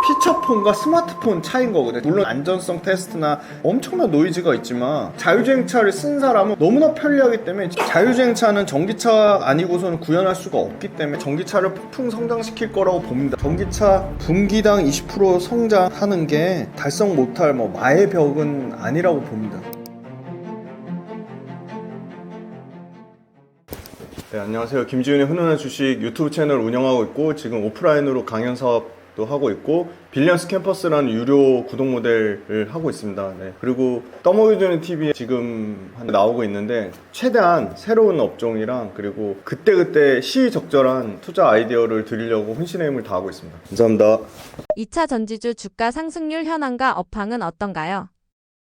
피처폰과 스마트폰 차이인 거거든요. 물론 안전성 테스트나 엄청난 노이즈가 있지만 자율주행차를 쓴 사람은 너무나 편리하기 때문에 자율주행차는 전기차 아니고서는 구현할 수가 없기 때문에 전기차를 폭풍 성장시킬 거라고 봅니다. 전기차 분기당 20% 성장하는 게 달성 못할 마의 벽은 아니라고 봅니다. 네, 안녕하세요. 김지훈의 훈훈한 주식 유튜브 채널 운영하고 있고 지금 오프라인으로 강연 사업도 하고 있고 빌리언스 캠퍼스라는 유료 구독 모델을 하고 있습니다. 네. 그리고 떠먹여주는 TV에 지금 나오고 있는데 최대한 새로운 업종이랑 그리고 그때그때 시의적절한 투자 아이디어를 드리려고 혼신의 힘을 다하고 있습니다. 감사합니다. 2차 전지주 주가 상승률 현황과 업황은 어떤가요?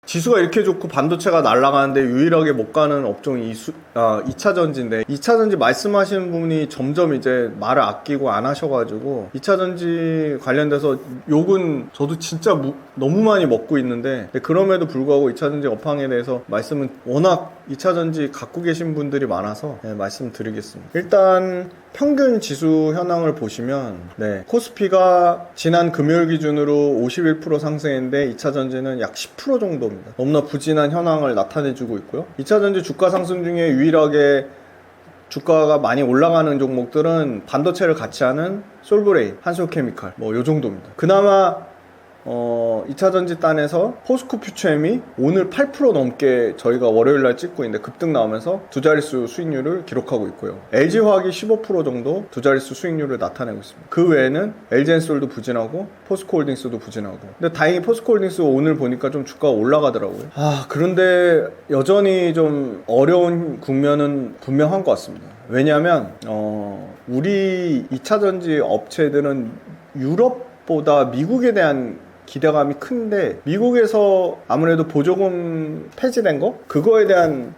지수가 이렇게 좋고 반도체가 날아가는데 유일하게 못 가는 업종이 2차 전지인데 2차 전지 말씀하시는 분이 점점 이제 말을 아끼고 안 하셔가지고 2차 전지 관련돼서 욕은 저도 진짜 너무 많이 먹고 있는데 그럼에도 불구하고 2차 전지 업황에 대해서 말씀은 워낙 2차 전지 갖고 계신 분들이 많아서 말씀드리겠습니다. 일단 평균 지수 현황을 보시면 코스피가 지난 금요일 기준으로 51% 상승했는데 2차 전지는 약 10% 정도입니다. 너무나 부진한 현황을 나타내주고 있고요. 2차 전지 주가 상승 중에 유일하게 주가가 많이 올라가는 종목들은 반도체를 같이 하는 솔브레인, 한솔케미칼 요 정도입니다. 그나마 2차 전지 단에서 포스코 퓨처엠이 오늘 8% 넘게 저희가 월요일날 찍고 있는데 급등 나오면서 두 자릿수 수익률을 기록하고 있고요. LG화학이 15% 정도 두 자릿수 수익률을 나타내고 있습니다. 그 외에는 LG엔솔도 부진하고 포스코홀딩스도 부진하고 근데 다행히 포스코홀딩스 오늘 보니까 좀 주가가 올라가더라고요. 그런데 여전히 좀 어려운 국면은 분명한 것 같습니다. 왜냐하면 우리 2차 전지 업체들은 유럽보다 미국에 대한 기대감이 큰데 미국에서 아무래도 보조금 폐지된 거? 그거에 대한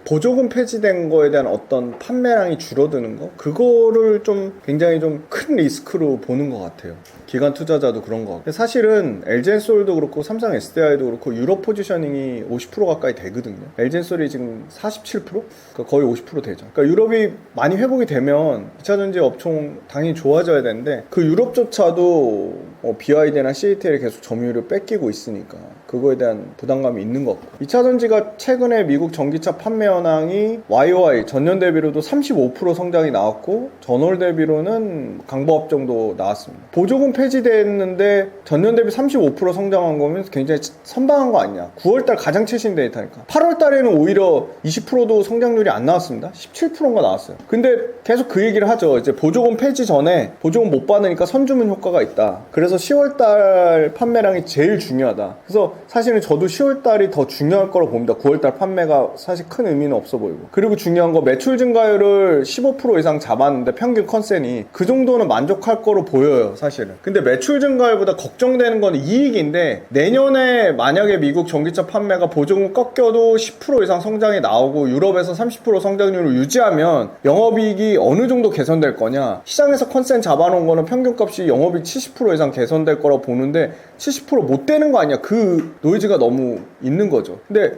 보조금 폐지된 거에 대한 어떤 판매량이 줄어드는 거? 그거를 좀 굉장히 좀 큰 리스크로 보는 것 같아요. 기관 투자자도 그런 것 같고 사실은 LG엔솔도 그렇고 삼성 SDI도 그렇고 유럽 포지셔닝이 50% 가까이 되거든요. LG엔솔이 지금 47%? 그러니까 거의 50% 되죠. 그러니까 유럽이 많이 회복이 되면 2차 전지 업종 당연히 좋아져야 되는데 그 유럽조차도 BYD나 CATL이 계속 점유율을 뺏기고 있으니까 그거에 대한 부담감이 있는 것 같고 2차 전지가 최근에 미국 전기차 판매 현황이 YOY 전년 대비로도 35% 성장이 나왔고 전월 대비로는 강보합 정도 나왔습니다. 보조금 폐지됐는데 전년 대비 35% 성장한 거면 굉장히 선방한 거 아니냐. 9월달 가장 최신 데이터니까 8월달에는 오히려 20%도 성장률이 안 나왔습니다. 17%인가 나왔어요. 근데 계속 그 얘기를 하죠. 이제 보조금 폐지 전에 보조금 못 받으니까 선주문 효과가 있다. 그래서 10월달 판매량이 제일 중요하다. 그래서 사실은 저도 10월달이 더 중요할 거라고 봅니다. 9월달 판매가 사실 큰 의미는 없어 보이고. 그리고 중요한 거 매출 증가율을 15% 이상 잡았는데 평균 컨센이 그 정도는 만족할 거로 보여요. 사실은. 근데 매출 증가율보다 걱정되는 건 이익인데 내년에 만약에 미국 전기차 판매가 보조금 꺾여도 10% 이상 성장이 나오고 유럽에서 30% 성장률을 유지하면 영업이익이 어느 정도 개선될 거냐. 시장에서 컨센 잡아놓은 거는 평균값이 영업이익 70% 이상 개선될 거라고 보는데 70% 못 되는 거 아니야. 그 노이즈가 너무 있는 거죠. 근데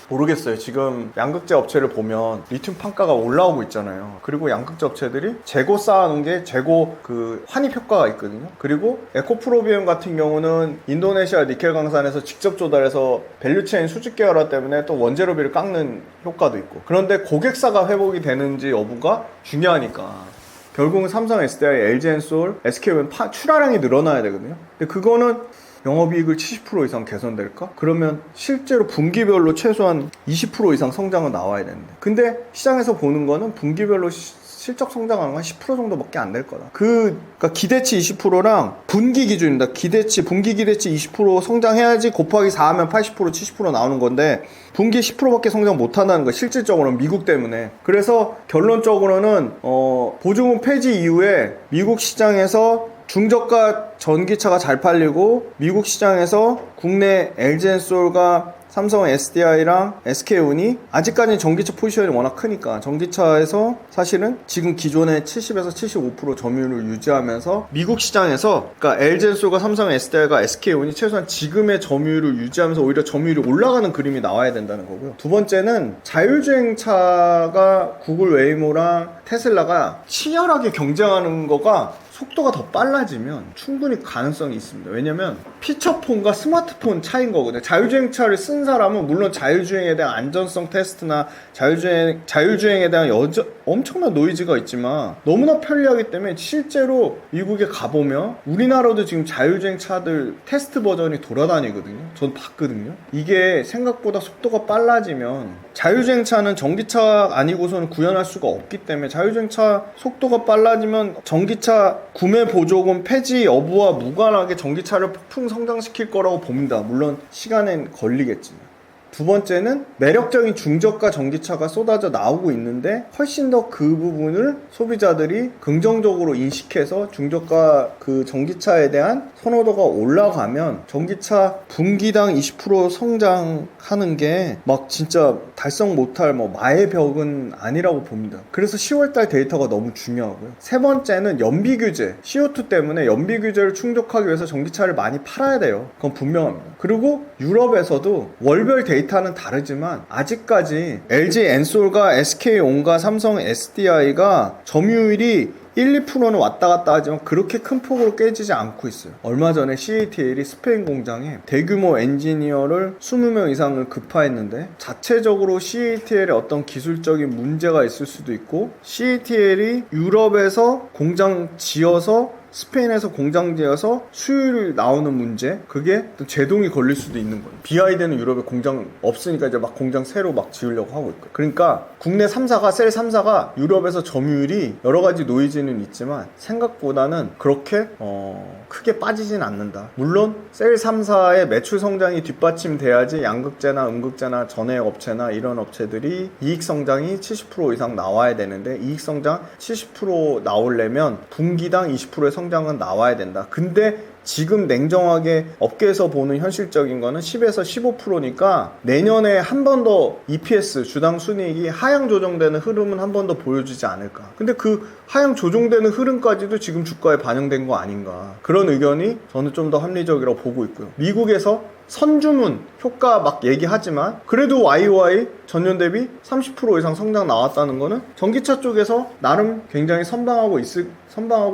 모르겠어요. 지금 양극재 업체를 보면 리튬 판가가 올라오고 있잖아요. 그리고 양극재 업체들이 재고 쌓아놓은 게 재고 환입 효과가 있거든요. 그리고 에코프로비움 같은 경우는 인도네시아 니켈 강산에서 직접 조달해서 밸류체인 수직 계열화 때문에 또 원재료비를 깎는 효과도 있고. 그런데 고객사가 회복이 되는지 여부가 중요하니까 결국은 삼성 SDI, LG엔솔, SK는 출하량이 늘어나야 되거든요. 근데 그거는 영업이익을 70% 이상 개선될까? 그러면 실제로 분기별로 최소한 20% 이상 성장은 나와야 되는데 근데 시장에서 보는 거는 분기별로 실적 성장하는 건 10% 정도밖에 안 될 거다. 그러니까 기대치 20%랑 분기 기준입니다. 분기 기대치 20% 성장해야지 곱하기 4하면 80% 70% 나오는 건데 분기 10%밖에 성장 못 한다는 거 실질적으로는 미국 때문에. 그래서 결론적으로는 보조금 폐지 이후에 미국 시장에서 중저가 전기차가 잘 팔리고 미국 시장에서 국내 LG엔솔과 삼성 SDI랑 SK운이 아직까지는 전기차 포지션이 워낙 크니까 전기차에서 사실은 지금 기존의 70에서 75% 점유율을 유지하면서 미국 시장에서 그러니까 LG엔솔과 삼성 SDI가 SK운이 최소한 지금의 점유율을 유지하면서 오히려 점유율이 올라가는 그림이 나와야 된다는 거고요. 두 번째는 자율주행차가 구글 웨이모랑 테슬라가 치열하게 경쟁하는 거가 속도가 더 빨라지면 충분히 가능성이 있습니다. 왜냐면 피처폰과 스마트폰 차이인 거거든요. 자율주행차를 쓴 사람은 물론 자율주행에 대한 안전성 테스트나 자율주행에 대한 엄청난 노이즈가 있지만 너무나 편리하기 때문에 실제로 미국에 가보면 우리나라도 지금 자율주행 차들 테스트 버전이 돌아다니거든요. 전 봤거든요. 이게 생각보다 속도가 빨라지면 자율주행차는 전기차 아니고서는 구현할 수가 없기 때문에 자율주행차 속도가 빨라지면 전기차 구매 보조금 폐지 여부와 무관하게 전기차를 폭풍 성장시킬 거라고 봅니다. 물론 시간은 걸리겠지만. 두 번째는 매력적인 중저가 전기차가 쏟아져 나오고 있는데 훨씬 더 그 부분을 소비자들이 긍정적으로 인식해서 중저가 그 전기차에 대한 선호도가 올라가면 전기차 분기당 20% 성장하는 게 막 진짜 달성 못할 뭐 마의 벽은 아니라고 봅니다. 그래서 10월달 데이터가 너무 중요하고요. 세 번째는 연비 규제, CO2 때문에 연비 규제를 충족하기 위해서 전기차를 많이 팔아야 돼요. 그건 분명합니다. 그리고 유럽에서도 월별 데이터는 다르지만 아직까지 LG 엔솔과 SK온과 삼성 SDI가 점유율이 1, 2%는 왔다 갔다 하지만 그렇게 큰 폭으로 깨지지 않고 있어요. 얼마 전에 CATL이 스페인 공장에 대규모 엔지니어를 20명 이상을 급파했는데 자체적으로 CATL에 어떤 기술적인 문제가 있을 수도 있고 CATL이 유럽에서 공장 지어서 스페인에서 공장 지어서 수율이 나오는 문제, 그게 제동이 걸릴 수도 있는 거예요. BYD는 유럽에 공장 없으니까 이제 막 공장 새로 막 지으려고 하고 있고. 그러니까 국내 3사가 셀 3사가 유럽에서 점유율이 여러 가지 노이즈는 있지만 생각보다는 그렇게 크게 빠지진 않는다. 물론 셀 3사의 매출 성장이 뒷받침돼야지 양극재나 음극재나 전해액 업체나 이런 업체들이 이익 성장이 70% 이상 나와야 되는데 이익 성장 70% 나오려면 분기당 20%의 성장은 나와야 된다. 근데 지금 냉정하게 업계에서 보는 현실적인 거는 10에서 15%니까 내년에 한 번 더 EPS 주당 순이익이 하향 조정되는 흐름은 한 번 더 보여주지 않을까. 근데 그 하향 조정되는 흐름까지도 지금 주가에 반영된 거 아닌가. 그런 의견이 저는 좀 더 합리적이라고 보고 있고요. 미국에서 선주문 효과 막 얘기하지만 그래도 YOY 전년 대비 30% 이상 성장 나왔다는 거는 전기차 쪽에서 나름 굉장히 선방하고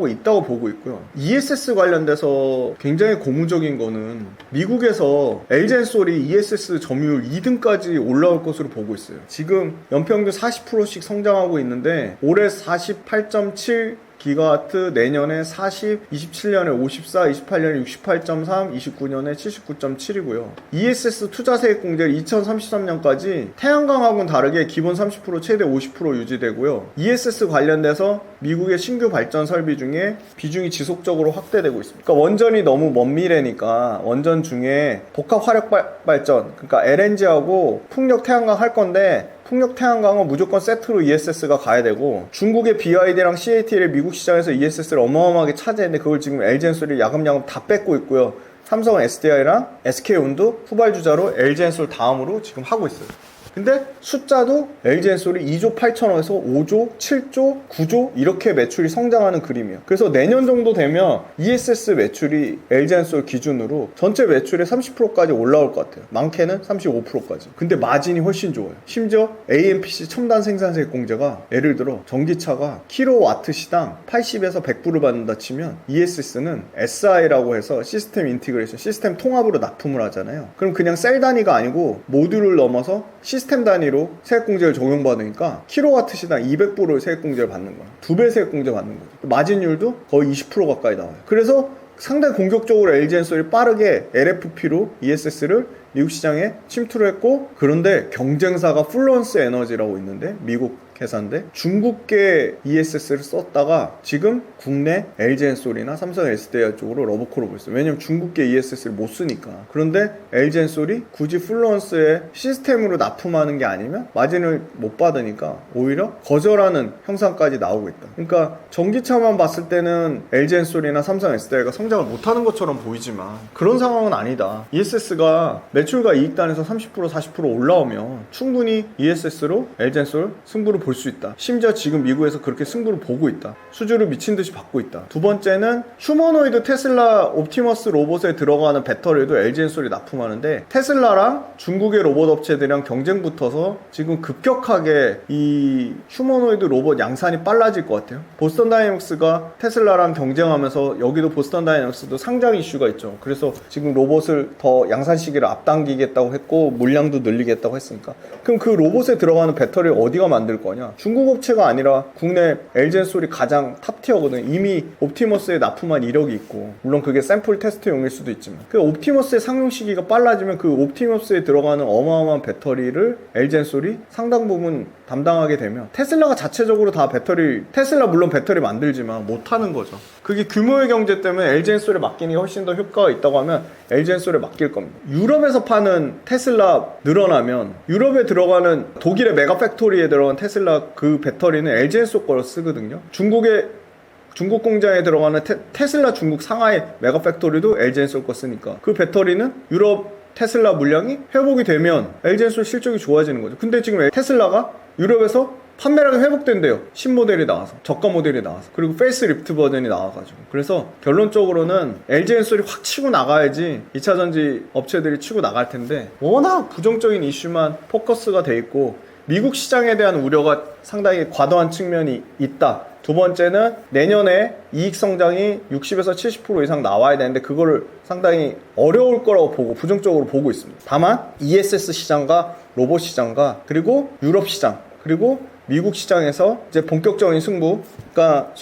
있다고 보고 있고요. ESS 관련돼서 굉장히 고무적인 거는 미국에서 LG 엔솔이 ESS 점유율 2등까지 올라올 것으로 보고 있어요. 지금 연평균 40%씩 성장하고 있는데 올해 48.7 기가와트, 내년에 40, 27년에 54, 28년에 68.3, 29년에 79.7이고요. ESS 투자세액 공제를 2033년까지 태양광하고는 다르게 기본 30% 최대 50% 유지되고요. ESS 관련돼서 미국의 신규 발전 설비 중에 비중이 지속적으로 확대되고 있습니다. 그러니까 원전이 너무 먼 미래니까 원전 중에 복합 화력 발전, 그러니까 LNG하고 풍력 태양광 할 건데 풍력 태양광은 무조건 세트로 ESS가 가야 되고 중국의 BYD랑 CATL이 미국 시장에서 ESS를 어마어마하게 차지했는데 그걸 지금 LG 엔솔이 야금야금 다 뺏고 있고요. 삼성 SDI랑 SK온도 후발주자로 LG 엔솔 다음으로 지금 하고 있어요. 근데 숫자도 LG 엔솔이 2조 8천억에서 5조, 7조, 9조 이렇게 매출이 성장하는 그림이에요. 그래서 내년 정도 되면 ESS 매출이 LG 엔솔 기준으로 전체 매출의 30%까지 올라올 것 같아요. 많게는 35%까지. 근데 마진이 훨씬 좋아요. 심지어 AMPC 첨단 생산세액 공제가 예를 들어 전기차가 킬로와트 시당 80에서 100불을 받는다 치면 ESS는 SI라고 해서 시스템 인티그레이션, 시스템 통합으로 납품을 하잖아요. 그럼 그냥 셀 단위가 아니고 모듈을 넘어서 시스템 단위로 세액공제를 적용받으니까 킬로와트 시당 200불을 세액공제를 받는 거야. 2배 세액공제 받는 거죠. 마진율도 거의 20% 가까이 나와요. 그래서 상당히 공격적으로 LG 엔솔이 빠르게 LFP로 ESS를 미국 시장에 침투를 했고, 그런데 경쟁사가 플루언스 에너지라고 있는데 미국 회사인데 중국계 ESS를 썼다가 지금 국내 LG 엔솔이나 삼성 SDI 쪽으로 러브콜을 보고 있어요. 왜냐면 중국계 ESS를 못 쓰니까. 그런데 LG 엔솔이 굳이 플루언스의 시스템으로 납품하는 게 아니면 마진을 못 받으니까 오히려 거절하는 형상까지 나오고 있다. 그러니까 전기차만 봤을 때는 LG 엔솔이나 삼성 SDI가 성장을 못하는 것처럼 보이지만 그런 상황은 아니다. ESS가 매출과 이익단에서 30% 40% 올라오면 충분히 ESS로 LG 엔솔 승부를 볼 볼 수 있다. 심지어 지금 미국에서 그렇게 승부를 보고 있다. 수주를 미친 듯이 받고 있다. 두 번째는 휴머노이드 테슬라 옵티머스 로봇에 들어가는 배터리도 LG 엔솔이 납품하는데 테슬라랑 중국의 로봇 업체들이랑 경쟁 붙어서 지금 급격하게 이 휴머노이드 로봇 양산이 빨라질 것 같아요. 보스턴 다이내믹스가 테슬라랑 경쟁하면서 여기도 보스턴 다이내믹스도 상장 이슈가 있죠. 그래서 지금 로봇을 더 양산 시기를 앞당기겠다고 했고 물량도 늘리겠다고 했으니까. 그럼 그 로봇에 들어가는 배터리를 어디가 만들 거냐? 중국 업체가 아니라 국내 LG 엔솔이 가장 탑티어거든. 이미 옵티머스에 납품한 이력이 있고, 물론 그게 샘플 테스트용일 수도 있지만, 그 옵티머스의 상용 시기가 빨라지면 그 옵티머스에 들어가는 어마어마한 배터리를 LG 엔솔이 상당 부분 담당하게 되면 테슬라가 자체적으로 다 배터리, 테슬라 물론 배터리 만들지만 못하는 거죠. 그게 규모의 경제 때문에 LG 엔솔에 맡기는 게 훨씬 더 효과가 있다고 하면 LG 엔솔에 맡길 겁니다. 유럽에서 파는 테슬라 늘어나면 유럽에 들어가는 독일의 메가 팩토리에 들어간 테슬라 그 배터리는 LG 엔솔 거로 쓰거든요. 중국 공장에 들어가는 테슬라 중국 상하이 메가 팩토리도 LG 엔솔 거 쓰니까 그 배터리는 유럽 테슬라 물량이 회복이 되면 LG 엔솔 실적이 좋아지는 거죠. 근데 지금 테슬라가 유럽에서 판매량이 회복된대요. 신모델이 나와서, 저가 모델이 나와서, 그리고 페이스리프트 버전이 나와가지고. 그래서 결론적으로는 LG 엔솔이 확 치고 나가야지 2차전지 업체들이 치고 나갈 텐데 워낙 부정적인 이슈만 포커스가 돼 있고 미국 시장에 대한 우려가 상당히 과도한 측면이 있다. 두 번째는 내년에 이익 성장이 60에서 70% 이상 나와야 되는데 그거를 상당히 어려울 거라고 보고 부정적으로 보고 있습니다. 다만 ESS 시장과 로봇 시장과 그리고 유럽 시장 그리고 미국 시장에서 이제 본격적인 승부, 그러니까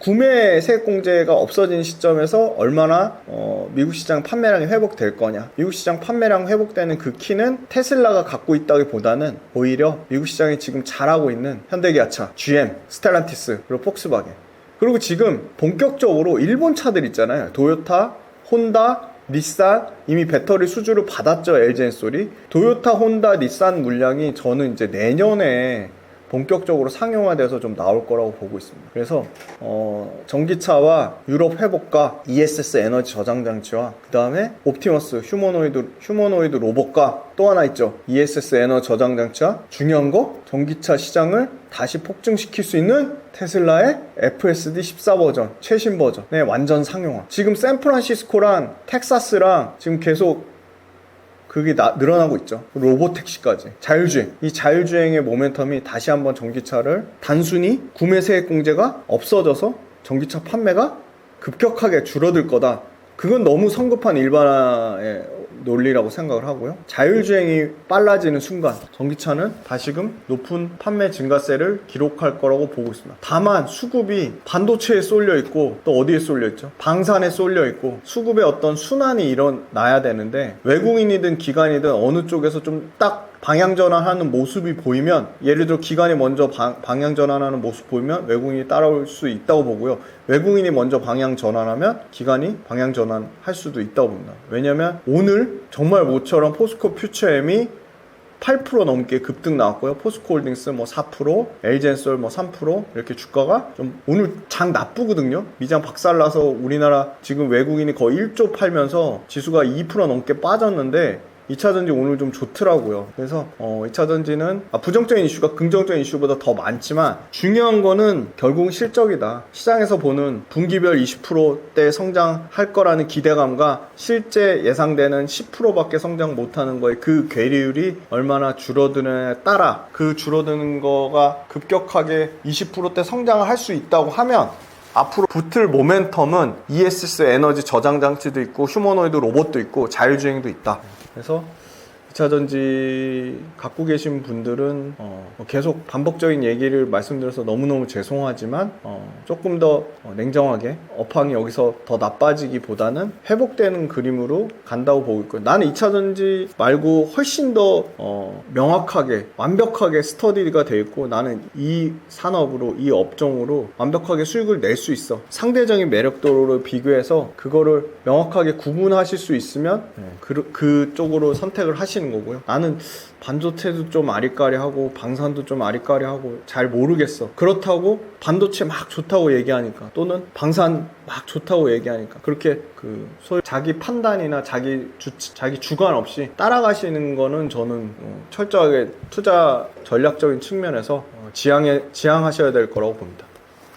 구매 세액공제가 없어진 시점에서 얼마나 미국 시장 판매량이 회복될 거냐. 미국 시장 판매량 회복되는 그 키는 테슬라가 갖고 있다기보다는 오히려 미국 시장이 지금 잘하고 있는 현대기아차, GM, 스텔란티스, 그리고 폭스바겐. 그리고 지금 본격적으로 일본 차들 있잖아요. 도요타, 혼다, 닛산 이미 배터리 수주를 받았죠. LG 엔솔이. 도요타, 혼다, 닛산 물량이 저는 이제 내년에 본격적으로 상용화돼서 좀 나올 거라고 보고 있습니다. 그래서 전기차와 유럽 회복과 ESS 에너지 저장 장치와 그 다음에 옵티머스 휴머노이드 로봇과 또 하나 있죠. ESS 에너지 저장 장치와 중요한 거 전기차 시장을 다시 폭증시킬 수 있는 테슬라의 FSD 14 버전 최신 버전의 완전 상용화. 지금 샌프란시스코랑 텍사스랑 지금 계속 그게 늘어나고 있죠. 로보택시까지. 자율주행. 이 자율주행의 모멘텀이 다시 한번 전기차를 단순히 구매 세액 공제가 없어져서 전기차 판매가 급격하게 줄어들 거다. 그건 너무 성급한 일반화의 논리라고 생각을 하고요. 자율주행이 빨라지는 순간 전기차는 다시금 높은 판매 증가세를 기록할 거라고 보고 있습니다. 다만 수급이 반도체에 쏠려 있고 또 어디에 쏠려 있죠? 방산에 쏠려 있고 수급의 어떤 순환이 일어나야 되는데 외국인이든 기관이든 어느 쪽에서 좀 딱 방향 전환하는 모습이 보이면, 예를 들어 기관이 먼저 방향 전환하는 모습 보이면 외국인이 따라올 수 있다고 보고요. 외국인이 먼저 방향 전환하면 기관이 방향 전환할 수도 있다고 봅니다. 왜냐면 오늘 정말 모처럼 포스코 퓨처엠이 8% 넘게 급등 나왔고요. 포스코 홀딩스 4%, LG 엔솔 3% 이렇게 주가가 좀 오늘 장 나쁘거든요. 미장 박살나서 우리나라 지금 외국인이 거의 1조 팔면서 지수가 2% 넘게 빠졌는데 2차전지 오늘 좀 좋더라고요. 그래서 2차전지는 부정적인 이슈가 긍정적인 이슈보다 더 많지만 중요한 거는 결국은 실적이다. 시장에서 보는 분기별 20%대 성장할 거라는 기대감과 실제 예상되는 10%밖에 성장 못하는 거에 그 괴리율이 얼마나 줄어드느냐에 따라 그 줄어드는 거가 급격하게 20%대 성장을 할 수 있다고 하면 앞으로 붙을 모멘텀은 ESS 에너지 저장 장치도 있고 휴머노이드 로봇도 있고 자율주행도 있다. 그래서 2차전지 갖고 계신 분들은 계속 반복적인 얘기를 말씀드려서 너무너무 죄송하지만 조금 더 냉정하게 업황이 여기서 더 나빠지기보다는 회복되는 그림으로 간다고 보고 있고요. 나는 2차전지 말고 훨씬 더 명확하게 완벽하게 스터디가 돼 있고 나는 이 산업으로 이 업종으로 완벽하게 수익을 낼 수 있어. 상대적인 매력도를 비교해서 그거를 명확하게 구분하실 수 있으면 그쪽으로 선택을 하시는 하시는 거고요. 나는 반도체도 좀 아리까리하고 방산도 좀 아리까리하고 잘 모르겠어. 그렇다고 반도체 막 좋다고 얘기하니까 또는 방산 막 좋다고 얘기하니까 그렇게 그 소위 자기 판단이나 자기 주관 없이 따라가시는 거는 저는 철저하게 투자 전략적인 측면에서 지향하셔야 될 거라고 봅니다.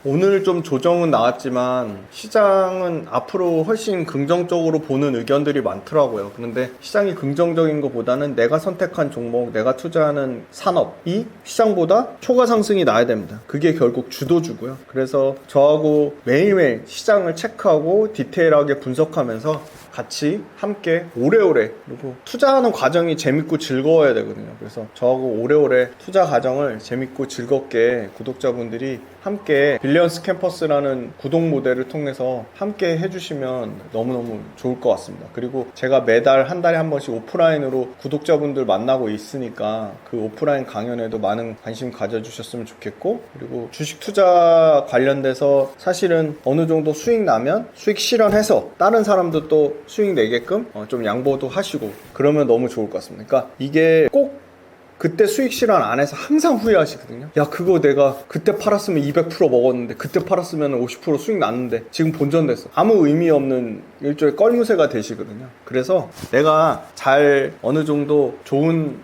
오늘 좀 조정은 나왔지만 시장은 앞으로 훨씬 긍정적으로 보는 의견들이 많더라고요. 그런데 시장이 긍정적인 것보다는 내가 선택한 종목, 내가 투자하는 산업이 시장보다 초과 상승이 나야 됩니다. 그게 결국 주도주고요. 그래서 저하고 매일매일 시장을 체크하고 디테일하게 분석하면서 같이 함께 오래오래, 그리고 투자하는 과정이 재밌고 즐거워야 되거든요. 그래서 저하고 오래오래 투자 과정을 재밌고 즐겁게 구독자분들이 함께 빌리언스 캠퍼스라는 구독 모델을 통해서 함께 해주시면 너무너무 좋을 것 같습니다. 그리고 제가 매달 한 달에 한 번씩 오프라인으로 구독자분들 만나고 있으니까 그 오프라인 강연에도 많은 관심 가져주셨으면 좋겠고, 그리고 주식 투자 관련돼서 사실은 어느 정도 수익 나면 수익 실현해서 다른 사람도 또 수익 내게끔 좀 양보도 하시고 그러면 너무 좋을 것 같습니다. 그러니까 이게 꼭 그때 수익 실현 안 해서 항상 후회하시거든요. 야, 그거 내가 그때 팔았으면 200% 먹었는데, 그때 팔았으면 50% 수익 났는데 지금 본전됐어. 아무 의미 없는 일종의 껄무새가 되시거든요. 그래서 내가 잘 어느 정도 좋은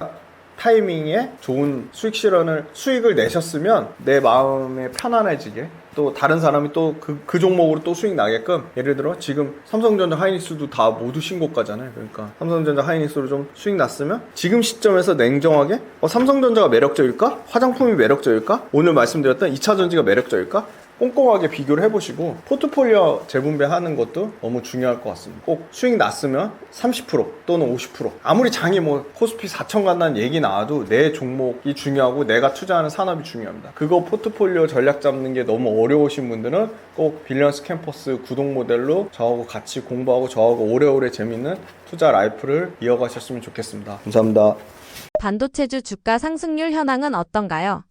타이밍에 좋은 수익을 내셨으면 내 마음에 편안해지게, 또 다른 사람이 또 그 종목으로 또 수익 나게끔, 예를 들어 지금 삼성전자 하이닉스도 다 모두 신고가잖아요. 그러니까 삼성전자 하이닉스로 좀 수익 났으면 지금 시점에서 냉정하게 삼성전자가 매력적일까? 화장품이 매력적일까? 오늘 말씀드렸던 2차전지가 매력적일까? 꼼꼼하게 비교를 해보시고 포트폴리오 재분배하는 것도 너무 중요할 것 같습니다. 꼭 수익 났으면 30% 또는 50%, 아무리 장이 코스피 4천 간다는 얘기 나와도 내 종목이 중요하고 내가 투자하는 산업이 중요합니다. 그거 포트폴리오 전략 잡는 게 너무 어려우신 분들은 꼭 빌리언스 캠퍼스 구독 모델로 저하고 같이 공부하고 저하고 오래오래 재밌는 투자 라이프를 이어가셨으면 좋겠습니다. 감사합니다. 반도체주 주가 상승률 현황은 어떤가요?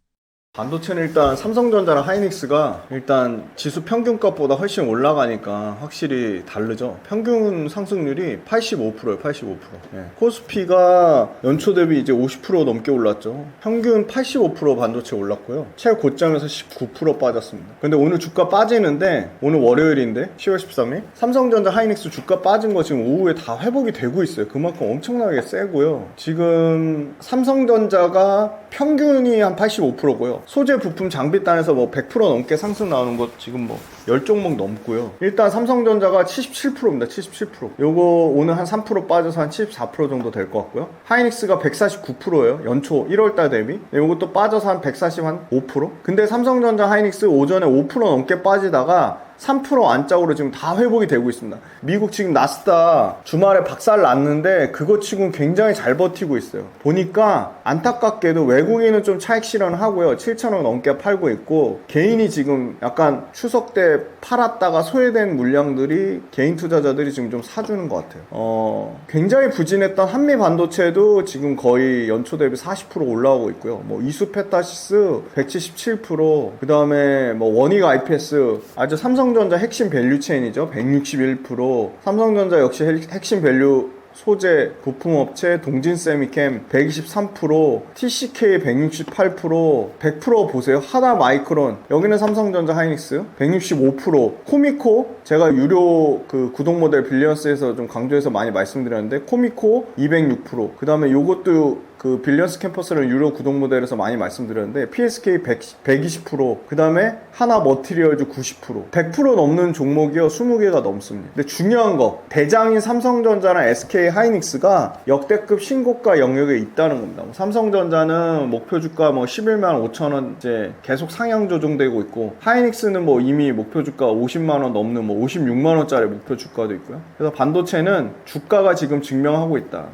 반도체는 일단 삼성전자랑 하이닉스가 일단 지수 평균값보다 훨씬 올라가니까 확실히 다르죠. 평균 상승률이 85%예요. 85%. 예. 코스피가 연초 대비 이제 50% 넘게 올랐죠. 평균 85% 반도체 올랐고요. 최고점에서 19% 빠졌습니다. 근데 오늘 주가 빠지는데, 오늘 월요일인데 10월 13일 삼성전자 하이닉스 주가 빠진 거 지금 오후에 다 회복이 되고 있어요. 그만큼 엄청나게 세고요. 지금 삼성전자가 평균이 한 85%고요. 소재 부품 장비단에서 100% 넘게 상승 나오는 거 지금 10종목 넘고요. 일단 삼성전자가 77%입니다. 77%. 요거 오늘 한 3% 빠져서 한 74% 정도 될 것 같고요. 하이닉스가 149%예요. 연초 1월달 대비. 요것도 빠져서 한 145%. 근데 삼성전자 하이닉스 오전에 5% 넘게 빠지다가 3% 안짝으로 지금 다 회복이 되고 있습니다. 미국 지금 나스닥 주말에 박살 났는데 그거 치고는 굉장히 잘 버티고 있어요. 보니까 안타깝게도 외국인은 좀 차익 실현을 하고요. 7,000원 넘게 팔고 있고, 개인이 지금 약간 추석 때 팔았다가 소외된 물량들이 개인 투자자들이 지금 좀 사주는 것 같아요. 굉장히 부진했던 한미 반도체도 지금 거의 연초 대비 40% 올라오고 있고요. 이수페타시스 177%, 그 다음에 원익 IPS, 아주 삼성전자 핵심 밸류 체인이죠. 161%, 삼성전자 역시 핵심 밸류 소재 부품업체 동진세미캠 123%, TCK 168%, 100% 보세요. 하나마이크론, 여기는 삼성전자 하이닉스 165%, 코미코, 제가 유료 그 구독 모델 빌리언스에서 좀 강조해서 많이 말씀드렸는데 코미코 206%, 그 다음에 요것도 그 빌리언스 캠퍼스를 유료 구독 모델에서 많이 말씀드렸는데 PSK 120%, 그 다음에 하나 머티리얼즈 90%, 100% 넘는 종목이요 20개가 넘습니다. 근데 중요한 거, 대장인 삼성전자랑 SK 하이닉스가 역대급 신고가 영역에 있다는 겁니다. 삼성전자는 목표 주가 11만 5천 원 이제 계속 상향 조정되고 있고, 하이닉스는 이미 목표 주가 50만 원 넘는 56만 원짜리 목표 주가도 있고요. 그래서 반도체는 주가가 지금 증명하고 있다.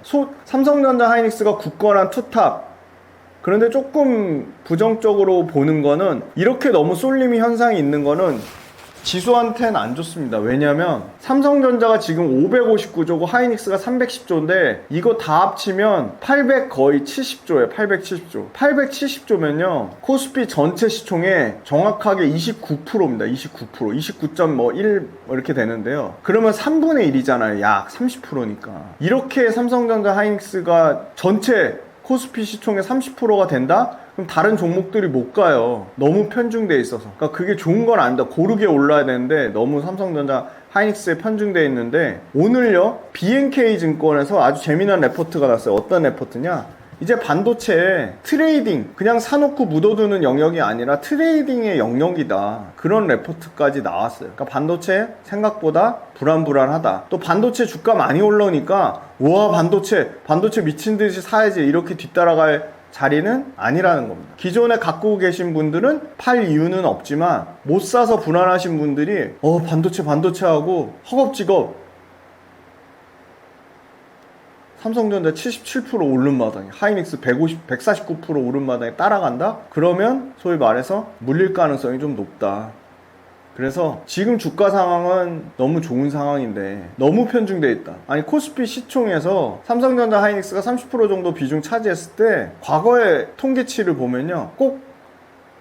삼성전자 하이닉스가 굳건한 투탑. 그런데 조금 부정적으로 보는 거는, 이렇게 너무 쏠림이 현상이 있는 거는 지수한테는 안 좋습니다. 왜냐면 삼성전자가 지금 559조고 하이닉스가 310조인데 이거 다 합치면 800 거의 70조예요. 870조. 870조면요. 코스피 전체 시총의 정확하게 29%입니다. 29%. 29.1 이렇게 되는데요. 그러면 3분의 1이잖아요. 약 30%니까. 이렇게 삼성전자 하이닉스가 전체 코스피 시총의 30%가 된다? 그럼 다른 종목들이 못 가요. 너무 편중돼 있어서. 그러니까 그게 좋은 건 아니다. 고르게 올라야 되는데 너무 삼성전자 하이닉스에 편중돼 있는데 오늘요 BNK 증권에서 아주 재미난 레포트가 났어요. 어떤 레포트냐? 이제 반도체 트레이딩 그냥 사놓고 묻어두는 영역이 아니라 트레이딩의 영역이다. 그런 레포트까지 나왔어요. 그러니까 반도체 생각보다 불안불안하다. 또 반도체 주가 많이 올라오니까 와 반도체 미친 듯이 사야지 이렇게 뒤따라갈 자리는 아니라는 겁니다. 기존에 갖고 계신 분들은 팔 이유는 없지만 못 사서 불안하신 분들이 반도체 하고 허겁지겁 삼성전자 77% 오른 마당에 하이닉스 149% 오른 마당에 따라간다? 그러면 소위 말해서 물릴 가능성이 좀 높다. 그래서 지금 주가 상황은 너무 좋은 상황인데 너무 편중돼 있다. 아니 코스피 시총에서 삼성전자 하이닉스가 30% 정도 비중 차지했을 때 과거의 통계치를 보면요 꼭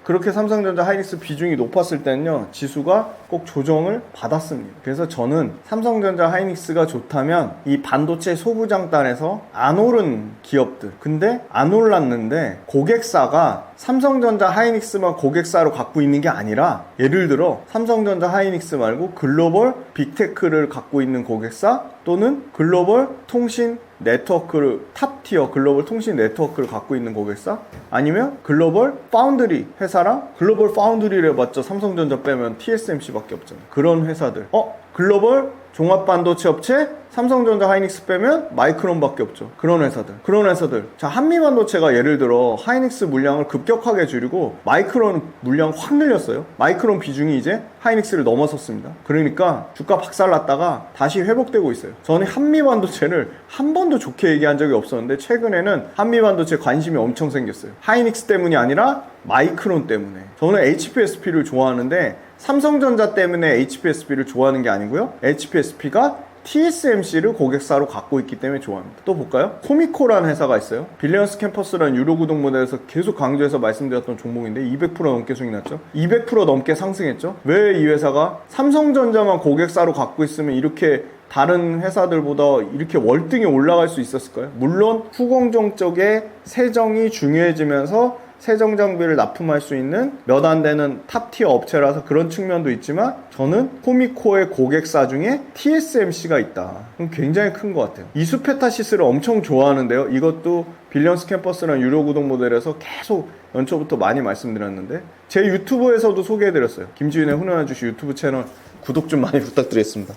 그렇게 삼성전자 하이닉스 비중이 높았을 때는요 지수가 꼭 조정을 받았습니다. 그래서 저는 삼성전자 하이닉스가 좋다면 이 반도체 소부장단에서 안 오른 기업들 근데 안 올랐는데 고객사가 삼성전자 하이닉스만 고객사로 갖고 있는 게 아니라 예를 들어 삼성전자 하이닉스 말고 글로벌 빅테크를 갖고 있는 고객사 또는 글로벌 통신 네트워크를 탑티어 글로벌 통신 네트워크를 갖고 있는 고객사 아니면 글로벌 파운드리 회사랑 글로벌 파운드리를 해봤자 삼성전자 빼면 TSMC밖에 없잖아요. 그런 회사들 글로벌 종합반도체 업체 삼성전자 하이닉스 빼면 마이크론밖에 없죠. 그런 회사들 자 한미반도체가 예를 들어 하이닉스 물량을 급격하게 줄이고 마이크론 물량 확 늘렸어요. 마이크론 비중이 이제 하이닉스를 넘어섰습니다. 그러니까 주가 박살났다가 다시 회복되고 있어요. 저는 한미반도체를 한 번도 좋게 얘기한 적이 없었는데 최근에는 한미반도체 관심이 엄청 생겼어요. 하이닉스 때문이 아니라 마이크론 때문에. 저는 HPSP를 좋아하는데 삼성전자 때문에 HPSP를 좋아하는 게 아니고요. HPSP가 TSMC를 고객사로 갖고 있기 때문에 좋아합니다. 또 볼까요? 코미코라는 회사가 있어요. 빌리언스 캠퍼스라는 유료 구독 모델에서 계속 강조해서 말씀드렸던 종목인데 200% 넘게 수익 났죠. 200% 넘게 상승했죠. 왜 이 회사가 삼성전자만 고객사로 갖고 있으면 이렇게 다른 회사들보다 이렇게 월등히 올라갈 수 있었을까요? 물론 후공정 쪽에 세정이 중요해지면서 세정 장비를 납품할 수 있는 몇 안 되는 탑티어 업체라서 그런 측면도 있지만 저는 코미코의 고객사 중에 TSMC가 있다. 그럼 굉장히 큰 것 같아요. 이수페타시스를 엄청 좋아하는데요. 이것도 빌리언스 캠퍼스라는 유료 구독 모델에서 계속 연초부터 많이 말씀드렸는데 제 유튜브에서도 소개해드렸어요. 김지윤의 훈훈한 주식 유튜브 채널 구독 좀 많이 부탁드리겠습니다.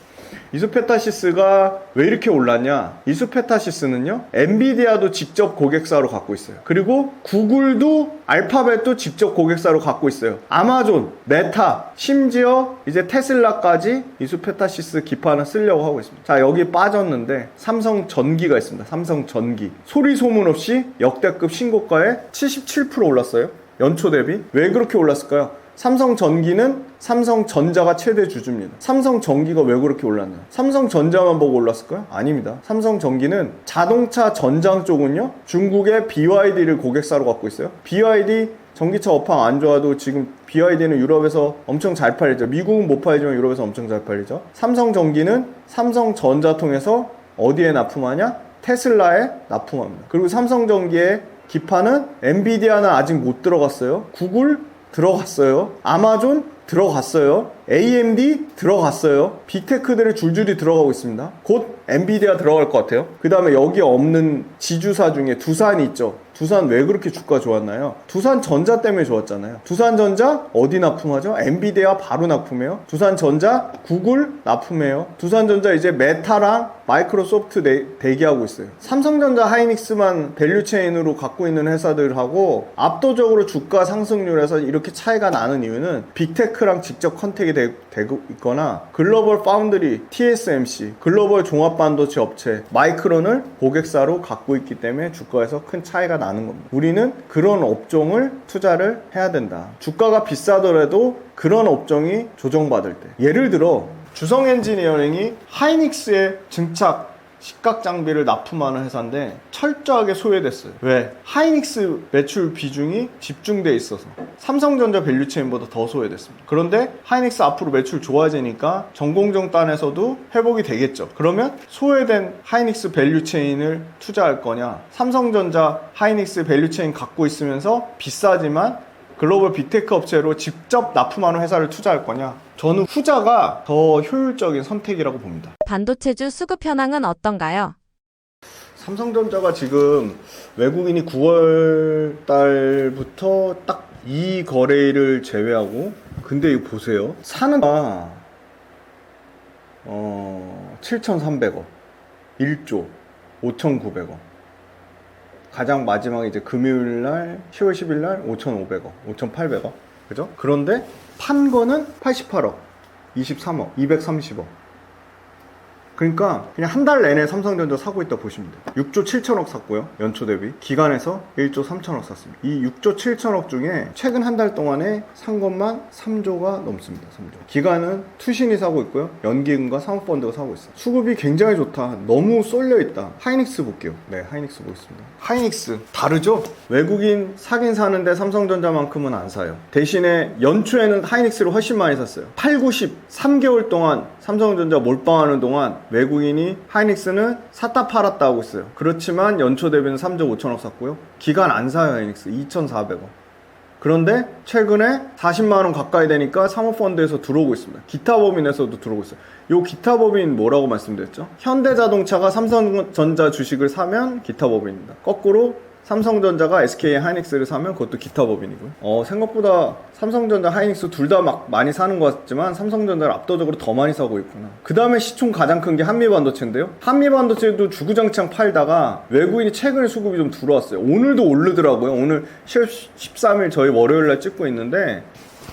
이수페타시스가 왜 이렇게 올랐냐? 이수페타시스는요 엔비디아도 직접 고객사로 갖고 있어요. 그리고 구글도 알파벳도 직접 고객사로 갖고 있어요. 아마존, 메타, 심지어 이제 테슬라까지 이수페타시스 기판을 쓰려고 하고 있습니다. 자, 여기 빠졌는데 삼성전기가 있습니다. 삼성전기 소리 소문 없이 역대급 신고가에 77% 올랐어요. 연초 대비. 왜 그렇게 올랐을까요? 삼성전기는 삼성전자가 최대 주주입니다. 삼성전기가 왜 그렇게 올랐나요? 삼성전자만 보고 올랐을까요? 아닙니다. 삼성전기는 자동차 전장 쪽은요 중국의 BYD를 고객사로 갖고 있어요. BYD 전기차 업황 안 좋아도 지금 BYD는 유럽에서 엄청 잘 팔리죠. 미국은 못 팔리지만 유럽에서 엄청 잘 팔리죠. 삼성전기는 삼성전자 통해서 어디에 납품하냐? 테슬라에 납품합니다. 그리고 삼성전기의 기판은 엔비디아는 아직 못 들어갔어요. 구글 들어갔어요. 아마존 들어갔어요. AMD 들어갔어요. 빅테크들이 줄줄이 들어가고 있습니다. 곧 엔비디아 들어갈 것 같아요. 그 다음에 여기 없는 지주사 중에 두산이 있죠. 두산 왜 그렇게 주가 좋았나요? 두산전자 때문에 좋았잖아요. 두산전자 어디 납품하죠? 엔비디아 바로 납품해요. 두산전자 구글 납품해요. 두산전자 이제 메타랑 마이크로소프트 대기하고 있어요. 삼성전자 하이닉스만 밸류체인으로 갖고 있는 회사들하고 압도적으로 주가 상승률에서 이렇게 차이가 나는 이유는 빅테크 핀테크랑 직접 컨택이 되고 있거나 글로벌 파운드리, TSMC, 글로벌 종합반도체 업체, 마이크론을 고객사로 갖고 있기 때문에 주가에서 큰 차이가 나는 겁니다. 우리는 그런 업종을 투자를 해야 된다. 주가가 비싸더라도 그런 업종이 조정받을 때, 예를 들어 주성 엔지니어링이 하이닉스의 증착 식각 장비를 납품하는 회사인데 철저하게 소외됐어요. 왜? 하이닉스 매출 비중이 집중돼 있어서 삼성전자 밸류체인보다 더 소외됐습니다. 그런데 하이닉스 앞으로 매출 좋아지니까 전공정단에서도 회복이 되겠죠. 그러면 소외된 하이닉스 밸류체인을 투자할 거냐, 삼성전자 하이닉스 밸류체인 갖고 있으면서 비싸지만 글로벌 빅테크 업체로 직접 납품하는 회사를 투자할 거냐, 저는 후자가 더 효율적인 선택이라고 봅니다. 반도체주 수급 현황은 어떤가요? 삼성전자가 지금 외국인이 9월 달부터 딱 이 거래일을 제외하고, 근데 이거 보세요. 사는 7,300억, 1조 5,900억. 가장 마지막에 이제 금요일 날 10월 10일 날 5,500억, 5,800억. 그죠? 그런데 판 거는 88억, 23억, 230억. 그러니까 그냥 한 달 내내 삼성전자 사고 있다 보시면 돼요. 6조 7천억 샀고요. 연초 대비. 기간에서 1조 3천억 샀습니다. 이 6조 7천억 중에 최근 한 달 동안에 산 것만 3조가 넘습니다. 3조. 기간은 투신이 사고 있고요. 연기금과 사모펀드가 사고 있어요. 수급이 굉장히 좋다. 너무 쏠려 있다. 하이닉스 볼게요. 네, 하이닉스 보겠습니다. 하이닉스 다르죠? 외국인 사긴 사는데 삼성전자만큼은 안 사요. 대신에 연초에는 하이닉스를 훨씬 많이 샀어요. 8, 90, 3개월 동안 삼성전자 몰빵하는 동안 외국인이 하이닉스는 샀다 팔았다 하고 있어요. 그렇지만 연초 대비는 3조 5천억 샀고요. 기간 안 사요. 하이닉스 2,400억. 그런데 최근에 40만원 가까이 되니까 사모펀드에서 들어오고 있습니다. 기타 법인에서도 들어오고 있어요. 요 기타 법인 뭐라고 말씀드렸죠? 현대자동차가 삼성전자 주식을 사면 기타 법인입니다. 거꾸로 삼성전자가 SK 하이닉스를 사면 그것도 기타 법인이고요. 생각보다 삼성전자 하이닉스 둘 다 막 많이 사는 것 같지만 삼성전자를 압도적으로 더 많이 사고 있구나. 그 다음에 시총 가장 큰 게 한미반도체인데요. 한미반도체도 주구장창 팔다가 외국인이 최근에 수급이 좀 들어왔어요. 오늘도 오르더라고요. 오늘 13일 저희 월요일날 찍고 있는데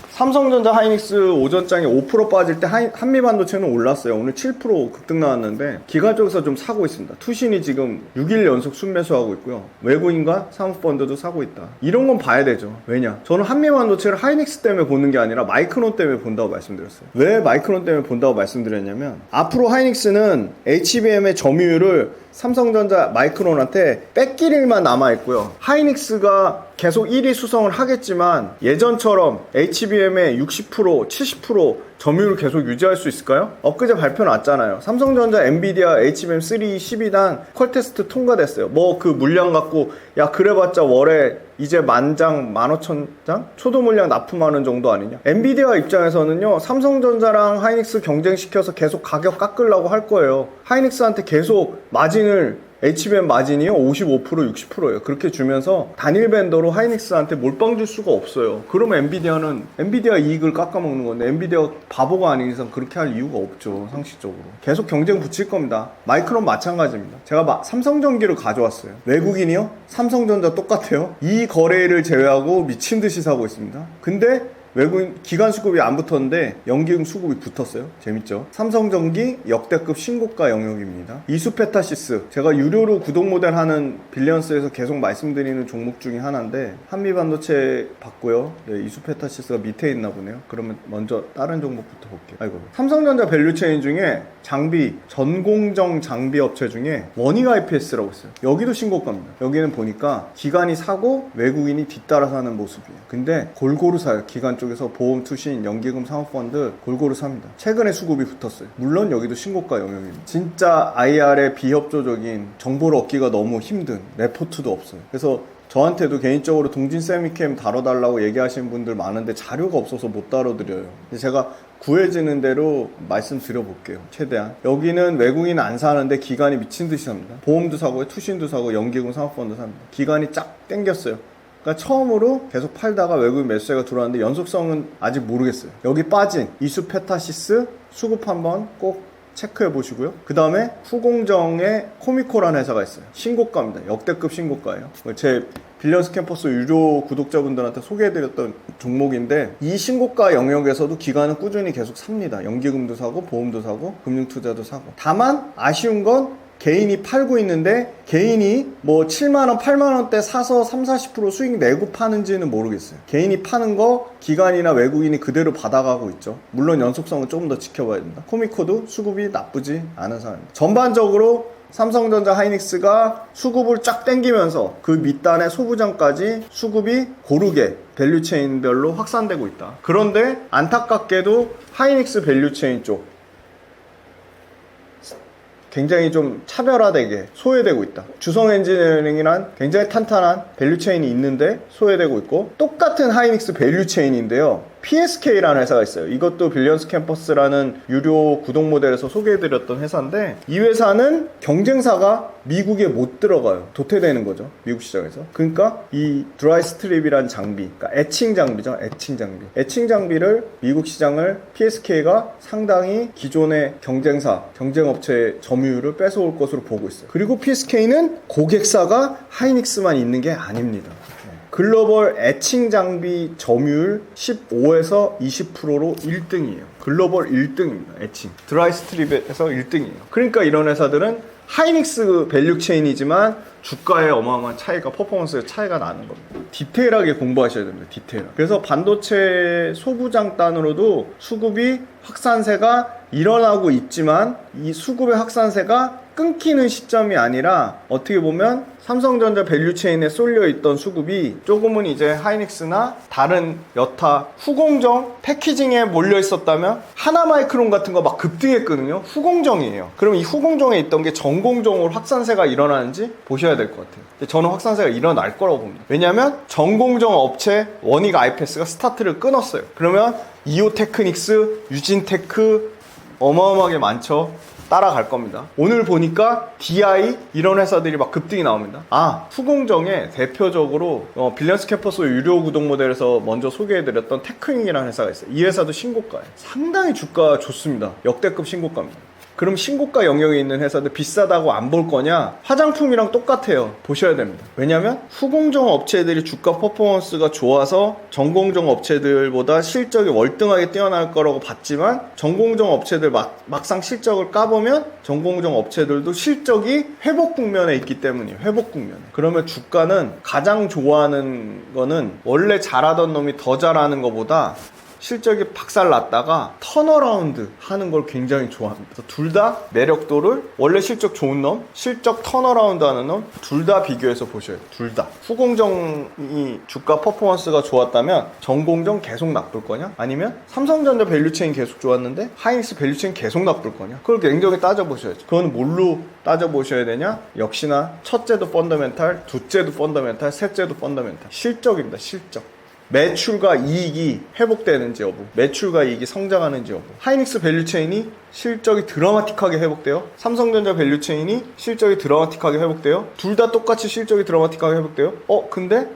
삼성전자 하이닉스 오전장에 5% 빠질 때 한미반도체는 올랐어요. 오늘 7% 급등 나왔는데 기관 쪽에서 좀 사고 있습니다. 투신이 지금 6일 연속 순매수하고 있고요. 외국인과 사모펀드도 사고 있다. 이런 건 봐야 되죠. 왜냐? 저는 한미반도체를 하이닉스 때문에 보는 게 아니라 마이크론 때문에 본다고 말씀드렸어요. 왜 마이크론 때문에 본다고 말씀드렸냐면 앞으로 하이닉스는 HBM의 점유율을 삼성전자 마이크론한테 뺏길 일만 남아있고요. 하이닉스가 계속 1위 수성을 하겠지만 예전처럼 HBM의 60%, 70% 점유율을 계속 유지할 수 있을까요? 엊그제 발표 났잖아요. 삼성전자 엔비디아 HBM3 12단 퀄 테스트 통과됐어요. 뭐 그 물량 갖고 야 그래봤자 월에 이제 10,000장, 15,000장? 초도 물량 납품하는 정도 아니냐? 엔비디아 입장에서는요, 삼성전자랑 하이닉스 경쟁시켜서 계속 가격 깎으려고 할 거예요. 하이닉스한테 계속 마진을 HBM 마진이요 55% 60%예요. 그렇게 주면서 단일 벤더로 하이닉스한테 몰빵 줄 수가 없어요. 그러면 엔비디아는 엔비디아 이익을 깎아먹는 건데 엔비디아 바보가 아닌 이상 그렇게 할 이유가 없죠. 상식적으로 계속 경쟁 붙일 겁니다. 마이크론 마찬가지입니다. 제가 삼성전기를 가져왔어요. 외국인이요? 삼성전자 똑같아요. 이 거래일을 제외하고 미친 듯이 사고 있습니다. 근데 외국인 기관 수급이 안 붙었는데 연기금 수급이 붙었어요. 재밌죠? 삼성전기 역대급 신고가 영역입니다. 이수페타시스, 제가 유료로 구독 모델 하는 빌리언스에서 계속 말씀드리는 종목 중에 하나인데 한미반도체 봤고요. 네, 이수페타시스가 밑에 있나 보네요. 그러면 먼저 다른 종목부터 볼게요. 아이고, 삼성전자 밸류체인 중에 장비, 전공정 장비 업체 중에 원익 IPS라고 있어요. 여기도 신고가입니다. 여기는 보니까 기관이 사고 외국인이 뒤따라서 하는 모습이에요. 근데 골고루 사요. 기관 쪽에서 보험, 투신, 연기금, 사모펀드 골고루 삽니다. 최근에 수급이 붙었어요. 물론 여기도 신고가 영역입니다. 진짜 IR에 비협조적인 정보를 얻기가 너무 힘든 레포트도 없어요. 그래서 저한테도 개인적으로 동진세미캠 다뤄달라고 얘기하시는 분들 많은데 자료가 없어서 못 다뤄드려요. 제가 구해지는 대로 말씀드려볼게요. 최대한. 여기는 외국인 안 사는데 기관이 미친듯이 삽니다. 보험도 사고 투신도 사고 연기금, 사모펀드 삽니다. 기관이 쫙 땡겼어요. 그러니까 처음으로 계속 팔다가 외국인 매수세가 들어왔는데 연속성은 아직 모르겠어요. 여기 빠진 이수페타시스 수급 한번 꼭 체크해 보시고요. 그 다음에 후공정에 코미코라는 회사가 있어요. 신고가입니다. 역대급 신고가예요. 제 빌리언스 캠퍼스 유료 구독자분들한테 소개해드렸던 종목인데 이 신고가 영역에서도 기관은 꾸준히 계속 삽니다. 연기금도 사고 보험도 사고 금융투자도 사고. 다만 아쉬운 건 개인이 팔고 있는데 개인이 뭐 7만원 8만원대 사서 30-40% 수익 내고 파는지는 모르겠어요. 개인이 파는 거 기관이나 외국인이 그대로 받아가고 있죠. 물론 연속성은 조금 더 지켜봐야 됩니다. 코미코도 수급이 나쁘지 않은 상황입니다. 전반적으로 삼성전자 하이닉스가 수급을 쫙 당기면서 그 밑단의 소부장까지 수급이 고르게 밸류체인별로 확산되고 있다. 그런데 안타깝게도 하이닉스 밸류체인 쪽 굉장히 좀 차별화되게 소외되고 있다. 주성 엔지니어링이란 굉장히 탄탄한 밸류체인이 있는데 소외되고 있고, 똑같은 하이닉스 밸류체인인데요, PSK라는 회사가 있어요. 이것도 빌리언스 캠퍼스라는 유료 구독 모델에서 소개해드렸던 회사인데, 이 회사는 경쟁사가 미국에 못 들어가요. 도태되는 거죠, 미국 시장에서. 그러니까 이 드라이 스트립이란 장비, 그러니까 에칭 장비죠. 에칭 장비를 미국 시장을 PSK가 상당히 기존의 경쟁사, 경쟁업체의 점유율을 뺏어올 것으로 보고 있어요. 그리고 PSK는 고객사가 하이닉스만 있는 게 아닙니다. 글로벌 에칭 장비 점유율 15에서 20%로 1등이에요. 글로벌 1등입니다. 에칭. 드라이 스트립에서 1등이에요. 그러니까 이런 회사들은 하이닉스 밸류체인이지만 주가에 어마어마한 차이가, 퍼포먼스의 차이가 나는 겁니다. 디테일하게 공부하셔야 됩니다. 디테일. 그래서 반도체 소부장단으로도 수급이 확산세가 일어나고 있지만 이 수급의 확산세가 끊기는 시점이 아니라 어떻게 보면 삼성전자 밸류체인에 쏠려있던 수급이 조금은 이제 하이닉스나 다른 여타 후공정 패키징에 몰려있었다면 하나마이크론 같은 거 막 급등했거든요. 후공정이에요. 그럼 이 후공정에 있던 게 전공정으로 확산세가 일어나는지 보셔야 될 것 같아요. 저는 확산세가 일어날 거라고 봅니다. 왜냐하면 전공정 업체 원익 아이패스가 스타트를 끊었어요. 그러면 이오테크닉스, 유진테크 어마어마하게 많죠. 따라갈 겁니다. 오늘 보니까 DI 이런 회사들이 막 급등이 나옵니다. 후공정에 대표적으로 빌리언스 캠퍼스 유료 구독 모델에서 먼저 소개해드렸던 테크닉이라는 회사가 있어요. 이 회사도 신고가예요. 상당히 주가 좋습니다. 역대급 신고가입니다. 그럼 신고가 영역에 있는 회사들 비싸다고 안 볼 거냐? 화장품이랑 똑같아요. 보셔야 됩니다. 왜냐면 후공정 업체들이 주가 퍼포먼스가 좋아서 전공정 업체들보다 실적이 월등하게 뛰어날 거라고 봤지만, 전공정 업체들 막상 실적을 까보면 전공정 업체들도 실적이 회복 국면에 있기 때문이에요. 회복 국면에. 그러면 주가는 가장 좋아하는 거는 원래 잘하던 놈이 더 잘하는 것보다 실적이 박살났다가 턴어라운드 하는 걸 굉장히 좋아합니다. 둘 다 매력도를, 원래 실적 좋은 놈, 실적 턴어라운드 하는 놈, 둘 다 비교해서 보셔야 돼요. 둘 다. 후공정이 주가 퍼포먼스가 좋았다면 전공정 계속 나쁠 거냐? 아니면 삼성전자 밸류체인 계속 좋았는데 하이닉스 밸류체인 계속 나쁠 거냐? 그걸 냉정히 따져보셔야죠. 그건 뭘로 따져보셔야 되냐? 역시나 첫째도 펀더멘탈, 둘째도 펀더멘탈, 셋째도 펀더멘탈. 실적입니다. 실적. 매출과 이익이 회복되는지 여부, 매출과 이익이 성장하는지 여부. 하이닉스 밸류체인이 실적이 드라마틱하게 회복돼요. 삼성전자 밸류체인이 실적이 드라마틱하게 회복돼요. 둘 다 똑같이 실적이 드라마틱하게 회복돼요. 근데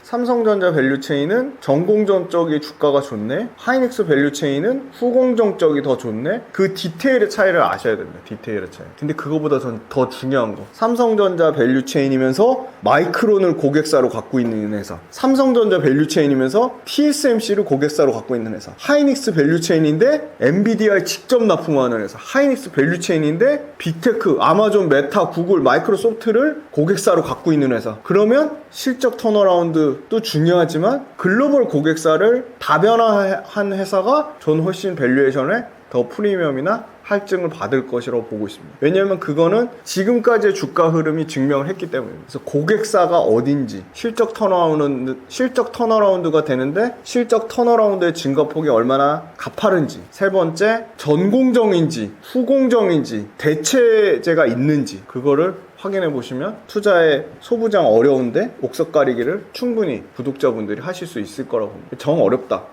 삼성전자 밸류체인은 전공정 쪽이 주가가 좋네, 하이닉스 밸류체인은 후공정 쪽이 더 좋네. 그 디테일의 차이를 아셔야 됩니다. 디테일의 차이. 근데 그거보다 전 더 중요한 거, 삼성전자 밸류체인이면서 마이크론을 고객사로 갖고 있는 회사, 삼성전자 밸류체인이면서 TSMC를 고객사로 갖고 있는 회사, 하이닉스 밸류체인인데 엔비디아에 직접 납품하는 회사, 하이닉스 밸류체인인데 빅테크, 아마존, 메타, 구글, 마이크로소프트를 고객사로 갖고 있는 회사. 그러면 실적 턴어라운드도 중요하지만 글로벌 고객사를 다변화한 회사가 전 훨씬 밸류에이션에 더 프리미엄이나 할증을 받을 것이라고 보고 있습니다. 왜냐하면 그거는 지금까지의 주가 흐름이 증명을 했기 때문입니다. 그래서 고객사가 어딘지, 실적 턴어라운드가 되는데 실적 턴어라운드의 증가폭이 얼마나 가파른지, 세 번째 전공정인지 후공정인지 대체제가 있는지, 그거를 확인해 보시면 투자의 소부장 어려운데 옥석 가리기를 충분히 구독자분들이 하실 수 있을 거라고 봅니다. 정 어렵다.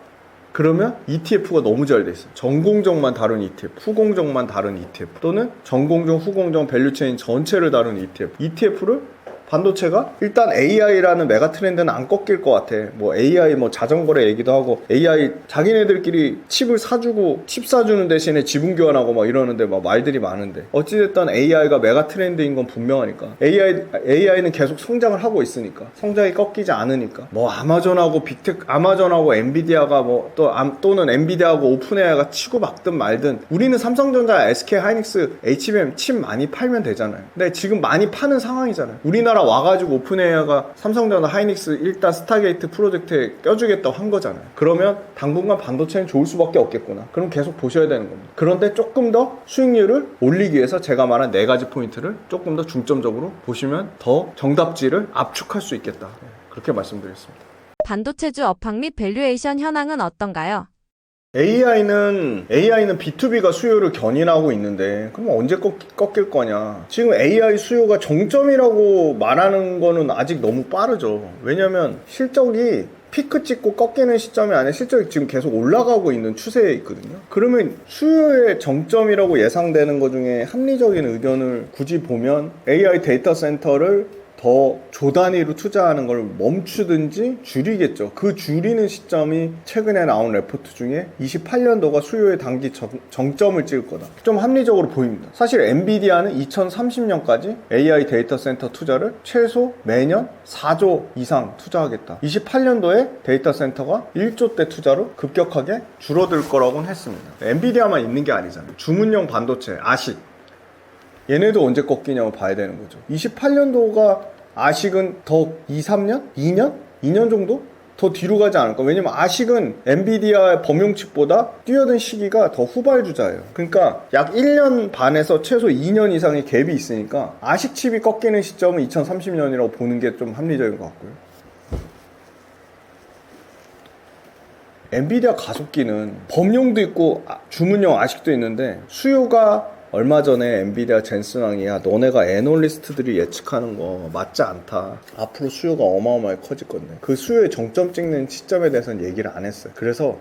그러면 ETF가 너무 잘 돼 있어요. 전공정만 다룬 ETF, 후공정만 다룬 ETF, 또는 전공정, 후공정, 밸류체인 전체를 다룬 ETF. ETF를 반도체가 일단 AI라는 메가 트렌드는 안 꺾일 것 같아. 뭐 AI 뭐 자전거래 얘기도 하고 AI 자기네들끼리 칩을 사주고 칩 사주는 대신에 지분 교환하고 막 이러는데 막 말들이 많은데 어찌됐든 AI가 메가 트렌드인 건 분명하니까 AI는 계속 성장을 하고 있으니까 성장이 꺾이지 않으니까 뭐 아마존하고 엔비디아가 뭐 또는 엔비디아하고 오픈AI가 치고 박든 말든 우리는 삼성전자, SK 하이닉스, HBM 칩 많이 팔면 되잖아요. 근데 지금 많이 파는 상황이잖아요. 우리나라 와가지고 오픈AI가 삼성전자, 하이닉스 일단 스타게이트 프로젝트에 껴주겠다고 한 거잖아요. 그러면 당분간 반도체는 좋을 수밖에 없겠구나. 그럼 계속 보셔야 되는 겁니다. 그런데 조금 더 수익률을 올리기 위해서 제가 말한 4가지 포인트를 조금 더 중점적으로 보시면 더 정답지를 압축할 수 있겠다. 그렇게 말씀드리겠습니다. 반도체주 업황 및 밸류에이션 현황은 어떤가요? AI는 B2B가 수요를 견인하고 있는데 그럼 언제 꺾일 거냐. 지금 AI 수요가 정점이라고 말하는 거는 아직 너무 빠르죠. 왜냐면 실적이 피크 찍고 꺾이는 시점이 아니라 실적이 지금 계속 올라가고 있는 추세에 있거든요. 그러면 수요의 정점이라고 예상되는 것 중에 합리적인 의견을 굳이 보면 AI 데이터 센터를 더 조단위로 투자하는 걸 멈추든지 줄이겠죠. 그 줄이는 시점이 최근에 나온 레포트 중에 28년도가 수요의 단기 정점을 찍을 거다. 좀 합리적으로 보입니다. 사실 엔비디아는 2030년까지 AI 데이터 센터 투자를 최소 매년 4조 이상 투자하겠다. 28년도에 데이터 센터가 1조대 투자로 급격하게 줄어들 거라고는 했습니다. 엔비디아만 있는 게 아니잖아요. 주문용 반도체, 아식. 얘네도 언제 꺾이냐고 봐야 되는 거죠. 28년도가 아식은 더 2, 3년? 2년? 2년 정도? 더 뒤로 가지 않을까? 왜냐면 아식은 엔비디아 범용칩보다 뛰어든 시기가 더 후발주자예요. 그러니까 약 1년 반에서 최소 2년 이상의 갭이 있으니까 아식 칩이 꺾이는 시점은 2030년이라고 보는 게 좀 합리적인 것 같고요. 엔비디아 가속기는 범용도 있고 주문용 아식도 있는데 수요가 얼마 전에 엔비디아 젠슨왕이 야 너네가 애널리스트들이 예측하는 거 맞지 않다. 앞으로 수요가 어마어마하게 커질 건데 그 수요의 정점 찍는 시점에 대해서는 얘기를 안 했어요. 그래서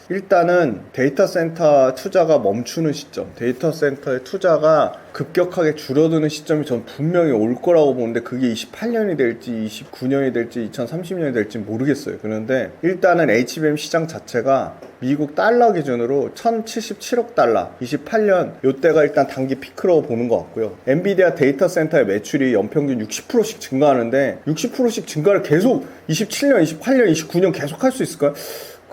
일단은 데이터 센터 투자가 멈추는 시점, 데이터 센터의 투자가 급격하게 줄어드는 시점이 전 분명히 올 거라고 보는데 그게 28년이 될지 29년이 될지 2030년이 될지 모르겠어요. 그런데 일단은 HBM 시장 자체가 미국 달러 기준으로 1077억 달러 28년 요때가 일단 단기 피크라고 보는 것 같고요. 엔비디아 데이터 센터의 매출이 연평균 60%씩 증가하는데 60%씩 증가를 계속 27년, 28년, 29년 계속 할 수 있을까요?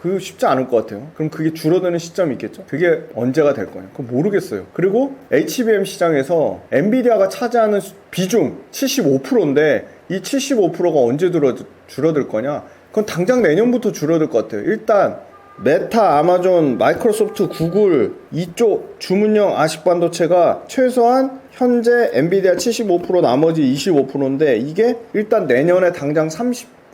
그거 쉽지 않을 것 같아요. 그럼 그게 줄어드는 시점이 있겠죠? 그게 언제가 될 거예요? 그거 모르겠어요. 그리고 HBM 시장에서 엔비디아가 차지하는 비중 75%인데 이 75%가 언제 줄어들 거냐? 그건 당장 내년부터 줄어들 것 같아요. 일단 메타, 아마존, 마이크로소프트, 구글 이쪽 주문형 아식 반도체가 최소한 현재 엔비디아 75% 나머지 25%인데 이게 일단 내년에 당장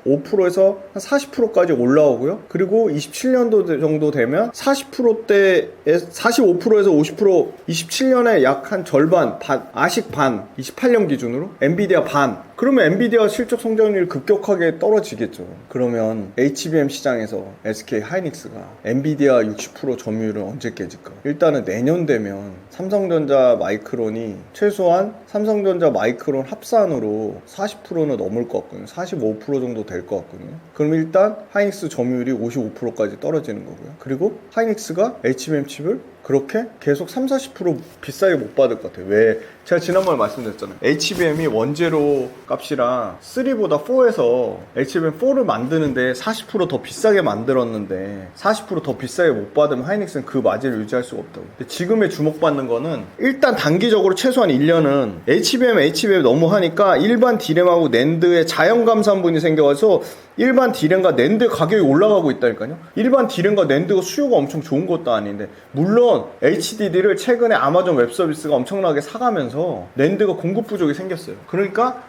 5%에서 한 40%까지 올라오고요. 그리고 27년도 정도 되면 40%대에 45%에서 50% 27년에 약 한 절반, 아식 반, 28년 기준으로 엔비디아 반. 그러면 엔비디아 실적 성장률이 급격하게 떨어지겠죠. 그러면 HBM 시장에서 SK 하이닉스가 엔비디아 60% 점유율을 언제 깨질까? 일단은 내년 되면 삼성전자 마이크론이 최소한 삼성전자 마이크론 합산으로 40%는 넘을 것 같거든요. 45% 정도 될 것 같거든요. 그럼 일단 하이닉스 점유율이 55%까지 떨어지는 거고요. 그리고 하이닉스가 HBM 칩을 그렇게 계속 30-40% 비싸게 못 받을 것 같아요. 왜? 제가 지난번에 말씀드렸잖아요. HBM이 원재료 값이랑 3보다 4에서 HBM4를 만드는데 40% 더 비싸게 만들었는데 40% 더 비싸게 못 받으면 하이닉스는 그 마진을 유지할 수가 없다고. 근데 지금의 주목받는 거는 일단 단기적으로 최소한 1년은 HBM 너무 하니까 일반 D램하고 낸드에 자연 감산분이 생겨서 일반 D램과 낸드 가격이 올라가고 있다니까요. 일반 D램과 낸드가 수요가 엄청 좋은 것도 아닌데 물론 HDD를 최근에 아마존 웹서비스가 엄청나게 사가면서 낸드가 공급 부족이 생겼어요. 그러니까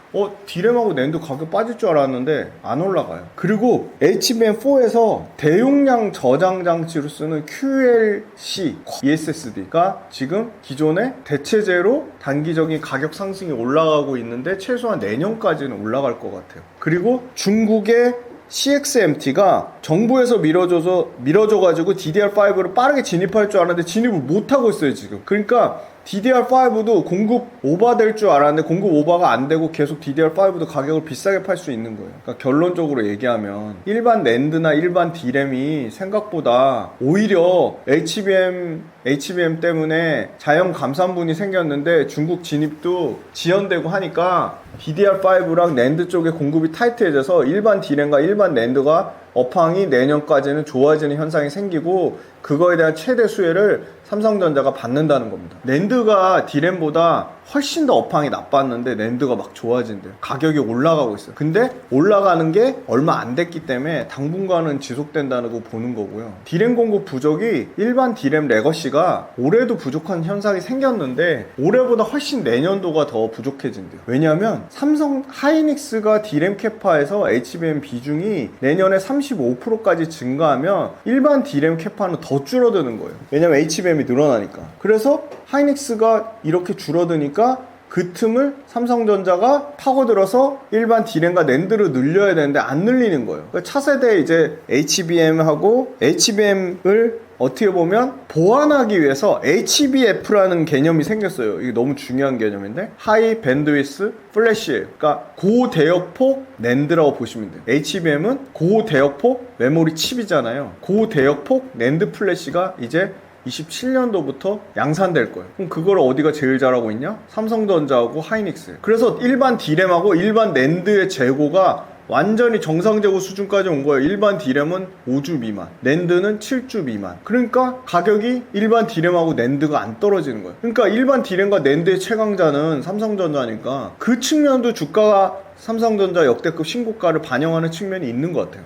D램하고 낸드 가격 빠질 줄 알았는데 안 올라가요. 그리고 HBM4에서 대용량 저장 장치로 쓰는 QLC ESSD가 지금 기존의 대체제로 단기적인 가격 상승이 올라가고 있는데 최소한 내년까지는 올라갈 것 같아요. 그리고 중국의 CXMT가 정부에서 밀어줘가지고 DDR5를 빠르게 진입할 줄 알았는데 진입을 못하고 있어요, 지금. 그러니까 DDR5도 공급 오버될 줄 알았는데 공급 오버가 안 되고 계속 DDR5도 가격을 비싸게 팔 수 있는 거예요. 그러니까 결론적으로 얘기하면 일반 낸드나 일반 D램이 생각보다 오히려 HBM 때문에 자연 감산분이 생겼는데 중국 진입도 지연되고 하니까 DDR5랑 낸드 쪽의 공급이 타이트해져서 일반 D램과 일반 낸드가 업황이 내년까지는 좋아지는 현상이 생기고 그거에 대한 최대 수혜를 삼성전자가 받는다는 겁니다. 낸드가 D램보다 훨씬 더 업황이 나빴는데 낸드가 막 좋아진대요. 가격이 올라가고 있어요. 근데 올라가는 게 얼마 안 됐기 때문에 당분간은 지속된다는 거 보는 거고요. D램 공급 부족이 일반 D램 레거시가 올해도 부족한 현상이 생겼는데 올해보다 훨씬 내년도가 더 부족해진대요. 왜냐하면 삼성 하이닉스가 D램 캐파에서 HBM 비중이 내년에 35%까지 증가하면 일반 D램 캐파는 더 줄어드는 거예요. 왜냐면 HBM이 늘어나니까. 그래서 하이닉스가 이렇게 줄어드니까 그 틈을 삼성전자가 파고들어서 일반 D램과 낸드를 늘려야 되는데 안 늘리는 거예요. 그러니까 차세대 이제 HBM하고 HBM을 어떻게 보면 보완하기 위해서 HBF라는 개념이 생겼어요. 이게 너무 중요한 개념인데 하이 밴드위스 플래시예요. 그러니까 고대역폭 낸드라고 보시면 돼요. HBM은 고대역폭 메모리 칩이잖아요. 고대역폭 낸드 플래시가 이제 27년도부터 양산될 거예요. 그럼 그걸 어디가 제일 잘하고 있냐? 삼성전자하고 하이닉스. 그래서 일반 D램하고 일반 낸드의 재고가 완전히 정상 재고 수준까지 온 거예요. 일반 D램은 5주 미만, 낸드는 7주 미만. 그러니까 가격이 일반 D램하고 낸드가 안 떨어지는 거예요. 그러니까 일반 D램과 낸드의 최강자는 삼성전자니까 그 측면도 주가가 삼성전자 역대급 신고가를 반영하는 측면이 있는 것 같아요.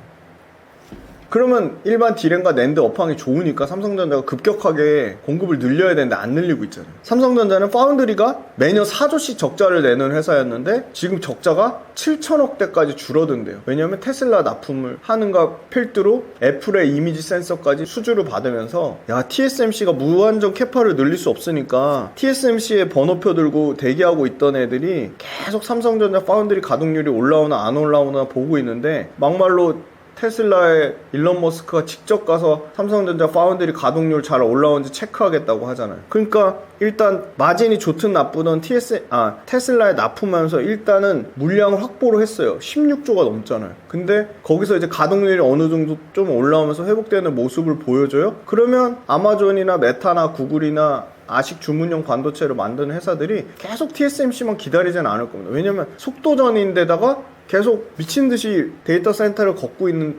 그러면 일반 D램과 낸드 업황이 좋으니까 삼성전자가 급격하게 공급을 늘려야 되는데 안 늘리고 있잖아요. 삼성전자는 파운드리가 매년 4조씩 적자를 내는 회사였는데 지금 적자가 7천억대까지 줄어든대요. 왜냐하면 테슬라 납품을 하는가 필두로 애플의 이미지 센서까지 수주를 받으면서 야 TSMC가 무한정 캐파를 늘릴 수 없으니까 TSMC의 번호표 들고 대기하고 있던 애들이 계속 삼성전자 파운드리 가동률이 올라오나 안 올라오나 보고 있는데 막말로 테슬라의 일론 머스크가 직접 가서 삼성전자 파운드리 가동률 잘 올라오는지 체크하겠다고 하잖아요. 그러니까 일단 마진이 좋든 나쁘든 테슬라에 납품하면서 일단은 물량을 확보를 했어요. 16조가 넘잖아요. 근데 거기서 이제 가동률이 어느 정도 좀 올라오면서 회복되는 모습을 보여줘요. 그러면 아마존이나 메타나 구글이나 아식 주문용 반도체를 만드는 회사들이 계속 TSMC만 기다리진 않을 겁니다. 왜냐면 속도전인데다가 계속 미친듯이 데이터 센터를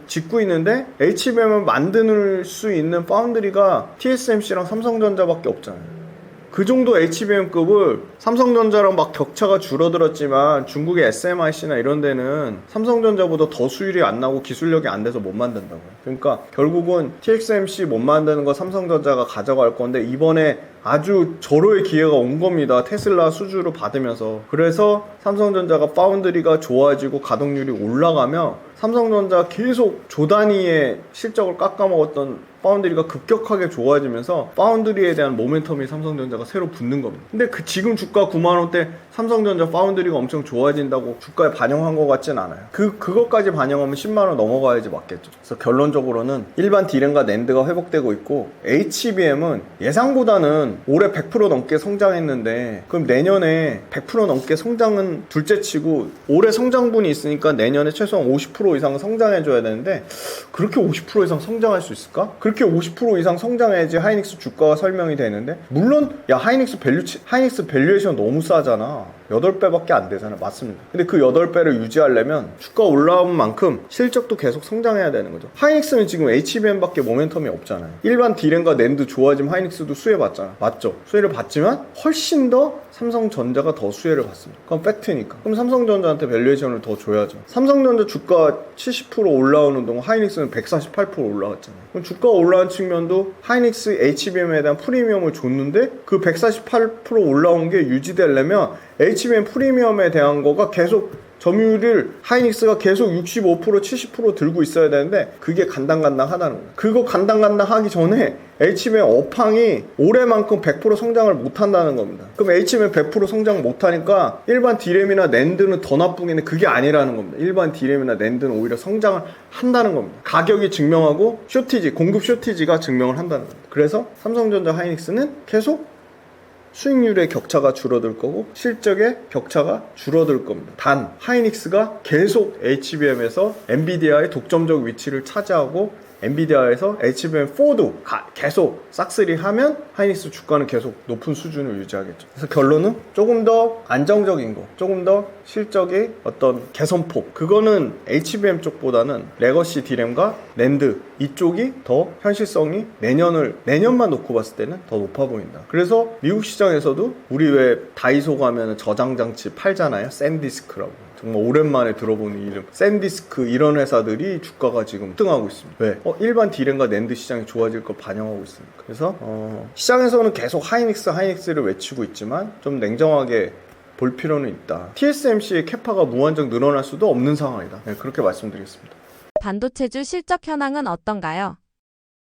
짓고 있는데 HBM을 만들 수 있는 파운드리가 TSMC랑 삼성전자밖에 없잖아요. 그 정도 HBM급을 삼성전자랑 막 격차가 줄어들었지만 중국의 SMIC나 이런 데는 삼성전자보다 더 수율이 안 나고 기술력이 안 돼서 못 만든다고요. 그러니까 결국은 TSMC 못 만드는 거 삼성전자가 가져갈 건데 이번에 아주 절호의 기회가 온 겁니다. 테슬라 수주를 받으면서. 그래서 삼성전자가 파운드리가 좋아지고 가동률이 올라가며 삼성전자 계속 조 단위의 실적을 깎아먹었던 파운드리가 급격하게 좋아지면서 파운드리에 대한 모멘텀이 삼성전자가 새로 붙는 겁니다. 근데 지금 주가 9만원대 삼성전자 파운드리가 엄청 좋아진다고 주가에 반영한 것 같진 않아요. 그것까지 반영하면 10만원 넘어가야지 맞겠죠. 그래서 결론적으로는 일반 D램과 낸드가 회복되고 있고 HBM은 예상보다는 올해 100% 넘게 성장했는데 그럼 내년에 100% 넘게 성장은 둘째치고 올해 성장분이 있으니까 내년에 최소한 50% 이상 성장해줘야 되는데 그렇게 50% 이상 성장할 수 있을까? 그렇게 50% 이상 성장해야지 하이닉스 주가가 설명이 되는데 물론 야 하이닉스 밸류에이션 너무 싸잖아. 8배밖에 안 되잖아. 맞습니다. 근데 그 8배를 유지하려면 주가 올라온 만큼 실적도 계속 성장해야 되는 거죠. 하이닉스는 지금 HBM밖에 모멘텀이 없잖아요. 일반 D램과 낸드 좋아지면 하이닉스도 수혜받잖아. 맞죠? 수혜를 받지만 훨씬 더 삼성전자가 더 수혜를 받습니다. 그건 팩트니까. 그럼 삼성전자한테 밸류에이션을 더 줘야죠. 삼성전자 주가 70% 올라오는 동안 하이닉스는 148% 올라갔잖아요. 그럼 주가가 올라온 측면도 하이닉스 HBM에 대한 프리미엄을 줬는데 그 148% 올라온 게 유지되려면 HBM 프리미엄에 대한 거가 계속 점유율을 하이닉스가 계속 65% 70% 들고 있어야 되는데 그게 간당간당하다는 거예요. 그거 간당간당하기 전에 HBM 업황이 올해만큼 100% 성장을 못한다는 겁니다. 그럼 HBM 100% 성장 못하니까 일반 D램이나 낸드는 더 나쁘겠네. 그게 아니라는 겁니다. 일반 D램이나 낸드는 오히려 성장을 한다는 겁니다. 가격이 증명하고 공급 쇼티지가 증명을 한다는 겁니다. 그래서 삼성전자 하이닉스는 계속 수익률의 격차가 줄어들 거고 실적의 격차가 줄어들 겁니다. 단 하이닉스가 계속 HBM에서 엔비디아의 독점적 위치를 차지하고 엔비디아에서 HBM4도 계속 싹쓸이 하면 하이닉스 주가는 계속 높은 수준을 유지하겠죠. 그래서 결론은 조금 더 안정적인 거, 조금 더 실적의 어떤 개선폭, 그거는 HBM 쪽보다는 레거시 D램과 낸드 이쪽이 더 현실성이 내년만 놓고 봤을 때는 더 높아 보인다. 그래서 미국 시장에서도 우리 왜 다이소 가면 저장장치 팔잖아요. 샌디스크라고. 정말 오랜만에 들어보는 이름. 샌디스크 이런 회사들이 주가가 지금 등하고 있습니다. 왜? 일반 D램과 낸드 시장이 좋아질 걸 반영하고 있습니다. 그래서 시장에서는 계속 하이닉스를 외치고 있지만 좀 냉정하게 볼 필요는 있다. TSMC의 캐파가 무한정 늘어날 수도 없는 상황이다. 네, 그렇게 말씀드리겠습니다. 반도체주 실적 현황은 어떤가요?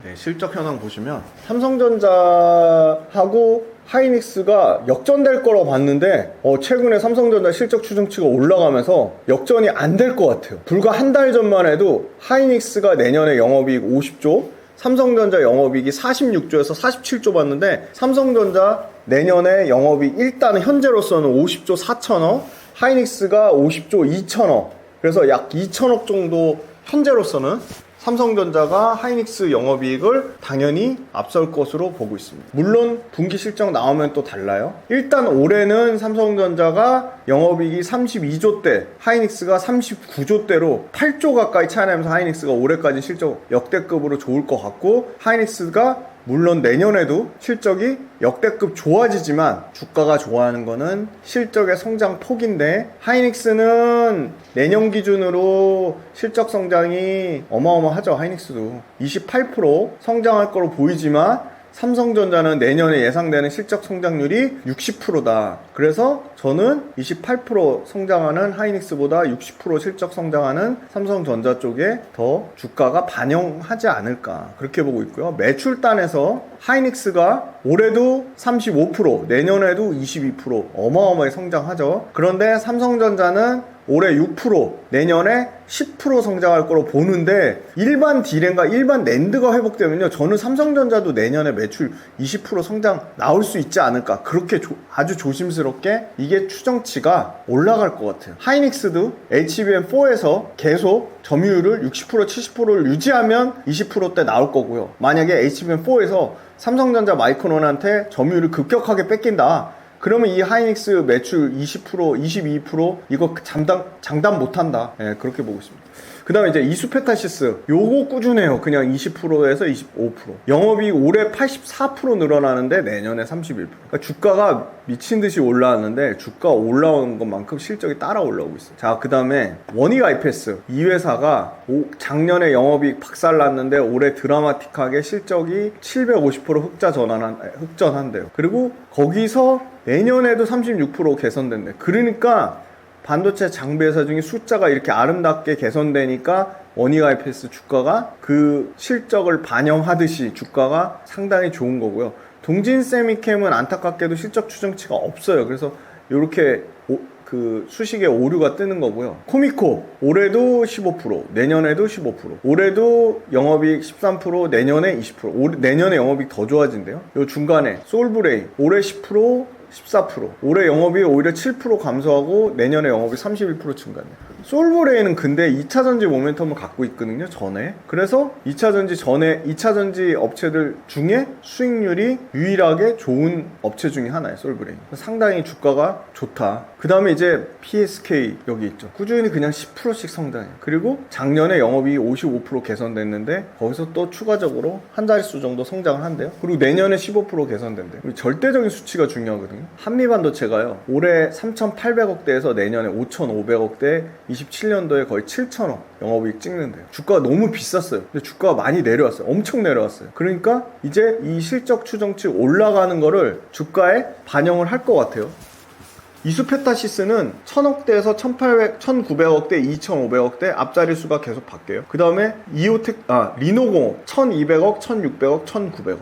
네, 실적 현황 보시면 삼성전자하고 하이닉스가 역전될 거라고 봤는데 최근에 삼성전자 실적 추정치가 올라가면서 역전이 안 될 것 같아요. 불과 한 달 전만 해도 하이닉스가 내년에 영업이익 50조, 삼성전자 영업이익이 46조에서 47조 봤는데 삼성전자 내년에 영업이익 일단은 현재로서는 50조 4천억, 하이닉스가 50조 2천억, 그래서 약 2천억 정도 현재로서는 삼성전자가 하이닉스 영업이익을 당연히 앞설 것으로 보고 있습니다. 물론 분기 실적 나오면 또 달라요. 일단 올해는 삼성전자가 영업이익이 32조대, 하이닉스가 39조대로 8조 가까이 차이 나면서 하이닉스가 올해까지 실적 역대급으로 좋을 것 같고, 하이닉스가 물론 내년에도 실적이 역대급 좋아지지만 주가가 좋아하는 거는 실적의 성장 폭인데, 하이닉스는 내년 기준으로 실적 성장이 어마어마하죠. 하이닉스도 28% 성장할 거로 보이지만 삼성전자는 내년에 예상되는 실적 성장률이 60%다. 그래서 저는 28% 성장하는 하이닉스보다 60% 실적 성장하는 삼성전자 쪽에 더 주가가 반영하지 않을까, 그렇게 보고 있고요. 매출단에서 하이닉스가 올해도 35%, 내년에도 22% 어마어마하게 성장하죠. 그런데 삼성전자는 올해 6%, 내년에 10% 성장할 거로 보는데, 일반 D램과 일반 낸드가 회복되면요, 저는 삼성전자도 내년에 매출 20% 성장 나올 수 있지 않을까, 그렇게 아주 조심스럽게 이게 추정치가 올라갈 것 같아요. 하이닉스도 HBM4에서 계속 점유율을 60%, 70%를 유지하면 20%대 나올 거고요. 만약에 HBM4에서 삼성전자 마이크론한테 점유율을 급격하게 뺏긴다, 그러면 이 하이닉스 매출 20%, 22% 이거 장담 못한다. 예, 그렇게 보고 있습니다. 그 다음에 이제 이수페타시스, 요거 꾸준해요. 그냥 20%에서 25%. 영업이익 올해 84% 늘어나는데 내년에 31%. 그러니까 주가가 미친 듯이 올라왔는데 주가 올라오는 것만큼 실적이 따라 올라오고 있어요. 자, 그 다음에 원익 아이패스, 이 회사가 작년에 영업이익 박살났는데 올해 드라마틱하게 실적이 750% 흑전한대요. 그리고 거기서 내년에도 36% 개선된대. 그러니까 반도체 장비 회사 중에 숫자가 이렇게 아름답게 개선되니까 원익 아이패스 주가가 그 실적을 반영하듯이 주가가 상당히 좋은 거고요. 동진 세미캠은 안타깝게도 실적 추정치가 없어요. 그래서 이렇게 그 수식에 오류가 뜨는 거고요. 코미코 올해도 15%, 내년에도 15%, 올해도 영업이익 13%, 내년에 20%, 내년에 영업이익 더 좋아진대요. 요 중간에 솔브레인 올해 10%, 14%, 올해 영업이익 오히려 7% 감소하고 내년에 영업이 31% 증가해요. 솔브레인은 근데 2차전지 모멘텀을 갖고 있거든요, 전에. 그래서 2차전지 업체들 중에 수익률이 유일하게 좋은 업체 중에 하나예요, 솔브레인. 상당히 주가가 좋다. 그 다음에 이제 PSK 여기 있죠. 꾸준히 그냥 10%씩 성장해요. 그리고 작년에 영업이익 55% 개선됐는데 거기서 또 추가적으로 한 자릿수 정도 성장을 한대요. 그리고 내년에 15% 개선된대요. 절대적인 수치가 중요하거든요. 한미반도체가요, 올해 3,800억대에서 내년에 5,500억대, 27년도에 거의 7,000억 영업이익 찍는데요. 주가가 너무 비쌌어요. 근데 주가가 많이 내려왔어요. 엄청 내려왔어요. 그러니까 이제 이 실적 추정치 올라가는 거를 주가에 반영을 할 것 같아요. 이수페타시스는 1,000억대에서 1,900억대, 2,500억대 앞자리 수가 계속 바뀌어요. 그 다음에 리노공업 1,200억, 1,600억, 1,900억.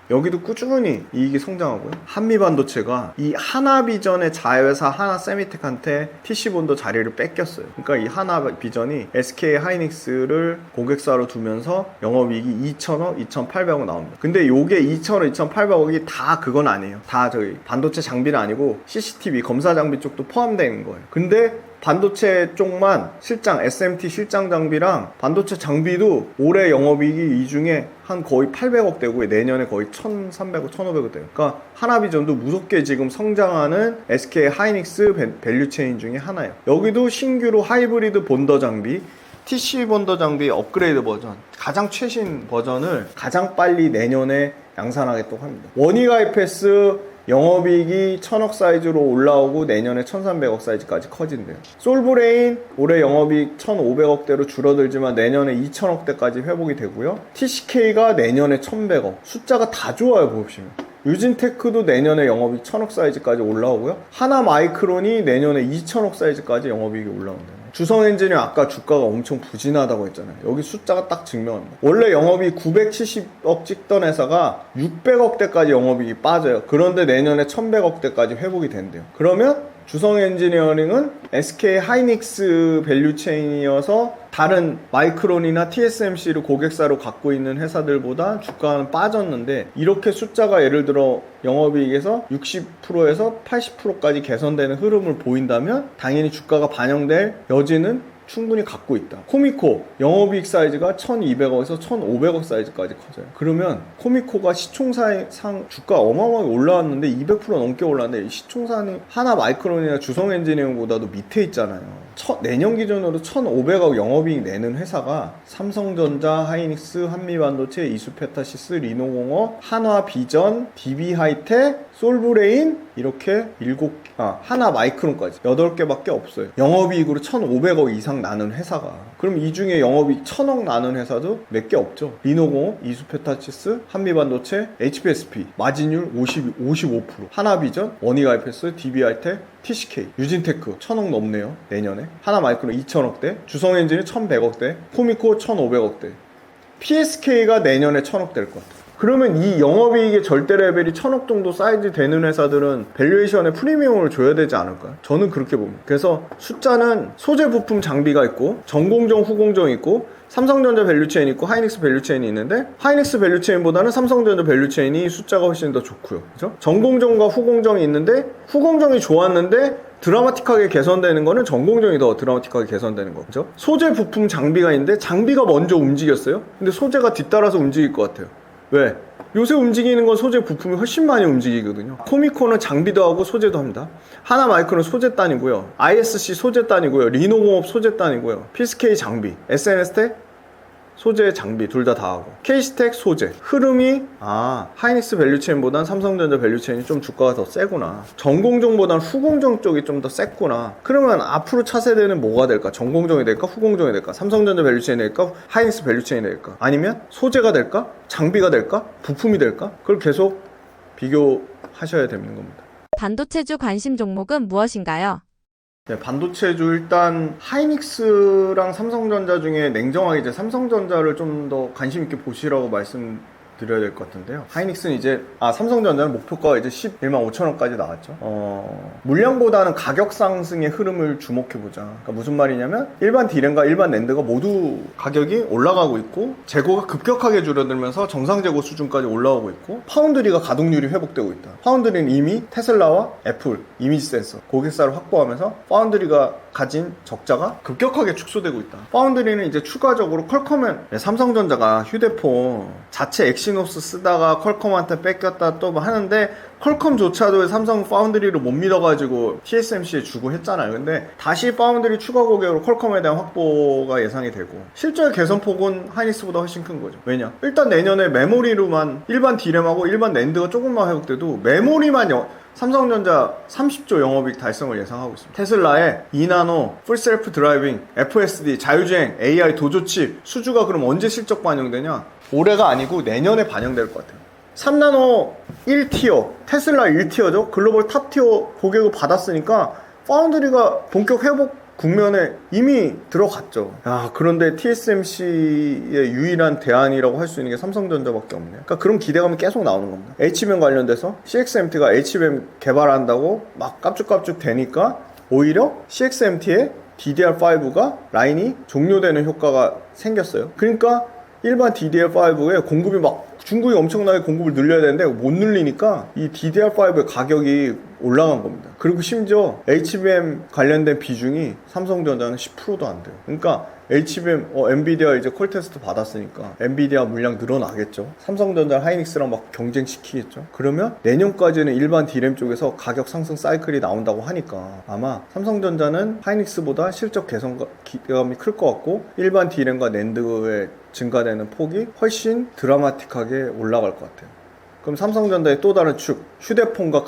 여기도 꾸준히 이익이 성장하고요. 한미반도체가 이 하나비전의 자회사 하나세미텍한테 TC본도 자리를 뺏겼어요. 그러니까 이 하나비전이 SK 하이닉스를 고객사로 두면서 영업이익이 2,000억, 2,800억 나옵니다. 근데 요게 2,000억, 2,800억이 다 그건 아니에요. 다 저희 반도체 장비는 아니고 CCTV 검사 장비 쪽도 포함되는 거예요. 근데 반도체 쪽만 실장, SMT 실장 장비랑 반도체 장비도 올해 영업이익이 이 중에 한 거의 800억 되고 내년에 거의 1,300억, 1,500억 돼요. 그러니까 하나비전도 무섭게 지금 성장하는 SK 하이닉스 밸류체인 중에 하나예요. 여기도 신규로 하이브리드 본더 장비, TC 본더 장비 업그레이드 버전, 가장 최신 버전을 가장 빨리 내년에 양산하겠다고 합니다. 원익 IPS 영업이익이 1,000억 사이즈로 올라오고 내년에 1,300억 사이즈까지 커진대요. 솔브레인 올해 영업이익 1,500억대로 줄어들지만 내년에 2,000억대까지 회복이 되고요. TCK가 내년에 1,100억. 숫자가 다 좋아요, 보시면. 유진테크도 내년에 영업이익 1,000억 사이즈까지 올라오고요. 하나마이크론이 내년에 2,000억 사이즈까지 영업이익이 올라온대요. 주성엔지니어 아까 주가가 엄청 부진하다고 했잖아요. 여기 숫자가 딱 증명합니다. 원래 영업이 970억 찍던 회사가 600억대까지 영업이익이 빠져요. 그런데 내년에 1100억대까지 회복이 된대요. 그러면 주성엔지니어링은 SK 하이닉스 밸류체인이어서 다른 마이크론이나 TSMC를 고객사로 갖고 있는 회사들보다 주가는 빠졌는데 이렇게 숫자가 예를 들어 영업이익에서 60%에서 80%까지 개선되는 흐름을 보인다면 당연히 주가가 반영될 여지는 충분히 갖고 있다. 코미코 영업이익 사이즈가 1200억에서 1500억 사이즈까지 커져요. 그러면 코미코가 시총상 주가 어마어마하게 올라왔는데 200% 넘게 올랐는데 시총상이 하나 마이크론이나 주성엔지니어링보다도 밑에 있잖아요. 내년 기준으로 1500억 영업이익 내는 회사가 삼성전자, 하이닉스, 한미반도체, 이수페타시스, 리노공업, 한화비전, DB하이텍, 솔브레인 이렇게 하나 마이크론까지 8개밖에 없어요. 영업이익으로 1500억 이상 나는 회사가. 그럼 이 중에 영업이익 1000억 나는 회사도 몇 개 없죠. 리노공업, 이수페타시스, 한미반도체, HPSP 마진율 55%, 하나비전, 원익 IPS, DB하이텍, TCK, 유진테크 1000억 넘네요. 내년에 하나마이크론 2000억대, 주성엔진이 1100억대, 코미코 1500억대, PSK가 내년에 1000억 될 것 같아요. 그러면 이 영업이익의 절대 레벨이 1000억 정도 사이즈 되는 회사들은 밸류에이션에 프리미엄을 줘야 되지 않을까요? 저는 그렇게 봅니다. 그래서 숫자는 소재 부품 장비가 있고 전공정, 후공정이 있고 삼성전자 밸류체인 있고 하이닉스 밸류체인이 있는데 하이닉스 밸류체인보다는 삼성전자 밸류체인이 숫자가 훨씬 더 좋고요. 그죠? 전공정과 후공정이 있는데 후공정이 좋았는데 드라마틱하게 개선되는 거는 전공정이 더 드라마틱하게 개선되는 거죠. 소재 부품 장비가 있는데 장비가 먼저 움직였어요. 근데 소재가 뒤따라서 움직일 것 같아요. 왜? 요새 움직이는 건 소재 부품이 훨씬 많이 움직이거든요. 코미코는 장비도 하고 소재도 합니다. 하나마이크론 소재단이고요. ISC 소재단이고요. 리노공업 소재단이고요. PSK 장비, SNS텍 소재 장비 둘 다 하고 K스텍 소재 흐름이 하이닉스 밸류체인보단 삼성전자 밸류체인이 좀 주가가 더 세구나. 전공정보단 후공정 쪽이 좀 더 셌구나. 그러면 앞으로 차세대는 뭐가 될까? 전공정이 될까? 후공정이 될까? 삼성전자 밸류체인이 될까? 하이닉스 밸류체인이 될까? 아니면 소재가 될까? 장비가 될까? 부품이 될까? 그걸 계속 비교하셔야 되는 겁니다. 반도체주 관심 종목은 무엇인가요? 네, 반도체주 일단 하이닉스랑 삼성전자 중에 냉정하게 이제 삼성전자를 좀 더 관심 있게 보시라고 말씀드려야 될 것 같은데요. 하이닉스는 이제 삼성전자는 목표가가 이제 11만 5천원까지 나왔죠. 물량보다는 가격 상승의 흐름을 주목해보자. 그러니까 무슨 말이냐면 일반 D램과 일반 낸드가 모두 가격이 올라가고 있고 재고가 급격하게 줄어들면서 정상 재고 수준까지 올라오고 있고 파운드리가 가동률이 회복되고 있다. 파운드리는 이미 테슬라와 애플 이미지 센서 고객사를 확보하면서 파운드리가 가진 적자가 급격하게 축소되고 있다. 파운드리는 이제 추가적으로 삼성전자가 휴대폰 자체 엑시노스 쓰다가 퀄컴한테 뺏겼다 또 하는데 퀄컴조차도 삼성 파운드리를 못 믿어가지고 TSMC에 주고 했잖아요. 근데 다시 파운드리 추가 고객으로 퀄컴에 대한 확보가 예상이 되고 실제 개선폭은 하이닉스보다 훨씬 큰 거죠. 왜냐? 일단 내년에 메모리로만 일반 D램하고 일반 낸드가 조금만 회복돼도 메모리만 삼성전자 30조 영업이익 달성을 예상하고 있습니다. 테슬라의 2나노, 풀셀프 드라이빙, FSD, 자율주행, AI 도조칩 수주가 그럼 언제 실적 반영되냐? 올해가 아니고 내년에 반영될 것 같아요. 3나노 1티어, 테슬라 1티어죠. 글로벌 탑티어 고객을 받았으니까 파운드리가 본격 회복 국면에 이미 들어갔죠. 그런데 TSMC의 유일한 대안이라고 할 수 있는 게 삼성전자밖에 없네요. 그러니까 그런 기대감이 계속 나오는 겁니다. HBM 관련돼서 CXMT가 HBM 개발한다고 막 깝죽깝죽 되니까 오히려 CXMT의 DDR5가 라인이 종료되는 효과가 생겼어요. 그러니까 일반 DDR5의 공급이 막 중국이 엄청나게 공급을 늘려야 되는데 못 늘리니까 이 DDR5의 가격이 올라간 겁니다. 그리고 심지어 HBM 관련된 비중이 삼성전자는 10%도 안 돼요. 그러니까 HBM, 엔비디아 이제 콜 테스트 받았으니까 엔비디아 물량 늘어나겠죠. 삼성전자 하이닉스랑 막 경쟁시키겠죠. 그러면 내년까지는 일반 D램 쪽에서 가격 상승 사이클이 나온다고 하니까 아마 삼성전자는 하이닉스보다 실적 개선감이 클 것 같고 일반 D램과 낸드의 증가되는 폭이 훨씬 드라마틱하게 올라갈 것 같아요. 그럼 삼성전자의 또 다른 축, 휴대폰과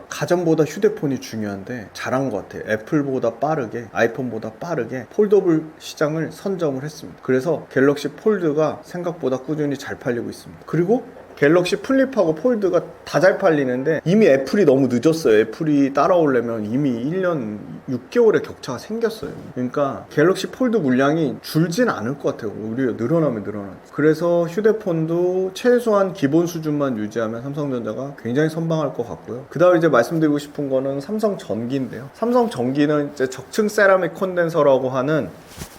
가전보다 휴대폰이 중요한데 잘한 것 같아요. 애플보다 빠르게, 아이폰보다 빠르게 폴더블 시장을 선점을 했습니다. 그래서 갤럭시 폴드가 생각보다 꾸준히 잘 팔리고 있습니다. 그리고 갤럭시 플립하고 폴드가 다 잘 팔리는데 이미 애플이 너무 늦었어요. 애플이 따라오려면 이미 1년 6개월의 격차가 생겼어요. 그러니까 갤럭시 폴드 물량이 줄진 않을 것 같아요. 오히려 늘어나면 늘어나죠. 그래서 휴대폰도 최소한 기본 수준만 유지하면 삼성전자가 굉장히 선방할 것 같고요. 그 다음에 이제 말씀드리고 싶은 거는 삼성 전기인데요. 삼성 전기는 이제 적층 세라믹 콘덴서라고 하는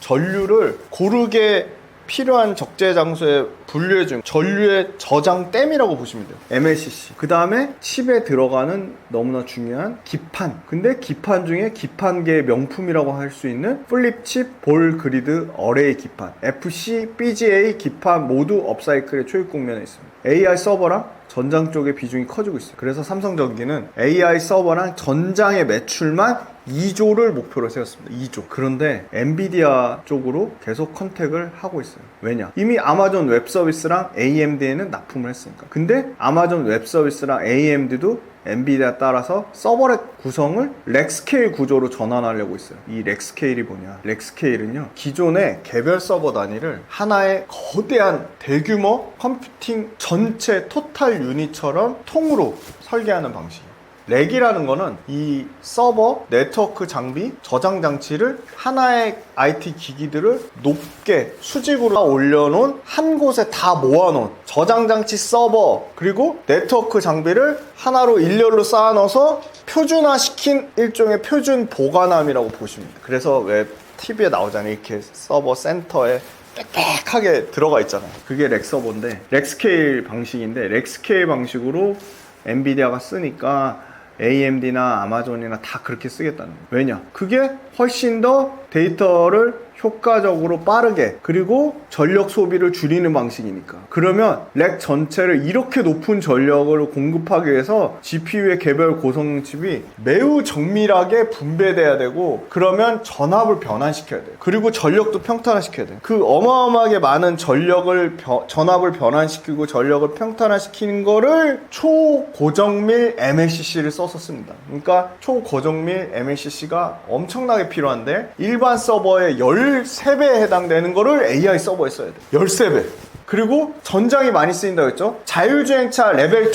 전류를 고르게 필요한 적재 장소에 분류해준 전류의 저장댐이라고 보시면 돼요. MLCC. 그 다음에 칩에 들어가는 너무나 중요한 기판. 근데 기판 중에 기판계의 명품이라고 할 수 있는 플립칩 볼 그리드 어레이 기판. FC, BGA 기판 모두 업사이클의 초입 국면에 있습니다. AI 서버랑 전장 쪽의 비중이 커지고 있어요. 그래서 삼성전기는 AI 서버랑 전장의 매출만 2조를 목표로 세웠습니다. 2조. 그런데 엔비디아 쪽으로 계속 컨택을 하고 있어요. 왜냐? 이미 아마존 웹 서비스랑 AMD에는 납품을 했으니까. 근데 아마존 웹 서비스랑 AMD도 엔비디아 따라서 서버의 구성을 렉스케일 구조로 전환하려고 있어요. 이 렉스케일이 뭐냐? 렉스케일은요, 기존의 개별 서버 단위를 하나의 거대한 대규모 컴퓨팅 전체 토탈 유닛처럼 통으로 설계하는 방식이에요. 렉이라는 거는 이 서버, 네트워크 장비, 저장 장치를 하나의 IT 기기들을 높게 수직으로 올려놓은 한 곳에 다 모아놓은 저장 장치 서버 그리고 네트워크 장비를 하나로 일렬로 쌓아넣어서 표준화시킨 일종의 표준 보관함이라고 보시면 돼요. 그래서 왜 TV에 나오잖아요. 이렇게 서버 센터에 빽빽하게 들어가 있잖아요. 그게 렉 서버인데 렉스케일 방식인데 렉스케일 방식으로 엔비디아가 쓰니까 AMD나 아마존이나 다 그렇게 쓰겠다는 거예요. 왜냐? 그게 훨씬 더 데이터를 효과적으로 빠르게 그리고 전력 소비를 줄이는 방식이니까. 그러면 렉 전체를 이렇게 높은 전력을 공급하기 위해서 GPU의 개별 고성칩이 매우 정밀하게 분배돼야 되고 그러면 전압을 변환시켜야 돼요. 그리고 전력도 평탄화시켜야 돼요. 그 어마어마하게 많은 전압을 변환시키고 전력을 평탄화시키는 거를 초고정밀 MLCC를 써서 씁니다. 그러니까 초고정밀 MLCC가 엄청나게 필요한데 일반 서버의 13배에 해당되는 거를 AI 서버에 써야 돼. 13배. 그리고 전장이 많이 쓰인다고 했죠. 자율주행차 레벨 2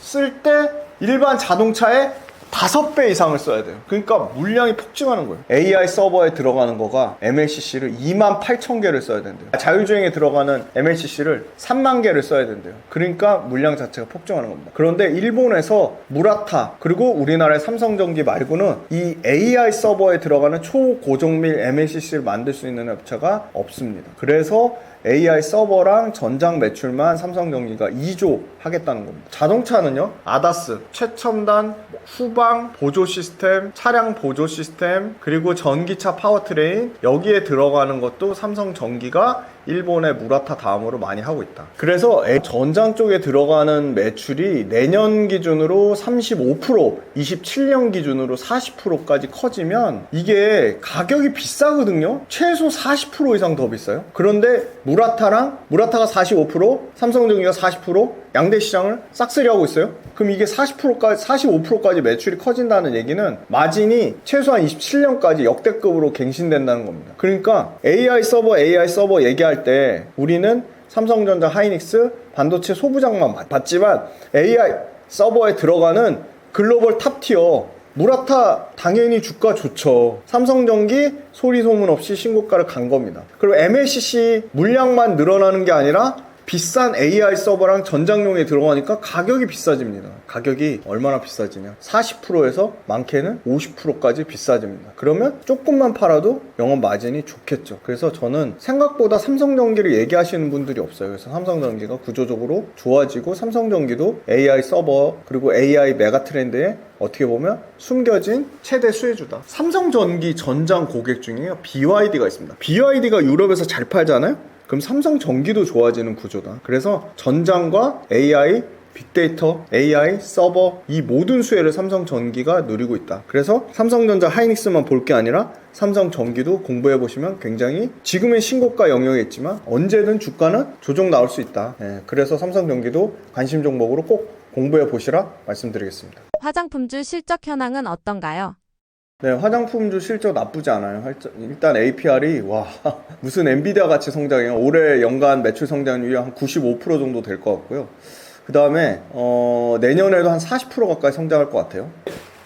쓸 때 일반 자동차의 5배 이상을 써야 돼요. 그러니까 물량이 폭증하는 거예요. AI 서버에 들어가는 거가 MLCC를 28,000개를 써야 된대요. 자율주행에 들어가는 MLCC를 3만 개를 써야 된대요. 그러니까 물량 자체가 폭증하는 겁니다. 그런데 일본에서 무라타 그리고 우리나라의 삼성전기 말고는 이 AI 서버에 들어가는 초고정밀 MLCC를 만들 수 있는 업체가 없습니다. 그래서 AI 서버랑 전장 매출만 삼성전기가 2조 하겠다는 겁니다. 자동차는요, 아다스, 최첨단 후방 보조 시스템, 차량 보조 시스템, 그리고 전기차 파워트레인, 여기에 들어가는 것도 삼성전기가 일본의 무라타 다음으로 많이 하고 있다. 그래서 전장 쪽에 들어가는 매출이 내년 기준으로 35%, 27년 기준으로 40%까지 커지면 이게 가격이 비싸거든요. 최소 40% 이상 더 비싸요. 그런데 무라타가 45%, 삼성전기가 40%, 양대 시장을 싹쓸이하고 있어요. 그럼 이게 40%까지, 45%까지 매출이 커진다는 얘기는 마진이 최소한 27년까지 역대급으로 갱신된다는 겁니다. 그러니까 AI 서버 얘기할 때 우리는 삼성전자, 하이닉스, 반도체 소부장만 봤지만 AI 서버에 들어가는 글로벌 탑티어 무라타 당연히 주가 좋죠. 삼성전기 소리 소문 없이 신고가를 간 겁니다. 그리고 MLCC 물량만 늘어나는 게 아니라 비싼 AI 서버랑 전장용에 들어가니까 가격이 비싸집니다. 가격이 얼마나 비싸지냐? 40%에서 많게는 50%까지 비싸집니다. 그러면 조금만 팔아도 영업 마진이 좋겠죠. 그래서 저는 생각보다 삼성전기를 얘기하시는 분들이 없어요. 그래서 삼성전기가 구조적으로 좋아지고 삼성전기도 AI 서버 그리고 AI 메가 트렌드에 어떻게 보면 숨겨진 최대 수혜주다. 삼성전기 전장 고객 중에 BYD가 있습니다. BYD가 유럽에서 잘 팔잖아요? 그럼 삼성전기도 좋아지는 구조다. 그래서 전장과 AI, 빅데이터, AI, 서버 이 모든 수혜를 삼성전기가 누리고 있다. 그래서 삼성전자 하이닉스만 볼 게 아니라 삼성전기도 공부해보시면 굉장히 지금은 신고가 영역에 있지만 언제든 주가는 조정 나올 수 있다. 그래서 삼성전기도 관심 종목으로 꼭 공부해보시라 말씀드리겠습니다. 화장품주 실적 현황은 어떤가요? 네, 화장품주 실적 나쁘지 않아요. 일단 APR이 무슨 엔비디아 같이 성장해요. 올해 연간 매출 성장률이 한 95% 정도 될 것 같고요. 그 다음에 내년에도 한 40% 가까이 성장할 것 같아요.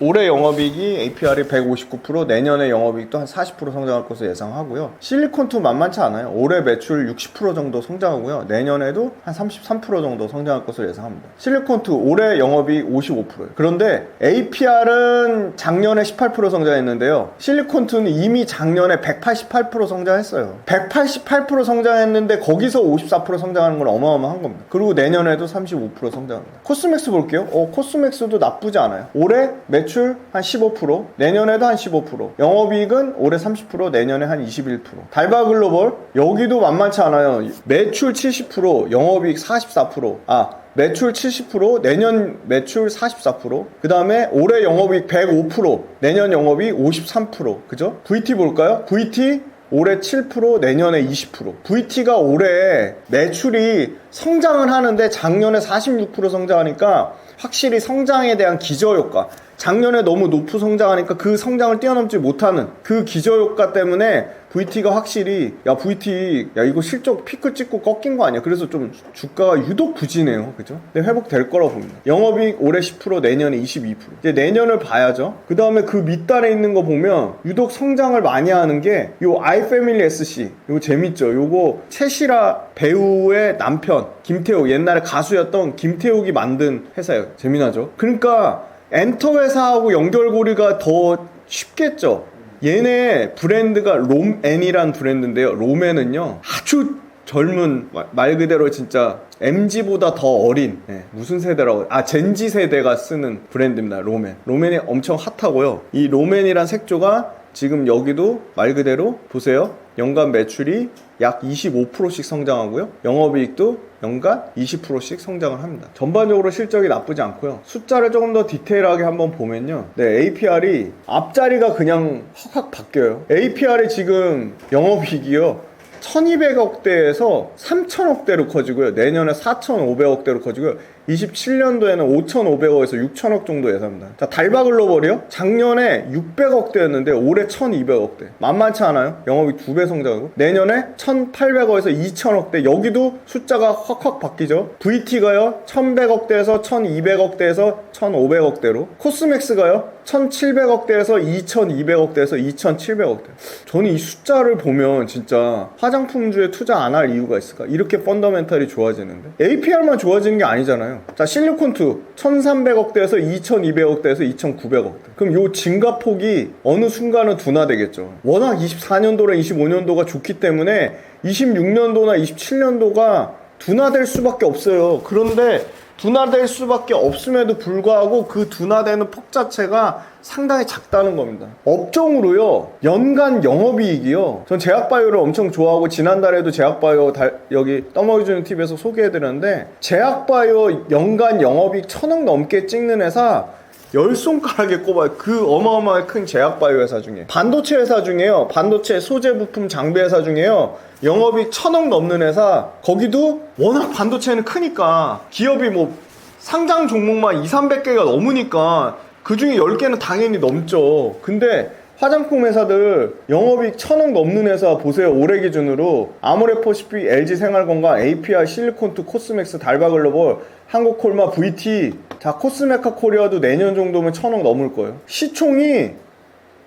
올해 영업이익이 APR이 159%, 내년에 영업이익도 한 40% 성장할 것으로 예상하고요. 실리콘2 만만치 않아요. 올해 매출 60% 정도 성장하고요. 내년에도 한 33% 정도 성장할 것으로 예상합니다. 실리콘2 올해 영업이익 55%예요. 그런데 APR은 작년에 18% 성장했는데요. 실리콘2는 이미 작년에 188% 성장했어요. 188% 성장했는데 거기서 54% 성장하는 건 어마어마한 겁니다. 그리고 내년에도 35% 성장합니다. 코스맥스 볼게요. 코스맥스도 나쁘지 않아요. 올해 매출 한 15%, 내년에도 한 15%, 영업이익은 올해 30%, 내년에 한 21%. 달바글로벌 여기도 만만치 않아요. 매출 70%, 영업이익 44%. 매출 70%, 내년 매출 44%, 그 다음에 올해 영업이익 105%, 내년 영업이익 53%. 그죠? VT 볼까요? VT 올해 7%, 내년에 20%. VT가 올해 매출이 성장을 하는데 작년에 46% 성장하니까 확실히 성장에 대한 기저효과, 작년에 너무 높은 성장하니까 그 성장을 뛰어넘지 못하는 그 기저효과 때문에 VT가 확실히 VT 이거 실적 피크 찍고 꺾인 거 아니야. 그래서 좀 주가가 유독 부진해요. 그죠? 근데 회복될 거라고 봅니다. 영업이익 올해 10%, 내년에 22%. 이제 내년을 봐야죠. 그 다음에 그 밑단에 있는 거 보면 유독 성장을 많이 하는 게 요 아이패밀리 SC. 요거 재밌죠? 요거 최시라 배우의 남편 김태욱, 옛날에 가수였던 김태욱이 만든 회사예요. 재미나죠? 그러니까 엔터 회사하고 연결고리가 더 쉽겠죠. 얘네 브랜드가 롬앤이란 브랜드인데요. 롬앤은요 아주 젊은, 말 그대로 진짜 MG보다 더 어린, 무슨 세대라고, 젠지 세대가 쓰는 브랜드입니다. 롬앤이 엄청 핫하고요. 이 롬앤이란 색조가 지금 여기도 말 그대로 보세요. 연간 매출이 약 25%씩 성장하고요. 영업이익도 연간 20%씩 성장을 합니다. 전반적으로 실적이 나쁘지 않고요. 숫자를 조금 더 디테일하게 한번 보면요. APR이 앞자리가 그냥 확 바뀌어요. APR이 지금 영업이익이요. 1200억대에서 3000억대로 커지고요. 내년에 4500억대로 커지고요. 27년도에는 5500억에서 6000억 정도 예상합니다. 자, 달바글로벌이요? 작년에 600억대였는데 올해 1200억대. 만만치 않아요? 영업이 2배 성장하고. 내년에 1800억에서 2000억대. 여기도 숫자가 확 바뀌죠. VT가요? 1100억대에서 1200억대에서 1500억대로. 코스맥스가요? 1700억대에서 2200억대에서 2700억대. 저는 이 숫자를 보면 진짜 화장품주에 투자 안 할 이유가 있을까? 이렇게 펀더멘탈이 좋아지는데 APR만 좋아지는 게 아니잖아요. 자, 실리콘2 1300억대에서 2200억대에서 2900억대. 그럼 요 증가폭이 어느 순간은 둔화되겠죠. 워낙 24년도랑 25년도가 좋기 때문에 26년도나 27년도가 둔화될 수밖에 없어요. 그런데 둔화될 수밖에 없음에도 불구하고 그 둔화되는 폭 자체가 상당히 작다는 겁니다. 업종으로요, 연간 영업이익이요. 전 제약바이오를 엄청 좋아하고 지난달에도 제약바이오 여기 떠먹여주는 TV에서 소개해드렸는데 제약바이오 연간 영업이익 1000억 넘게 찍는 회사 10손가락에 꼽아요. 그 어마어마하게 큰 제약바이오 회사 중에. 반도체 회사 중에요. 반도체 소재 부품 장비 회사 중에요. 영업이익 1000억 넘는 회사. 거기도 워낙 반도체는 크니까 기업이 뭐 상장 종목만 200~300개가 넘으니까 그 중에 10개는 당연히 넘죠. 근데 화장품 회사들 영업이익 1000억 넘는 회사 보세요. 올해 기준으로 아모레퍼시픽, LG생활건강, APR, 실리콘2, 코스맥스, 달바글로벌, 한국콜마, VT 자, 코스메카 코리아도 내년 정도면 1000억 넘을 거예요. 시총이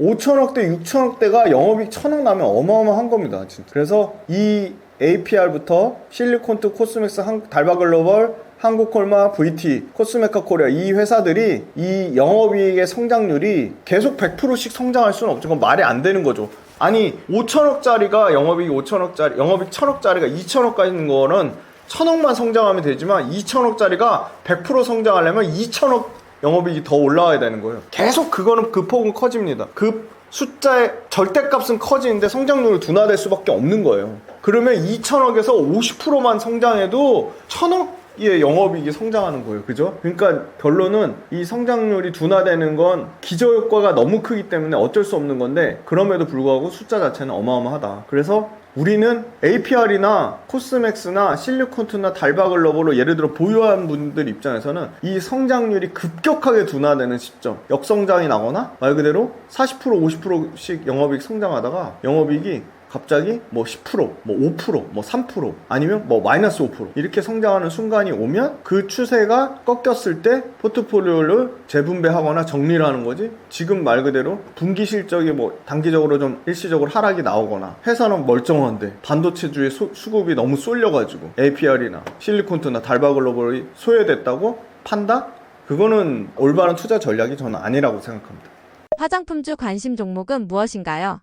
5천억대, 6천억대가 영업이익 1000억 나면 어마어마한 겁니다, 진짜. 그래서 이 APR부터 실리콘트, 코스맥스, 달바글로벌, 한국콜마, VT, 코스메카 코리아 이 회사들이 이 영업이익의 성장률이 계속 100%씩 성장할 수는 없죠. 그건 말이 안 되는 거죠. 아니 5천억짜리가 영업이익 5천억짜리, 영업이익 1000억짜리가 2천억까지 있는 거는 1000억만 성장하면 되지만 2천억짜리가 100% 성장하려면 2천억 영업이익이 더 올라와야 되는 거예요. 계속 그거는 그 폭은 커집니다. 그 숫자의 절대값은 커지는데 성장률이 둔화될 수밖에 없는 거예요. 그러면 2천억에서 50%만 성장해도 1000억의 영업이익이 성장하는 거예요. 그죠? 그러니까 결론은 이 성장률이 둔화되는 건 기저효과가 너무 크기 때문에 어쩔 수 없는 건데 그럼에도 불구하고 숫자 자체는 어마어마하다. 그래서 우리는 APR이나 코스맥스나 실리콘트나 달바글로벌로 예를 들어 보유한 분들 입장에서는 이 성장률이 급격하게 둔화되는 시점, 역성장이 나거나 말 그대로 40% 50%씩 영업이익 성장하다가 영업이익이 갑자기 뭐 10%, 뭐 5%, 뭐 3% 아니면 뭐 마이너스 5% 이렇게 성장하는 순간이 오면 그 추세가 꺾였을 때 포트폴리오를 재분배하거나 정리를 하는 거지. 지금 말 그대로 분기 실적이 뭐 단기적으로 좀 일시적으로 하락이 나오거나 회사는 멀쩡한데 반도체주의 수급이 너무 쏠려가지고 APR이나 실리콘트나 달바글로벌이 소외됐다고 판다? 그거는 올바른 투자 전략이 저는 아니라고 생각합니다. 화장품주 관심 종목은 무엇인가요?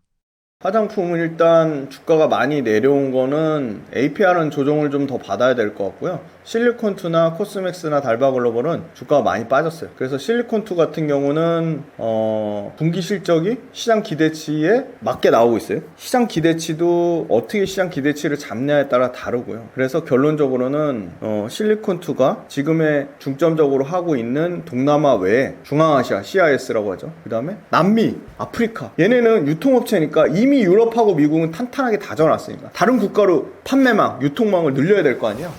화장품은 일단 주가가 많이 내려온 거는 APR은 조정을 좀 더 받아야 될 것 같고요. 실리콘투나 코스맥스나 달바글로벌은 주가가 많이 빠졌어요. 그래서 실리콘투 같은 경우는 분기 실적이 시장 기대치에 맞게 나오고 있어요. 시장 기대치도 어떻게 시장 기대치를 잡냐에 따라 다르고요. 그래서 결론적으로는 실리콘투가 지금의 중점적으로 하고 있는 동남아 외에 중앙아시아 CIS라고 하죠. 그 다음에 남미, 아프리카 얘네는 유통업체니까 이미 유럽하고 미국은 탄탄하게 다져놨으니까 다른 국가로 판매망, 유통망을 늘려야 될 거 아니에요.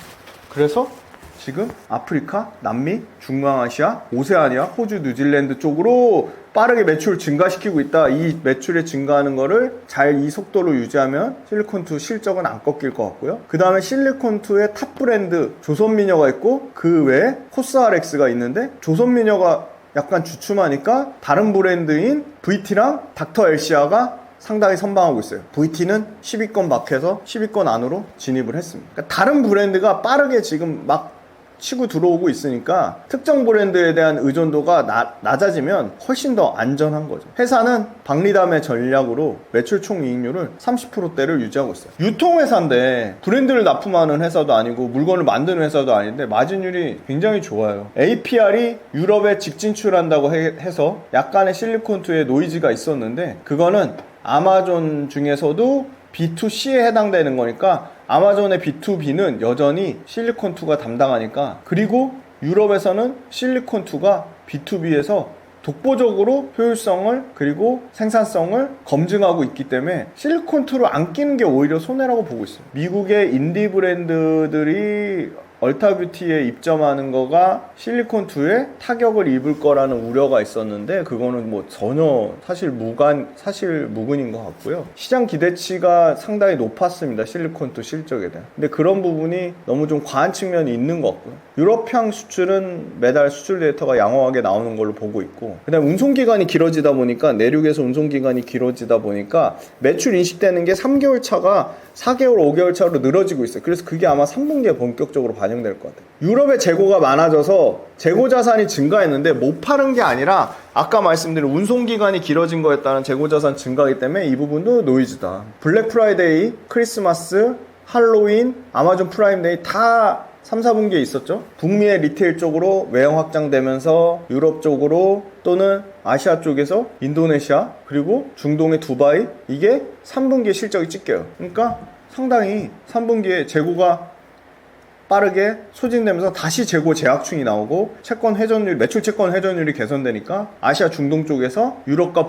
그래서 지금 아프리카, 남미, 중앙아시아, 오세아니아, 호주, 뉴질랜드 쪽으로 빠르게 매출을 증가시키고 있다. 이 매출이 증가하는 거를 잘 이 속도로 유지하면 실리콘투 실적은 안 꺾일 것 같고요. 그 다음에 실리콘투의 탑 브랜드 조선미녀가 있고 그 외에 코스RX가 있는데 조선미녀가 약간 주춤하니까 다른 브랜드인 VT랑 닥터 엘시아가 상당히 선방하고 있어요. VT는 10위권 밖에서 10위권 안으로 진입을 했습니다. 그러니까 다른 브랜드가 빠르게 지금 막 치고 들어오고 있으니까 특정 브랜드에 대한 의존도가 낮아지면 훨씬 더 안전한 거죠. 회사는 박리담의 전략으로 매출 총이익률을 30%대를 유지하고 있어요. 유통회사인데 브랜드를 납품하는 회사도 아니고 물건을 만드는 회사도 아닌데 마진율이 굉장히 좋아요. APR이 유럽에 직진출한다고 해서 약간의 실리콘투의 노이즈가 있었는데 그거는 아마존 중에서도 B2C에 해당되는 거니까 아마존의 B2B는 여전히 실리콘투가 담당하니까 그리고 유럽에서는 실리콘투가 B2B에서 독보적으로 효율성을 그리고 생산성을 검증하고 있기 때문에 실리콘투를 안 끼는 게 오히려 손해라고 보고 있어요. 미국의 인디 브랜드들이 얼타뷰티에 입점하는 거가 실리콘투에 타격을 입을 거라는 우려가 있었는데 그거는 뭐 전혀 사실 무근인 것 같고요. 시장 기대치가 상당히 높았습니다. 실리콘투 실적에 대한. 근데 그런 부분이 너무 좀 과한 측면이 있는 것 같고요. 유럽향 수출은 매달 수출 데이터가 양호하게 나오는 걸로 보고 있고 그다음에 운송기간이 길어지다 보니까 내륙에서 운송기간이 길어지다 보니까 매출 인식되는 게 3개월 차가 4개월, 5개월 차로 늘어지고 있어요. 그래서 그게 아마 3분기에 본격적으로 반영될 것 같아요. 유럽의 재고가 많아져서 재고 자산이 증가했는데 못 파는 게 아니라 아까 말씀드린 운송기간이 길어진 거에 따른 재고 자산 증가이기 때문에 이 부분도 노이즈다. 블랙 프라이데이, 크리스마스, 할로윈, 아마존 프라임데이 다 3, 4분기에 있었죠. 북미의 리테일 쪽으로 외형 확장되면서 유럽 쪽으로 또는 아시아 쪽에서 인도네시아 그리고 중동의 두바이 이게 3분기에 실적이 찍혀요. 그러니까 상당히 3분기에 재고가 빠르게 소진되면서 다시 재고 재확충이 나오고 채권 회전율, 매출 채권 회전율이 개선되니까 아시아 중동 쪽에서 유럽과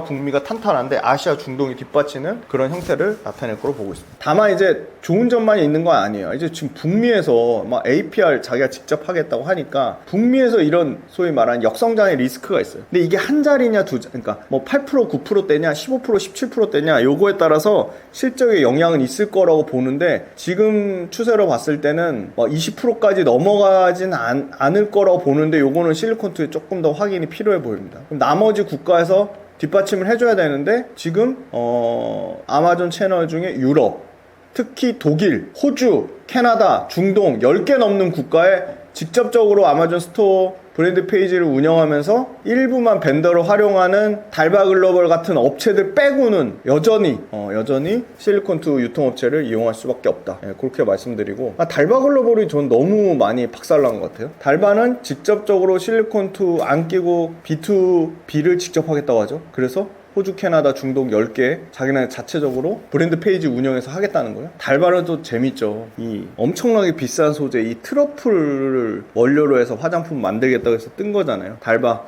북미가 탄탄한데 아시아 중동이 뒷받치는 그런 형태를 나타낼 거로 보고 있습니다. 다만 이제 좋은 점만 있는 건 아니에요. 이제 지금 북미에서 막 APR 자기가 직접 하겠다고 하니까 북미에서 이런 소위 말하는 역성장의 리스크가 있어요. 근데 이게 한 자리냐 그러니까 뭐 8% 9%대냐 15% 17%대냐 요거에 따라서 실적에 영향은 있을 거라고 보는데 지금 추세로 봤을 봤을 때는 20%까지 넘어가진 않을 거라고 보는데 요거는 실리콘투에 조금 더 확인이 필요해 보입니다. 그럼 나머지 국가에서 뒷받침을 해줘야 되는데 지금 아마존 채널 중에 유럽, 특히 독일, 호주, 캐나다, 중동 10개 넘는 국가에 직접적으로 아마존 스토어 브랜드 페이지를 운영하면서 일부만 벤더를 활용하는 달바글로벌 같은 업체들 빼고는 여전히 실리콘투 유통업체를 이용할 수밖에 없다. 그렇게 말씀드리고, 달바글로벌이 전 너무 많이 박살난 것 같아요. 달바는 직접적으로 실리콘투 안 끼고 B2B를 직접 하겠다고 하죠. 그래서 호주, 캐나다, 중동 10개 자기네 자체적으로 브랜드 페이지 운영해서 하겠다는 거예요. 달바는 또 재밌죠. 이 엄청나게 비싼 소재, 이 트러플을 원료로 해서 화장품 만들겠다고 해서 뜬 거잖아요. 달바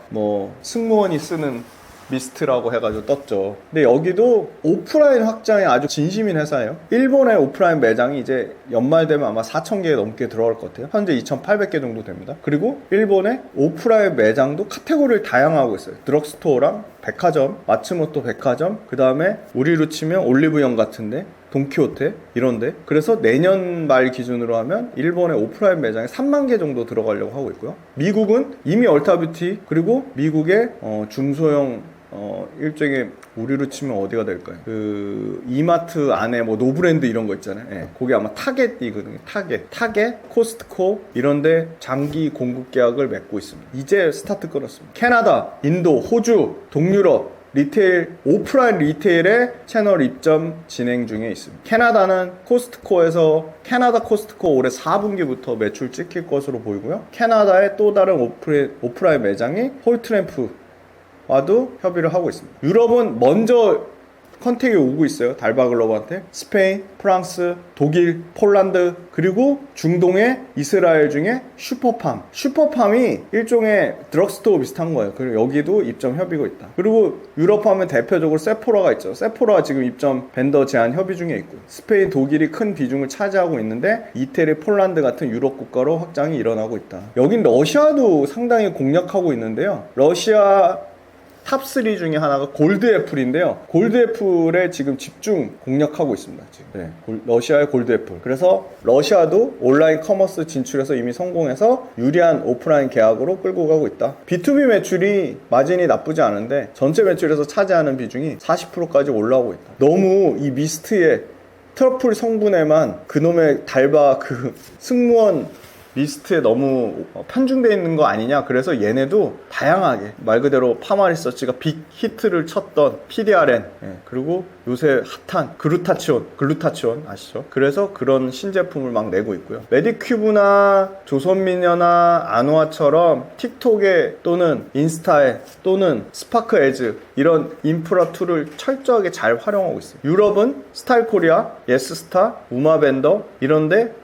승무원이 쓰는 미스트라고 해가지고 떴죠. 근데 여기도 오프라인 확장에 아주 진심인 회사예요. 일본의 오프라인 매장이 이제 연말 되면 아마 4,000개 넘게 들어갈 것 같아요. 현재 2,800개 정도 됩니다. 그리고 일본의 오프라인 매장도 카테고리를 다양하고 있어요. 드럭스토어랑 백화점, 마츠모토 백화점, 그 다음에 우리로 치면 올리브영 같은데, 돈키호테 이런데. 그래서 내년 말 기준으로 하면 일본의 오프라인 매장에 3만 개 정도 들어가려고 하고 있고요. 미국은 이미 얼타뷰티, 그리고 미국의 중소형 일종의 우리로 치면 어디가 될까요? 이마트 안에 노브랜드 이런 거 있잖아요. 거기 아마 타겟이거든요. 타겟, 코스트코 이런데 장기 공급 계약을 맺고 있습니다. 이제 스타트 끊었습니다. 캐나다, 인도, 호주, 동유럽 리테일, 오프라인 리테일의 채널 입점 진행 중에 있습니다. 캐나다는 캐나다 코스트코 올해 4분기부터 매출 찍힐 것으로 보이고요. 캐나다의 또 다른 오프라인 매장이 홀트램프와도 협의를 하고 있습니다. 유럽은 먼저 컨택이 오고 있어요. 달바글로벌한테. 스페인, 프랑스, 독일, 폴란드, 그리고 중동의 이스라엘 중에 슈퍼팜이 일종의 드럭스토어 비슷한 거예요. 그리고 여기도 입점 협의가 있다. 그리고 유럽 하면 대표적으로 세포라가 있죠. 세포라가 지금 입점 벤더 제한 협의 중에 있고, 스페인, 독일이 큰 비중을 차지하고 있는데 이태리, 폴란드 같은 유럽 국가로 확장이 일어나고 있다. 여긴 러시아도 상당히 공략하고 있는데요. 러시아 탑3 중에 하나가 골드애플인데요. 골드애플에 지금 집중 공략하고 있습니다. 지금. 러시아의 골드애플. 그래서 러시아도 온라인 커머스 진출해서 이미 성공해서 유리한 오프라인 계약으로 끌고 가고 있다. B2B 매출이 마진이 나쁘지 않은데 전체 매출에서 차지하는 비중이 40%까지 올라오고 있다. 너무 이 미스트의 트러플 성분에만 그놈의 달바 승무원 리스트에 너무 편중되어 있는 거 아니냐. 그래서 얘네도 다양하게 말 그대로 파마리서치가 빅 히트를 쳤던 PDRN, 그리고 요새 핫한 글루타치온 아시죠? 그래서 그런 신제품을 막 내고 있고요. 메디큐브나 조선미녀나 아노아처럼 틱톡에 또는 인스타에 또는 스파크 에즈 이런 인프라 툴을 철저하게 잘 활용하고 있어요. 유럽은 스타일코리아, 예스스타, 우마벤더 이런데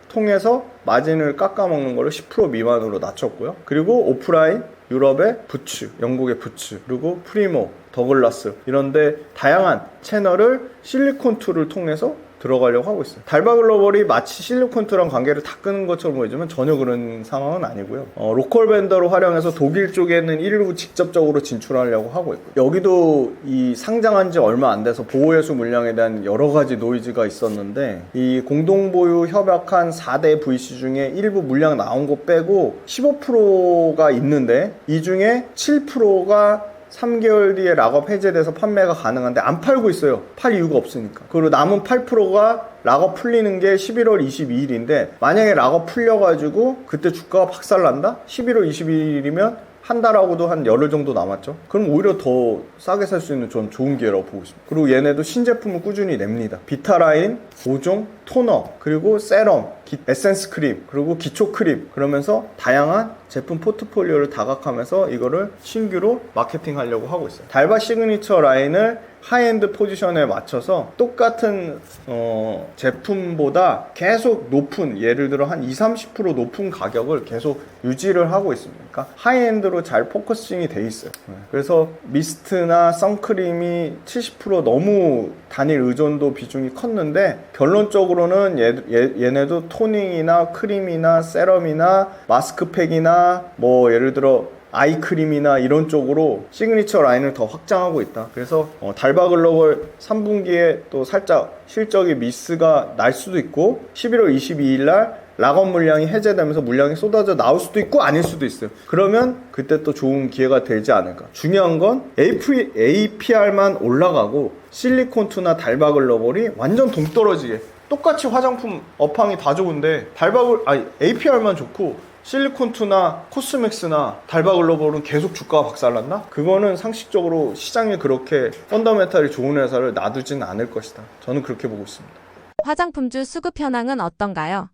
통해서 마진을 깎아먹는 거를 10% 미만으로 낮췄고요. 그리고 오프라인 유럽의 부츠, 영국의 부츠, 그리고 프리모, 더글라스 이런데 다양한 채널을 실리콘투를 통해서 들어가려고 하고 있어요. 달바글로벌이 마치 실리콘투랑 관계를 다 끄는 것처럼 보이지만 전혀 그런 상황은 아니고요. 로컬 벤더로 활용해서 독일 쪽에는 일부 직접적으로 진출하려고 하고 있고요. 여기도 이 상장한 지 얼마 안 돼서 보호예수 물량에 대한 여러 가지 노이즈가 있었는데, 이 공동보유 협약한 4대 VC 중에 일부 물량 나온 거 빼고 15%가 있는데 이 중에 7%가 3개월 뒤에 락업 해제돼서 판매가 가능한데 안 팔고 있어요. 팔 이유가 없으니까. 그리고 남은 8%가 락업 풀리는 게 11월 22일인데 만약에 락업 풀려가지고 그때 주가가 박살난다? 11월 22일이면 한 달하고도 한 열흘 정도 남았죠. 그럼 오히려 더 싸게 살 수 있는 좀 좋은 기회라고 보고 있습니다. 그리고 얘네도 신제품을 꾸준히 냅니다. 비타라인, 5종, 토너, 그리고 세럼, 에센스 크림, 그리고 기초 크림, 그러면서 다양한 제품 포트폴리오를 다각하면서 이거를 신규로 마케팅하려고 하고 있어요. 달바 시그니처 라인을 하이엔드 포지션에 맞춰서 똑같은 제품보다 계속 높은, 예를 들어 한 20-30% 높은 가격을 계속 유지를 하고 있습니다. 그러니까 하이엔드로 잘 포커싱이 돼 있어요. 그래서 미스트나 선크림이 70% 너무 단일 의존도 비중이 컸는데, 결론적으로는 얘네도 토닝이나 크림이나 세럼이나 마스크팩이나 예를 들어 아이크림이나 이런 쪽으로 시그니처 라인을 더 확장하고 있다. 그래서 달바 글로벌 3분기에 또 살짝 실적이 미스가 날 수도 있고 11월 22일 날 락업 물량이 해제되면서 물량이 쏟아져 나올 수도 있고 아닐 수도 있어요. 그러면 그때 또 좋은 기회가 되지 않을까. 중요한 건 APR만 올라가고 실리콘2나 달바 글로벌이 완전 동떨어지게 똑같이 화장품 업황이 다 좋은데 APR만 좋고 실리콘2나 코스맥스나 달바 글로벌은 계속 주가가 박살났나? 그거는 상식적으로 시장에 그렇게 펀더멘탈이 좋은 회사를 놔두진 않을 것이다. 저는 그렇게 보고 있습니다. 화장품주 수급 현황은 어떤가요?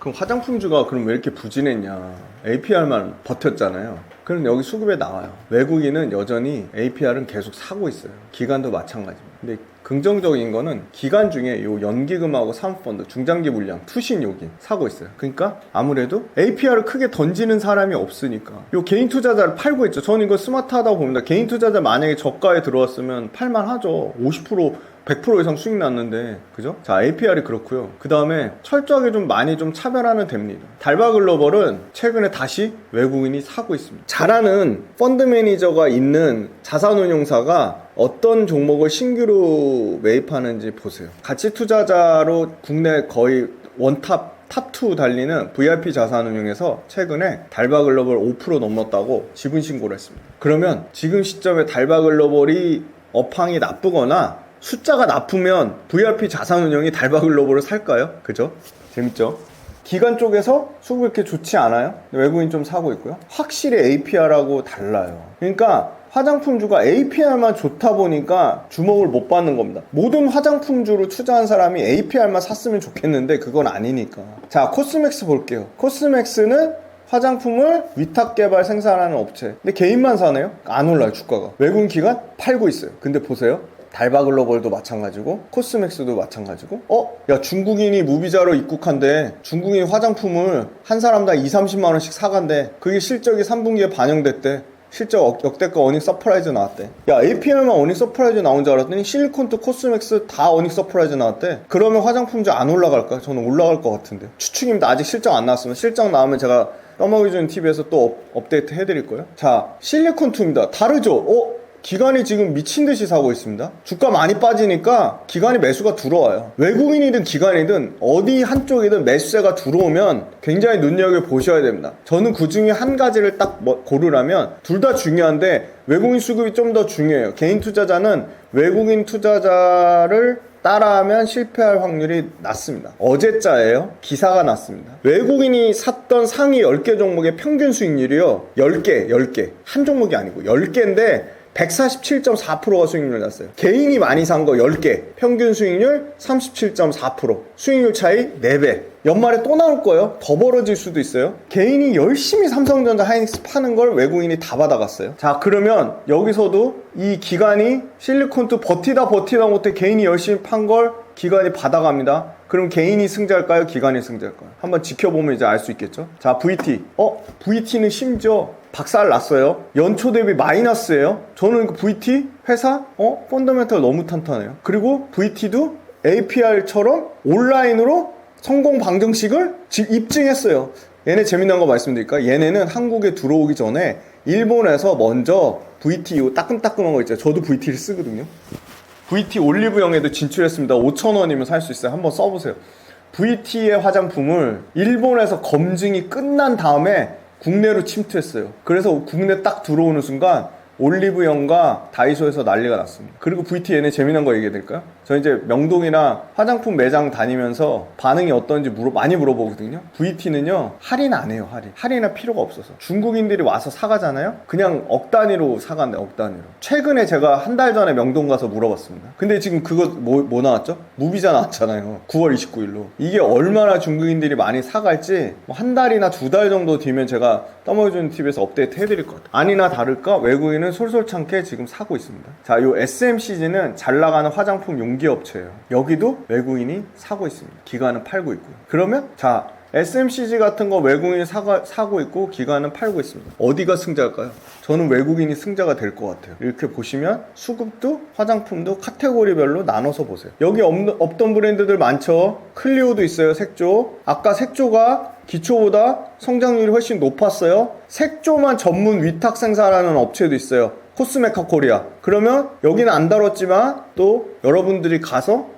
그럼 화장품주가 그럼 왜 이렇게 부진했냐? APR만 버텼잖아요. 그럼 여기 수급에 나와요. 외국인은 여전히 APR은 계속 사고 있어요. 기관도 마찬가지입니다. 근데 긍정적인 거는 기관 중에 요 연기금하고 사모펀드, 중장기 물량, 투신 여기 사고 있어요. 그러니까 아무래도 APR을 크게 던지는 사람이 없으니까 요 개인 투자자를 팔고 있죠. 저는 이거 스마트하다고 봅니다. 개인 투자자 만약에 저가에 들어왔으면 팔만 하죠. 50% 100% 이상 수익 났는데, 그죠? 자, APR이 그렇고요. 그 다음에 철저하게 좀 많이 좀 차별화는 됩니다. 달바 글로벌은 최근에 다시 외국인이 사고 있습니다. 잘하는 펀드 매니저가 있는 자산운용사가 어떤 종목을 신규로 매입하는지 보세요. 가치 투자자로 국내 거의 탑2 달리는 VIP 자산운용에서 최근에 달바 글로벌 5% 넘었다고 지분 신고를 했습니다. 그러면 지금 시점에 달바 글로벌이 업황이 나쁘거나 숫자가 나쁘면 VIP 자산운용이 달바 글로벌을 살까요? 그죠? 재밌죠? 기관 쪽에서 수급이 이렇게 좋지 않아요? 외국인 좀 사고 있고요. 확실히 APR하고 달라요. 그러니까 화장품주가 APR만 좋다 보니까 주목을 못 받는 겁니다. 모든 화장품주로 투자한 사람이 APR만 샀으면 좋겠는데 그건 아니니까. 자, 코스맥스 볼게요. 코스맥스는 화장품을 위탁 개발 생산하는 업체. 근데 개인만 사네요? 안 올라요, 주가가. 외국인 기관 팔고 있어요. 근데 보세요. 달바 글로벌도 마찬가지고 코스맥스도 마찬가지고 야, 중국인이 무비자로 입국한데 중국인 화장품을 한 사람당 2-30만 원씩 사간대. 그게 실적이 3분기에 반영됐대. 실적 역대가 어닝 서프라이즈 나왔대. 야, APR만 어닝 서프라이즈 나온 줄 알았더니 실리콘2 코스맥스 다 어닝 서프라이즈 나왔대. 그러면 화장품주 안 올라갈까? 저는 올라갈 것 같은데. 추측입니다. 아직 실적 안 나왔으면. 실적 나오면 제가 떠먹이준 TV에서 또 업데이트 해드릴 거예요. 자, 실리콘2입니다. 다르죠? 기관이 지금 미친듯이 사고 있습니다. 주가 많이 빠지니까 기관이 매수가 들어와요. 외국인이든 기관이든 어디 한쪽이든 매수세가 들어오면 굉장히 눈여겨보셔야 됩니다. 저는 그 중에 한 가지를 딱 고르라면 둘 다 중요한데 외국인 수급이 좀 더 중요해요. 개인 투자자는 외국인 투자자를 따라하면 실패할 확률이 낮습니다. 어제자예요. 기사가 났습니다. 외국인이 샀던 상위 10개 종목의 평균 수익률이요. 10개. 한 종목이 아니고 10개인데 147.4%가 수익률 났어요. 개인이 많이 산 거 10개. 평균 수익률 37.4%. 수익률 차이 4배. 연말에 또 나올 거예요. 더 벌어질 수도 있어요. 개인이 열심히 삼성전자 하이닉스 파는 걸 외국인이 다 받아갔어요. 자, 그러면 여기서도 이 기관이 실리콘2 버티다 못해 개인이 열심히 판 걸 기관이 받아갑니다. 그럼 개인이 승자일까요? 기관이 승자일까요? 한번 지켜보면 이제 알 수 있겠죠? 자, VT. VT는 심지어 박살 났어요. 연초 대비 마이너스예요. 저는 그 VT 회사 펀더멘털 너무 탄탄해요. 그리고 VT도 APR처럼 온라인으로 성공 방정식을 입증했어요. 얘네 재미난 거 말씀드릴까? 얘네는 한국에 들어오기 전에 일본에서 먼저 VT 요 따끈따끈한 거 있죠. 저도 VT를 쓰거든요. VT 올리브영에도 진출했습니다. 5,000원이면 살 수 있어요. 한번 써보세요. VT의 화장품을 일본에서 검증이 끝난 다음에 국내로 침투했어요. 그래서 국내 딱 들어오는 순간 올리브영과 다이소에서 난리가 났습니다. 그리고 VT 얘네 재미난 거 얘기해 드릴까요? 저 이제 명동이나 화장품 매장 다니면서 반응이 어떤지 많이 물어보거든요. VT는요 할인 안 해요. 할인할 필요가 없어서 중국인들이 와서 사가잖아요. 그냥 억 단위로 사간대. 억 단위로. 최근에 제가 한 달 전에 명동 가서 물어봤습니다. 근데 지금 그거 뭐 나왔죠? 무비자 나왔잖아요. 9월 29일로. 이게 얼마나 중국인들이 많이 사갈지 한 달이나 2달 정도 뒤면 제가 떠먹여주는 TV에서 업데이트 해드릴 것 같아요. 아니나 다를까 외국인은 솔솔찮게 지금 사고 있습니다. 자, 요 SMCG는 잘 나가는 화장품 용기 업체예요. 여기도 외국인이 사고 있습니다. 기관은 팔고 있고요. 그러면 자, SMCG 같은 거 외국인이 사고 있고 기관은 팔고 있습니다. 어디가 승자일까요? 저는 외국인이 승자가 될 것 같아요. 이렇게 보시면 수급도 화장품도 카테고리별로 나눠서 보세요. 여기 없던 브랜드들 많죠. 클리오도 있어요. 색조. 아까 색조가 기초보다 성장률이 훨씬 높았어요. 색조만 전문 위탁 생산하는 업체도 있어요. 코스메카 코리아. 그러면 여기는 안 다뤘지만 또 여러분들이 가서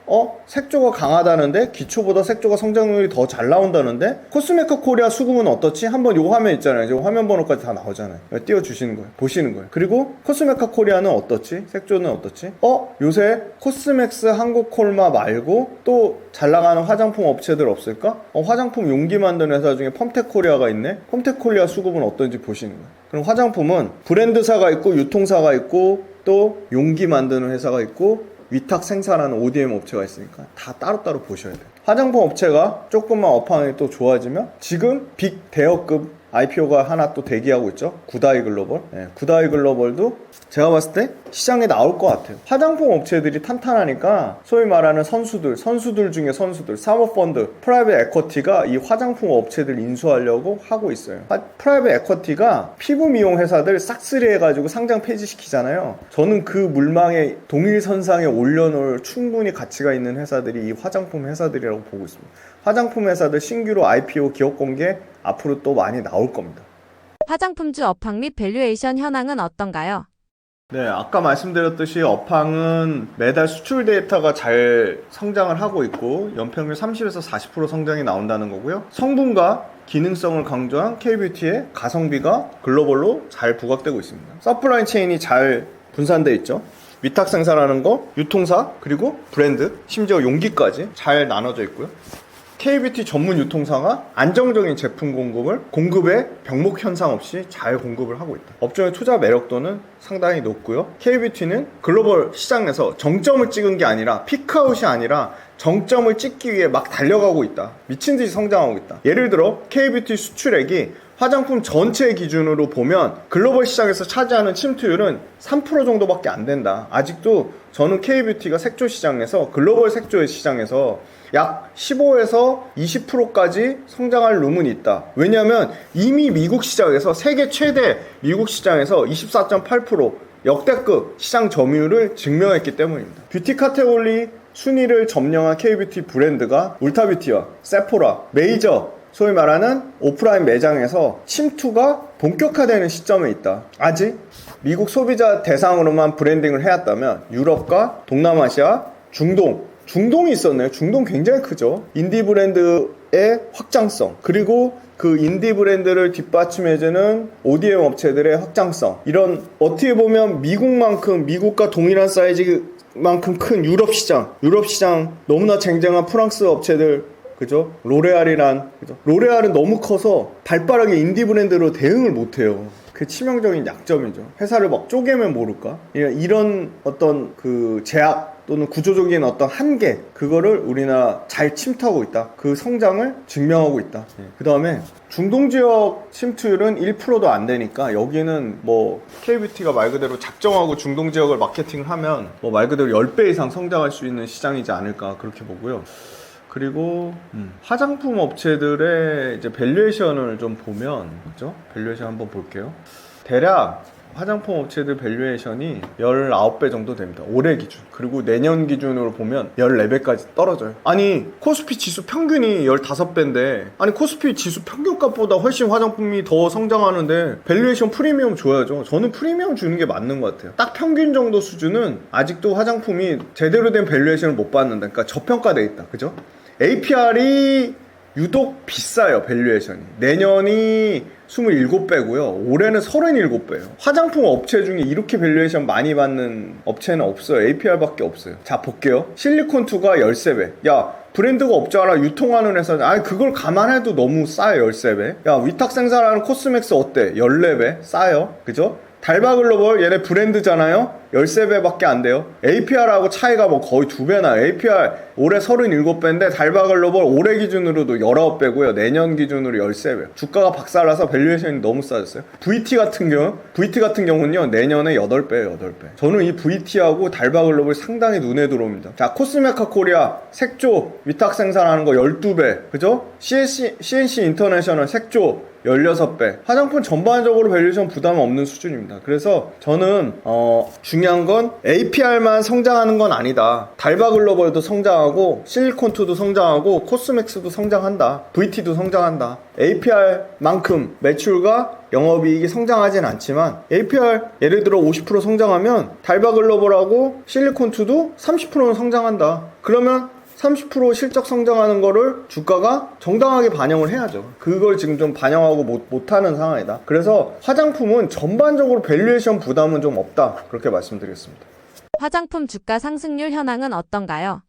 색조가 강하다는데 기초보다 색조가 성장률이 더 잘 나온다는데 코스메카 코리아 수급은 어떻지? 한번 요 화면 있잖아요. 지금 화면 번호까지 다 나오잖아요. 띄워주시는 거예요. 보시는 거예요. 그리고 코스메카 코리아는 어떻지? 색조는 어떻지? 요새 코스맥스 한국콜마 말고 또 잘 나가는 화장품 업체들 없을까? 화장품 용기 만드는 회사 중에 펌텍 코리아가 있네? 펌텍 코리아 수급은 어떤지 보시는 거예요. 그럼 화장품은 브랜드사가 있고 유통사가 있고 또 용기 만드는 회사가 있고 위탁 생산하는 ODM 업체가 있으니까 다 따로따로 보셔야 돼요. 화장품 업체가 조금만 업황이 또 좋아지면 지금 빅 대여급 IPO가 하나 또 대기하고 있죠. 구다이 글로벌. 구다이 글로벌도 제가 봤을 때 시장에 나올 것 같아요. 화장품 업체들이 탄탄하니까 소위 말하는 선수들 중에 선수들, 사모펀드, 프라이빗 에쿼티가 이 화장품 업체들 인수하려고 하고 있어요. 프라이빗 에쿼티가 피부 미용 회사들 싹쓸이 해가지고 상장 폐지시키잖아요. 저는 그 물망에 동일선상에 올려놓을 충분히 가치가 있는 회사들이 이 화장품 회사들이라고 보고 있습니다. 화장품 회사들 신규로 IPO 기업 공개 앞으로 또 많이 나올 겁니다. 화장품주 업황 및 밸류에이션 현황은 어떤가요? 네, 아까 말씀드렸듯이 업황은 매달 수출 데이터가 잘 성장을 하고 있고 연평균 30에서 40% 성장이 나온다는 거고요. 성분과 기능성을 강조한 K뷰티의 가성비가 글로벌로 잘 부각되고 있습니다. 서플라이 체인이 잘 분산되어 있죠. 위탁 생산하는 거, 유통사, 그리고 브랜드, 심지어 용기까지 잘 나눠져 있고요. K뷰티 전문 유통사가 안정적인 제품 공급에 병목 현상 없이 잘 공급을 하고 있다. 업종의 투자 매력도는 상당히 높고요. K뷰티는 글로벌 시장에서 정점을 찍은 게 아니라 피크아웃이 아니라 정점을 찍기 위해 막 달려가고 있다. 미친 듯이 성장하고 있다. 예를 들어 K뷰티 수출액이 화장품 전체 기준으로 보면 글로벌 시장에서 차지하는 침투율은 3% 정도밖에 안 된다. 아직도 저는 K뷰티가 색조 시장에서 글로벌 색조 시장에서 약 15에서 20%까지 성장할 룸은 있다. 왜냐하면 이미 미국 시장에서 세계 최대 미국 시장에서 24.8% 역대급 시장 점유율을 증명했기 때문입니다. 뷰티 카테고리 순위를 점령한 K뷰티 브랜드가 울타뷰티와 세포라, 메이저 소위 말하는 오프라인 매장에서 침투가 본격화되는 시점에 있다. 아직 미국 소비자 대상으로만 브랜딩을 해왔다면 유럽과 동남아시아, 중동이 있었네요. 중동 굉장히 크죠. 인디 브랜드의 확장성, 그리고 그 인디 브랜드를 뒷받침해주는 ODM 업체들의 확장성, 이런 어떻게 보면 미국과 동일한 사이즈만큼 큰 유럽 시장 너무나 쟁쟁한 프랑스 업체들, 그죠? 로레알은 너무 커서 발빠르게 인디 브랜드로 대응을 못해요. 그 치명적인 약점이죠. 회사를 막 쪼개면 모를까? 이런 어떤 그 제약 또는 구조적인 어떤 한계, 그거를 우리나라 잘 침투하고 있다. 그 성장을 증명하고 있다. 그 다음에 중동 지역 침투율은 1%도 안 되니까 여기는 뭐 K뷰티가 말 그대로 작정하고 중동 지역을 마케팅을 하면 뭐 말 그대로 10배 이상 성장할 수 있는 시장이지 않을까 그렇게 보고요. 그리고 화장품 업체들의 이제 밸류에이션을 좀 보면, 그죠? 밸류에이션 한번 볼게요. 대략 화장품 업체들 밸류에이션이 19배 정도 됩니다. 올해 기준. 그리고 내년 기준으로 보면 14배까지 떨어져요. 아니, 코스피 지수 평균이 15배인데, 아니, 코스피 지수 평균값보다 훨씬 화장품이 더 성장하는데, 밸류에이션 프리미엄 줘야죠. 저는 프리미엄 주는 게 맞는 것 같아요. 딱 평균 정도 수준은 아직도 화장품이 제대로 된 밸류에이션을 못 받는다. 그러니까 저평가돼 있다. 그죠? APR이 유독 비싸요. 밸류에이션이. 내년이 27배고요. 올해는 37배예요. 화장품 업체 중에 이렇게 밸류에이션 많이 받는 업체는 없어요. APR밖에 없어요. 자, 볼게요. 실리콘2가 13배. 야, 브랜드가 없잖아. 유통하는 회사는. 아니, 그걸 감안해도 너무 싸요. 13배. 야, 위탁 생산하는 코스맥스 어때? 14배. 싸요. 그죠? 달바글로벌, 얘네 브랜드잖아요. 13배밖에 안 돼요. APR하고 차이가 뭐 거의 2배나. APR 올해 37배인데 달바글로벌 올해 기준으로도 19배고요. 내년 기준으로 13배. 주가가 박살나서 밸류에이션이 너무 싸졌어요. VT 같은 경우는요. 내년에 8배예요. 8배. 저는 이 VT하고 달바글로벌 상당히 눈에 들어옵니다. 자, 코스메카 코리아 색조 위탁 생산하는 거 12배. 그죠? CNC 인터내셔널 색조 16배. 화장품 전반적으로 밸류에이션 부담 없는 수준입니다. 그래서 저는 중요한 중요한 건 APR만 성장하는 건 아니다. 달바 글로벌도 성장하고 실리콘2도 성장하고 코스맥스도 성장한다. VT도 성장한다. APR만큼 매출과 영업이익이 성장하진 않지만 APR 예를 들어 50% 성장하면 달바 글로벌하고 실리콘2도 30%는 성장한다. 그러면 30% 실적 성장하는 거를 주가가 정당하게 반영을 해야죠. 그걸 지금 좀 반영하고 못하는 상황이다. 그래서 화장품은 전반적으로 밸류에이션 부담은 좀 없다. 그렇게 말씀드리겠습니다. 화장품 주가 상승률 현황은 어떤가요?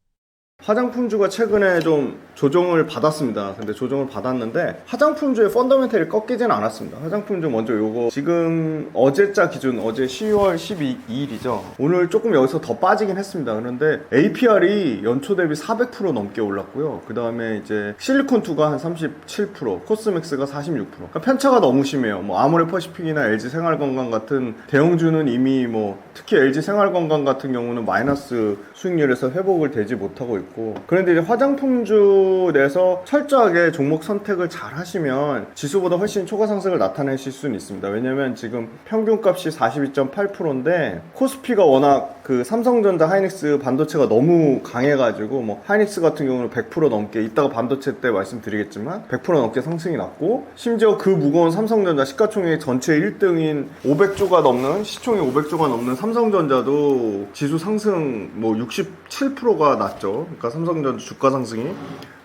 화장품주가 최근에 좀 조정을 받았습니다. 근데 조정을 받았는데 화장품주의 펀더멘털이 꺾이진 않았습니다. 화장품주 먼저 요거 지금 어제자 기준 어제 12월 12일이죠. 오늘 조금 여기서 더 빠지긴 했습니다. 그런데 APR이 연초 대비 400% 넘게 올랐고요. 그 다음에 이제 실리콘2가 한 37%, 코스맥스가 46%. 그러니까 편차가 너무 심해요. 뭐 아모레퍼시픽이나 LG생활건강 같은 대형주는 이미 뭐 특히 LG생활건강 같은 경우는 마이너스 수익률에서 회복을 되지 못하고 있고, 그런데 이제 화장품주 내에서 철저하게 종목 선택을 잘 하시면 지수보다 훨씬 초과 상승을 나타내실 수는 있습니다. 왜냐면 지금 평균값이 42.8%인데 코스피가 워낙 그 삼성전자 하이닉스 반도체가 너무 강해가지고 뭐 하이닉스 같은 경우는 100% 넘게, 이따가 반도체 때 말씀드리겠지만 100% 넘게 상승이 났고, 심지어 그 무거운 삼성전자 시가총액 전체 1등인 500조가 넘는, 시총이 500조가 넘는 삼성전자도 지수 상승 뭐 67%가 났죠. 그러니까 삼성전자 주가 상승이.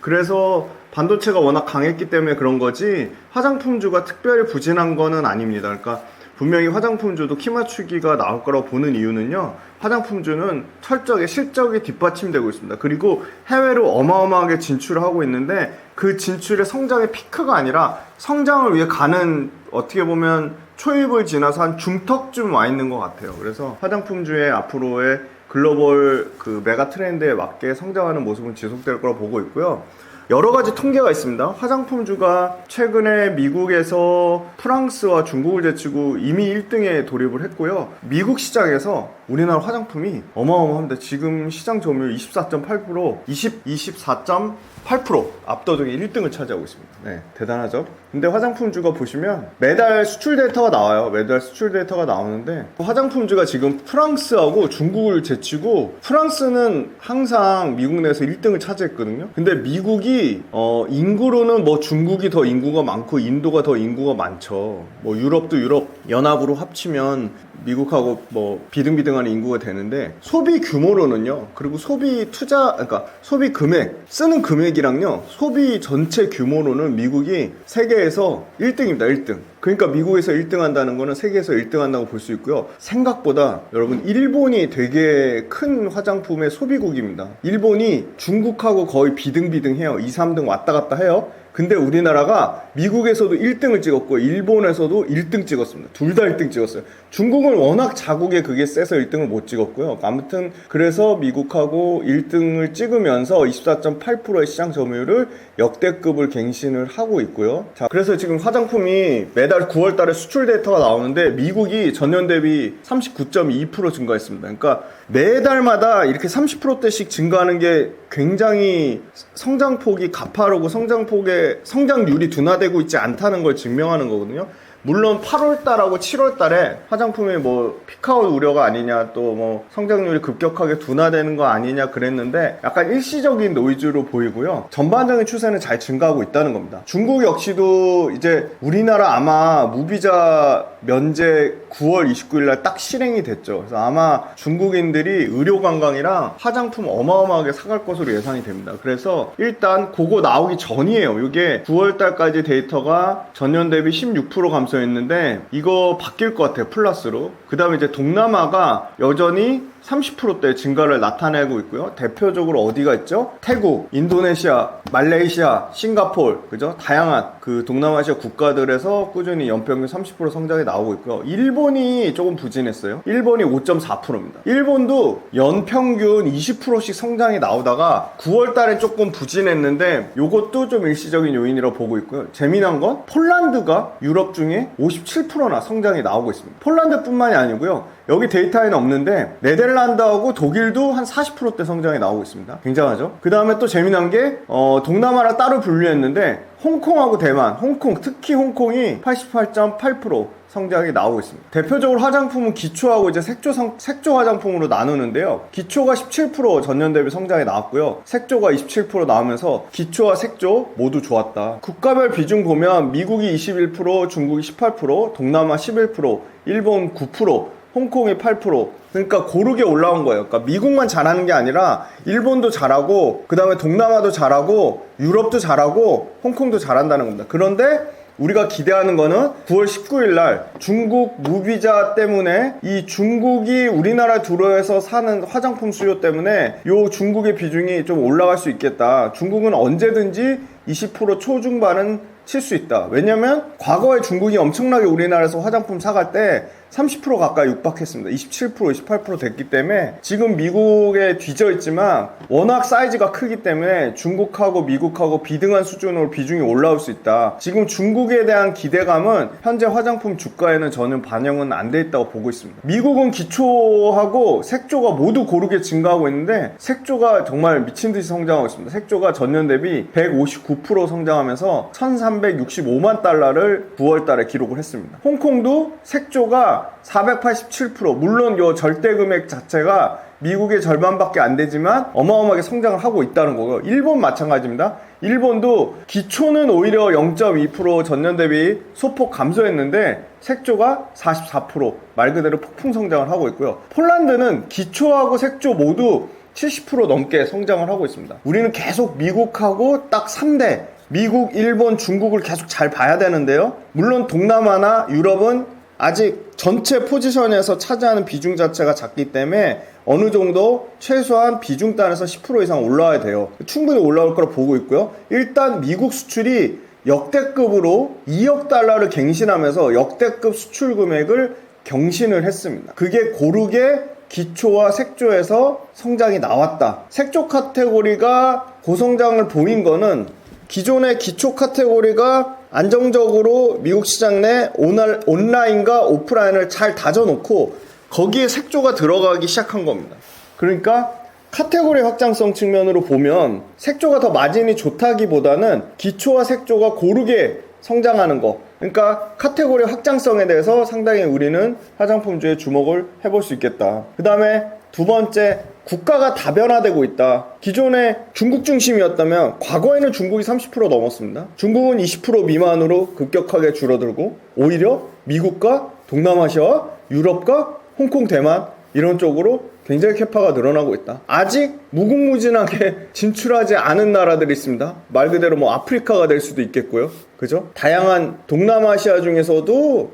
그래서 반도체가 워낙 강했기 때문에 그런 거지 화장품주가 특별히 부진한 거는 아닙니다. 그러니까 분명히 화장품주도 키 맞추기가 나올 거라고 보는 이유는요, 화장품주는 철저하게 실적이 뒷받침되고 있습니다. 그리고 해외로 어마어마하게 진출을 하고 있는데 그 진출의 성장의 피크가 아니라 성장을 위해 가는, 어떻게 보면 초입을 지나서 한 중턱쯤 와 있는 것 같아요. 그래서 화장품주의 앞으로의 글로벌 그 메가 트렌드에 맞게 성장하는 모습은 지속될 거라고 보고 있고요. 여러 가지 통계가 있습니다. 화장품주가 최근에 미국에서 프랑스와 중국을 제치고 이미 1등에 돌입을 했고요. 미국 시장에서 우리나라 화장품이 어마어마합니다. 지금 시장 점유율 24.8%, 24.8% 압도적인 1등을 차지하고 있습니다. 네, 대단하죠? 근데 화장품주가 보시면 매달 수출 데이터가 나와요. 매달 수출 데이터가 나오는데 화장품주가 지금 프랑스하고 중국을 제치고, 프랑스는 항상 미국 내에서 1등을 차지했거든요. 근데 미국이 인구로는 뭐 중국이 더 인구가 많고 인도가 더 인구가 많죠. 뭐 유럽도 유럽 연합으로 합치면 미국하고 뭐 비등비등한 인구가 되는데, 소비 규모로는요, 그리고 소비 투자, 그러니까 소비 금액, 쓰는 금액이랑요, 소비 전체 규모로는 미국이 세계에서 1등입니다. 1등. 그러니까 미국에서 1등 한다는 거는 세계에서 1등 한다고 볼 수 있고요. 생각보다 여러분, 일본이 되게 큰 화장품의 소비국입니다. 일본이 중국하고 거의 비등비등해요. 2, 3등 왔다 갔다 해요. 근데 우리나라가 미국에서도 1등을 찍었고 일본에서도 1등 찍었습니다. 둘 다 1등 찍었어요. 중국은 워낙 자국에 그게 세서 1등을 못 찍었고요. 아무튼 그래서 미국하고 1등을 찍으면서 24.8%의 시장 점유율을 역대급을 갱신을 하고 있고요. 자, 그래서 지금 화장품이 매달 9월 달에 수출 데이터가 나오는데 미국이 전년 대비 39.2% 증가했습니다. 그러니까 매달마다 이렇게 30%대씩 증가하는 게 굉장히 성장폭이 가파르고 성장률이 둔화되고 있지 않다는 걸 증명하는 거거든요. 물론 8월달하고 7월달에 화장품이 뭐 피크아웃 우려가 아니냐, 또 뭐 성장률이 급격하게 둔화되는 거 아니냐 그랬는데 약간 일시적인 노이즈로 보이고요. 전반적인 추세는 잘 증가하고 있다는 겁니다. 중국 역시도 이제 우리나라 아마 무비자 면제 9월 29일 날 딱 실행이 됐죠. 그래서 아마 중국인들이 의료관광이랑 화장품 어마어마하게 사갈 것으로 예상이 됩니다. 그래서 일단 그거 나오기 전이에요. 이게 9월달까지 데이터가 전년 대비 16% 감소했는데 이거 바뀔 것 같아요. 플러스로. 그 다음에 이제 동남아가 여전히 30%대 증가를 나타내고 있고요. 대표적으로 어디가 있죠? 태국, 인도네시아, 말레이시아, 싱가포르, 그죠? 다양한 그 동남아시아 국가들에서 꾸준히 연평균 30% 성장이 나오고 있고요. 일본이 조금 부진했어요. 일본이 5.4%입니다. 일본도 연평균 20%씩 성장이 나오다가 9월 달에 조금 부진했는데 요것도 좀 일시적인 요인이라고 보고 있고요. 재미난 건 폴란드가 유럽 중에 57%나 성장이 나오고 있습니다. 폴란드뿐만이 아니고요. 여기 데이터에는 없는데 네덜란드하고 독일도 한 40%대 성장이 나오고 있습니다. 굉장하죠? 그 다음에 또 재미난 게 동남아랑 따로 분류했는데 홍콩하고 대만, 특히 홍콩이 88.8%, 성장이 나오고 있습니다. 대표적으로 화장품은 기초하고 이제 색조 화장품으로 나누는데요. 기초가 17% 전년 대비 성장이 나왔고요. 색조가 27% 나오면서 기초와 색조 모두 좋았다. 국가별 비중 보면 미국이 21%, 중국이 18%, 동남아 11%, 일본 9%, 홍콩이 8%. 그러니까 고르게 올라온 거예요. 그러니까 미국만 잘하는 게 아니라 일본도 잘하고 그 다음에 동남아도 잘하고 유럽도 잘하고 홍콩도 잘한다는 겁니다. 그런데 우리가 기대하는 거는 9월 19일 날 중국 무비자 때문에 이 중국이 우리나라 들어와서 사는 화장품 수요 때문에 요 중국의 비중이 좀 올라갈 수 있겠다. 중국은 언제든지 20% 초중반은 칠 수 있다. 왜냐면 과거에 중국이 엄청나게 우리나라에서 화장품 사갈 때 30% 가까이 육박했습니다. 27%, 28% 됐기 때문에 지금 미국에 뒤져 있지만 워낙 사이즈가 크기 때문에 중국하고 미국하고 비등한 수준으로 비중이 올라올 수 있다. 지금 중국에 대한 기대감은 현재 화장품 주가에는 전혀 반영은 안 돼 있다고 보고 있습니다. 미국은 기초하고 색조가 모두 고르게 증가하고 있는데 색조가 정말 미친 듯이 성장하고 있습니다. 색조가 전년 대비 159% 성장하면서 1365만 달러를 9월 달에 기록을 했습니다. 홍콩도 색조가 487%, 물론 요 절대 금액 자체가 미국의 절반밖에 안 되지만 어마어마하게 성장을 하고 있다는 거고요. 일본 마찬가지입니다. 일본도 기초는 오히려 0.2% 전년 대비 소폭 감소했는데 색조가 44%말 그대로 폭풍 성장을 하고 있고요. 폴란드는 기초하고 색조 모두 70% 넘게 성장을 하고 있습니다. 우리는 계속 미국하고 딱 3대 미국, 일본, 중국을 계속 잘 봐야 되는데요. 물론 동남아나 유럽은 아직 전체 포지션에서 차지하는 비중 자체가 작기 때문에 어느 정도 최소한 비중 단에서 10% 이상 올라와야 돼요. 충분히 올라올 거라 보고 있고요. 일단 미국 수출이 역대급으로 2억 달러를 갱신하면서 역대급 수출 금액을 경신을 했습니다. 그게 고르게 기초와 색조에서 성장이 나왔다. 색조 카테고리가 고성장을 보인 거는 기존의 기초 카테고리가 안정적으로 미국 시장 내 온라인과 오프라인을 잘 다져놓고 거기에 색조가 들어가기 시작한 겁니다. 그러니까 카테고리 확장성 측면으로 보면 색조가 더 마진이 좋다기보다는 기초와 색조가 고르게 성장하는 거, 그러니까 카테고리 확장성에 대해서 상당히 우리는 화장품주에 주목을 해볼 수 있겠다. 그 다음에 두 번째, 국가가 다변화되고 있다. 기존에 중국 중심이었다면 과거에는 중국이 30% 넘었습니다. 중국은 20% 미만으로 급격하게 줄어들고 오히려 미국과 동남아시아와 유럽과 홍콩, 대만 이런 쪽으로 굉장히 캐파가 늘어나고 있다. 아직 무궁무진하게 진출하지 않은 나라들이 있습니다. 말 그대로 뭐 아프리카가 될 수도 있겠고요. 그죠? 다양한 동남아시아 중에서도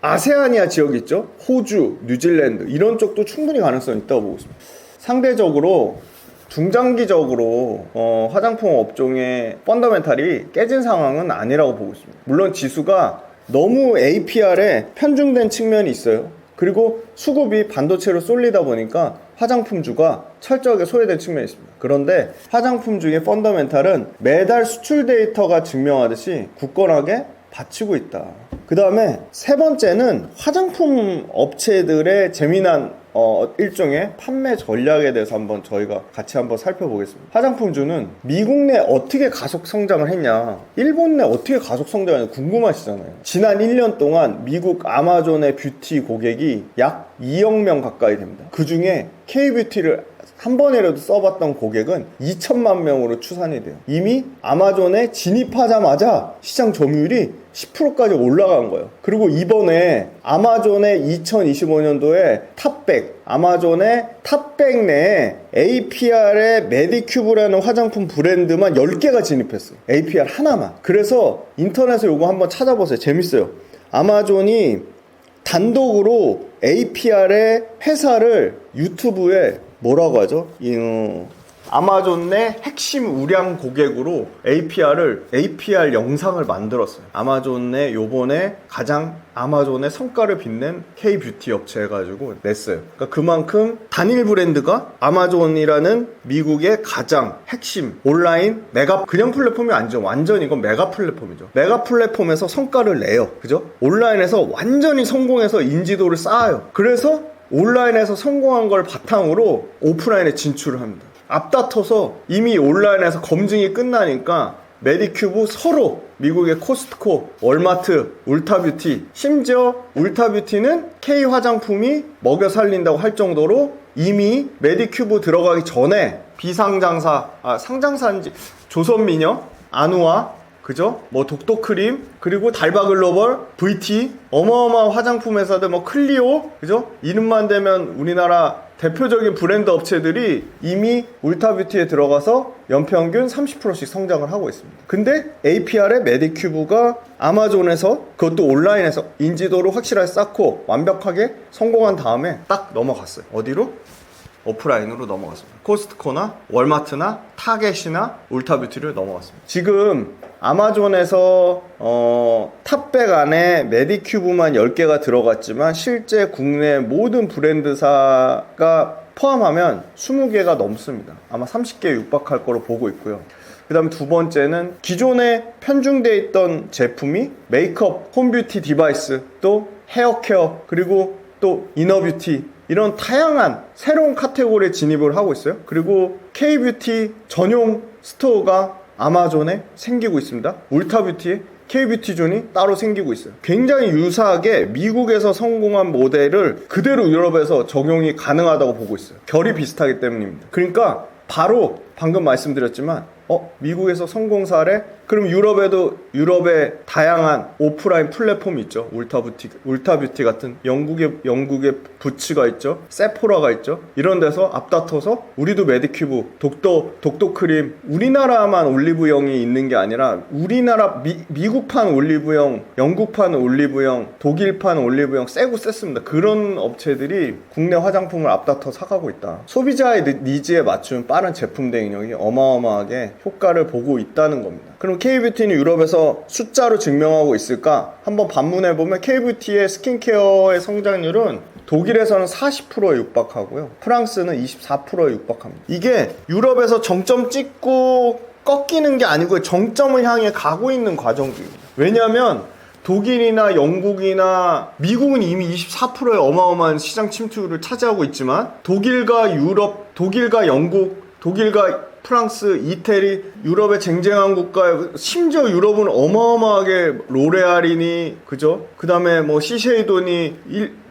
아세아니아 지역이 있죠. 호주, 뉴질랜드 이런 쪽도 충분히 가능성이 있다고 보고 있습니다. 상대적으로 중장기적으로 화장품 업종의 펀더멘탈이 깨진 상황은 아니라고 보고 있습니다. 물론 지수가 너무 APR에 편중된 측면이 있어요. 그리고 수급이 반도체로 쏠리다 보니까 화장품주가 철저하게 소외된 측면이 있습니다. 그런데 화장품주의 펀더멘탈은 매달 수출 데이터가 증명하듯이 굳건하게 받치고 있다. 그 다음에 세 번째는 화장품 업체들의 재미난 일종의 판매 전략에 대해서 저희가 같이 한번 살펴보겠습니다. 화장품주는 미국 내 어떻게 가속 성장을 했냐, 일본 내 어떻게 가속 성장했냐 궁금하시잖아요. 지난 1년 동안 미국 아마존의 뷰티 고객이 약 2억 명 가까이 됩니다. 그 중에 K뷰티를 한 번이라도 써봤던 고객은 2천만 명으로 추산이 돼요. 이미 아마존에 진입하자마자 시장 점유율이 10%까지 올라간 거예요. 그리고 이번에 아마존의 2025년도에 탑100, 아마존의 탑100 내에 APR의 메디큐브라는 화장품 브랜드만 10개가 진입했어요. APR 하나만. 그래서 인터넷에 요거 한번 찾아보세요. 재밌어요. 아마존이 단독으로 APR의 회사를 유튜브에 뭐라고 하죠? 아마존 내 핵심 우량 고객으로 APR 영상을 만들었어요. 아마존 내 요번에 가장 아마존의 성과를 빛낸 K뷰티 업체 해가지고 냈어요. 그러니까 그만큼 단일 브랜드가 아마존이라는 미국의 가장 핵심 온라인 메가, 그냥 플랫폼이 아니죠. 완전 이건 메가 플랫폼이죠. 메가 플랫폼에서 성과를 내요. 그죠? 온라인에서 완전히 성공해서 인지도를 쌓아요. 그래서 온라인에서 성공한 걸 바탕으로 오프라인에 진출을 합니다. 앞다퉈서 이미 온라인에서 검증이 끝나니까 메디큐브 서로 미국의 코스트코, 월마트, 울타뷰티, 심지어 울타뷰티는 K 화장품이 먹여 살린다고 할 정도로 이미 메디큐브 들어가기 전에 비상장사, 상장사인지 조선미녀, 아누아, 그죠? 뭐 독도크림, 그리고 달바글로벌, VT, 어마어마한 화장품 회사들 뭐 클리오, 그죠? 이름만 대면 우리나라 대표적인 브랜드 업체들이 이미 울타뷰티에 들어가서 연평균 30%씩 성장을 하고 있습니다. 근데 APR의 메디큐브가 아마존에서, 그것도 온라인에서 인지도를 확실하게 쌓고 완벽하게 성공한 다음에 딱 넘어갔어요. 어디로? 오프라인으로 넘어갔습니다. 코스트코나 월마트나 타겟이나 울타뷰티를 넘어갔습니다. 지금 아마존에서 탑백 안에 메디큐브만 10개가 들어갔지만 실제 국내 모든 브랜드사가 포함하면 20개가 넘습니다. 아마 30개에 육박할 거로 보고 있고요. 그 다음에 두 번째는 기존에 편중되어 있던 제품이 메이크업, 홈뷰티 디바이스, 또 헤어케어, 그리고 또 이너뷰티, 이런 다양한 새로운 카테고리에 진입을 하고 있어요. 그리고 K뷰티 전용 스토어가 아마존에 생기고 있습니다. 울타뷰티에 K뷰티존이 따로 생기고 있어요. 굉장히 유사하게 미국에서 성공한 모델을 그대로 유럽에서 적용이 가능하다고 보고 있어요. 결이 비슷하기 때문입니다. 그러니까 바로 방금 말씀드렸지만 미국에서 성공 사례? 그럼 유럽의 다양한 오프라인 플랫폼이 있죠. 울타뷰티 같은 영국의 부츠가 있죠. 세포라가 있죠. 이런 데서 앞다퉈서 우리도 메디큐브, 독도크림, 우리나라만 올리브영이 있는 게 아니라 우리나라 미국판 올리브영, 영국판 올리브영, 독일판 올리브영 세고 셌습니다. 그런 업체들이 국내 화장품을 앞다퉈 사가고 있다. 소비자의 니즈에 맞춘 빠른 제품 대응력이 어마어마하게 효과를 보고 있다는 겁니다. 그럼 K뷰티는 유럽에서 숫자로 증명하고 있을까? 한번 반문해보면 K뷰티의 스킨케어의 성장률은 독일에서는 40%에 육박하고요. 프랑스는 24%에 육박합니다. 이게 유럽에서 정점 찍고 꺾이는 게 아니고 정점을 향해 가고 있는 과정 중입니다. 왜냐하면 독일이나 영국이나 미국은 이미 24%의 어마어마한 시장 침투를 차지하고 있지만 독일과 영국, 독일과 프랑스, 이태리, 유럽의 쟁쟁한 국가에, 심지어 유럽은 어마어마하게 로레알이니, 그죠? 그 다음에 뭐 시쉐이도니,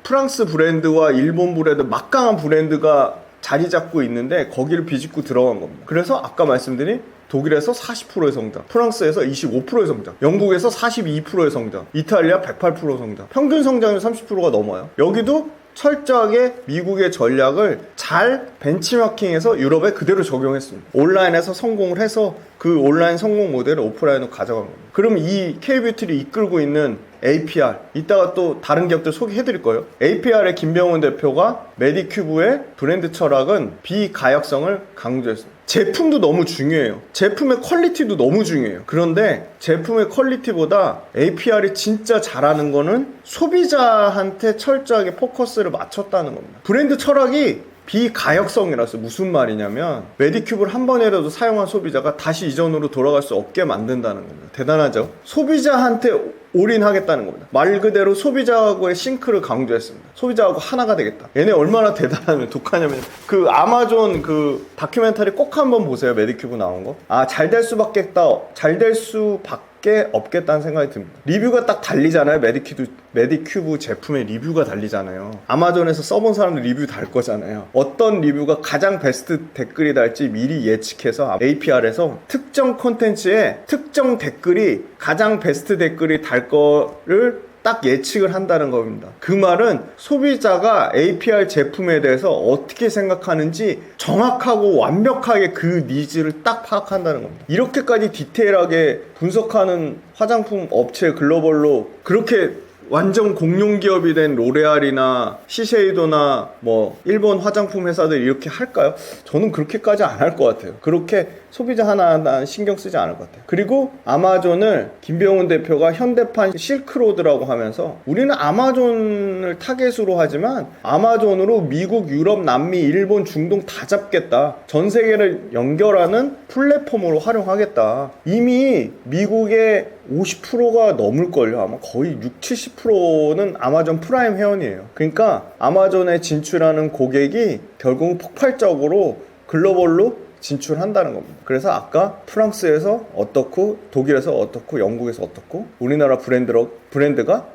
프랑스 브랜드와 일본 브랜드, 막강한 브랜드가 자리 잡고 있는데 거기를 비집고 들어간 겁니다. 그래서 아까 말씀드린 독일에서 40%의 성장, 프랑스에서 25%의 성장, 영국에서 42%의 성장, 이탈리아 108% 성장, 평균 성장률 30%가 넘어요. 여기도 철저하게 미국의 전략을 잘 벤치마킹해서 유럽에 그대로 적용했습니다. 온라인에서 성공을 해서 그 온라인 성공 모델을 오프라인으로 가져간 겁니다. 그럼 이 K뷰티를 이끌고 있는 APR, 이따가 또 다른 기업들 소개해드릴 거예요. APR의 김병훈 대표가 메디큐브의 브랜드 철학은 비가역성을 강조했습니다. 제품도 너무 중요해요. 제품의 퀄리티도 너무 중요해요. 그런데 제품의 퀄리티보다 APR이 진짜 잘하는 거는 소비자한테 철저하게 포커스를 맞췄다는 겁니다. 브랜드 철학이 비가역성이라서 무슨 말이냐면 메디큐브를 한 번이라도 사용한 소비자가 다시 이전으로 돌아갈 수 없게 만든다는 겁니다. 대단하죠? 소비자한테 올인하겠다는 겁니다. 말 그대로 소비자하고의 싱크를 강조했습니다. 소비자하고 하나가 되겠다. 얘네 얼마나 대단하면 독하냐면 그 아마존 그 다큐멘터리 꼭 한번 보세요. 메디큐브 나온 거. 잘 될 수밖에 없겠다는 생각이 듭니다. 리뷰가 딱 달리잖아요. 메디큐브 제품의 리뷰가 달리잖아요. 아마존에서 써본 사람들 리뷰 달 거잖아요. 어떤 리뷰가 가장 베스트 댓글이 달지 미리 예측해서 APR에서 특정 콘텐츠에 특정 댓글이 가장 베스트 댓글이 달 거를 딱 예측을 한다는 겁니다. 그 말은 소비자가 APR 제품에 대해서 어떻게 생각하는지 정확하고 완벽하게 그 니즈를 딱 파악한다는 겁니다. 이렇게까지 디테일하게 분석하는 화장품 업체 글로벌로 그렇게 완전 공룡 기업이 된 로레알이나 시쉐이도나 뭐 일본 화장품 회사들이 이렇게 할까요? 저는 그렇게까지 안 할 것 같아요. 그렇게 소비자 하나하나 신경 쓰지 않을 것 같아요. 그리고 아마존을 김병훈 대표가 현대판 실크로드라고 하면서 우리는 아마존을 타겟으로 하지만 아마존으로 미국, 유럽, 남미, 일본, 중동 다 잡겠다. 전 세계를 연결하는 플랫폼으로 활용하겠다. 이미 미국의 50%가 넘을걸요. 아마 거의 60-70%는 아마존 프라임 회원이에요. 그러니까 아마존에 진출하는 고객이 결국은 폭발적으로 글로벌로 진출한다는 겁니다. 그래서 아까 프랑스에서 어떻고 독일에서 어떻고 영국에서 어떻고 우리나라 브랜드가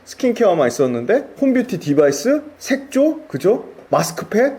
스킨케어만 있었는데 홈뷰티 디바이스, 색조, 그죠? 마스크팩,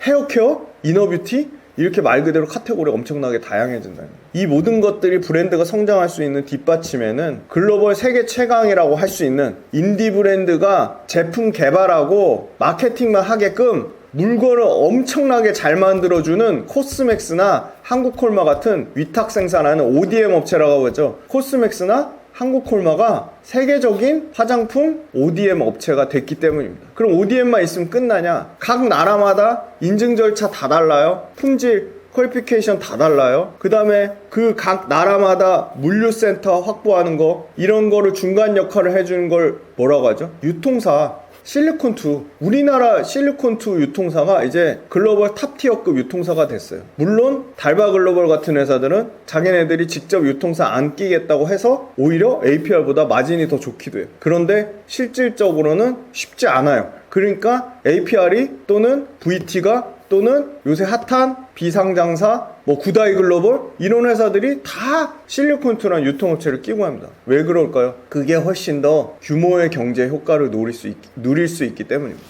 헤어케어, 이너뷰티 이렇게 말 그대로 카테고리가 엄청나게 다양해진다. 이 모든 것들이 브랜드가 성장할 수 있는 뒷받침에는 글로벌 세계 최강이라고 할 수 있는 인디 브랜드가 제품 개발하고 마케팅만 하게끔 물건을 엄청나게 잘 만들어주는 코스맥스나 한국콜마 같은 위탁 생산하는 ODM 업체라고 하죠. 코스맥스나 한국콜마가 세계적인 화장품 ODM 업체가 됐기 때문입니다. 그럼 ODM만 있으면 끝나냐? 각 나라마다 인증 절차 다 달라요. 품질, 퀄리피케이션 다 달라요. 그 다음에 그 각 나라마다 물류센터 확보하는 거 이런 거를 중간 역할을 해주는 걸 뭐라고 하죠? 유통사. 실리콘2 우리나라 실리콘2 유통사가 이제 글로벌 탑티어급 유통사가 됐어요. 물론 달바글로벌 같은 회사들은 자기네들이 직접 유통사 안 끼겠다고 해서 오히려 APR보다 마진이 더 좋기도 해요. 그런데 실질적으로는 쉽지 않아요. 그러니까 APR이 또는 VT가 또는 요새 핫한 비상장사 구다이 글로벌 이런 회사들이 다 실리콘2라는 유통업체를 끼고 합니다. 왜 그럴까요? 그게 훨씬 더 규모의 경제 효과를 누릴 수 있기 때문입니다.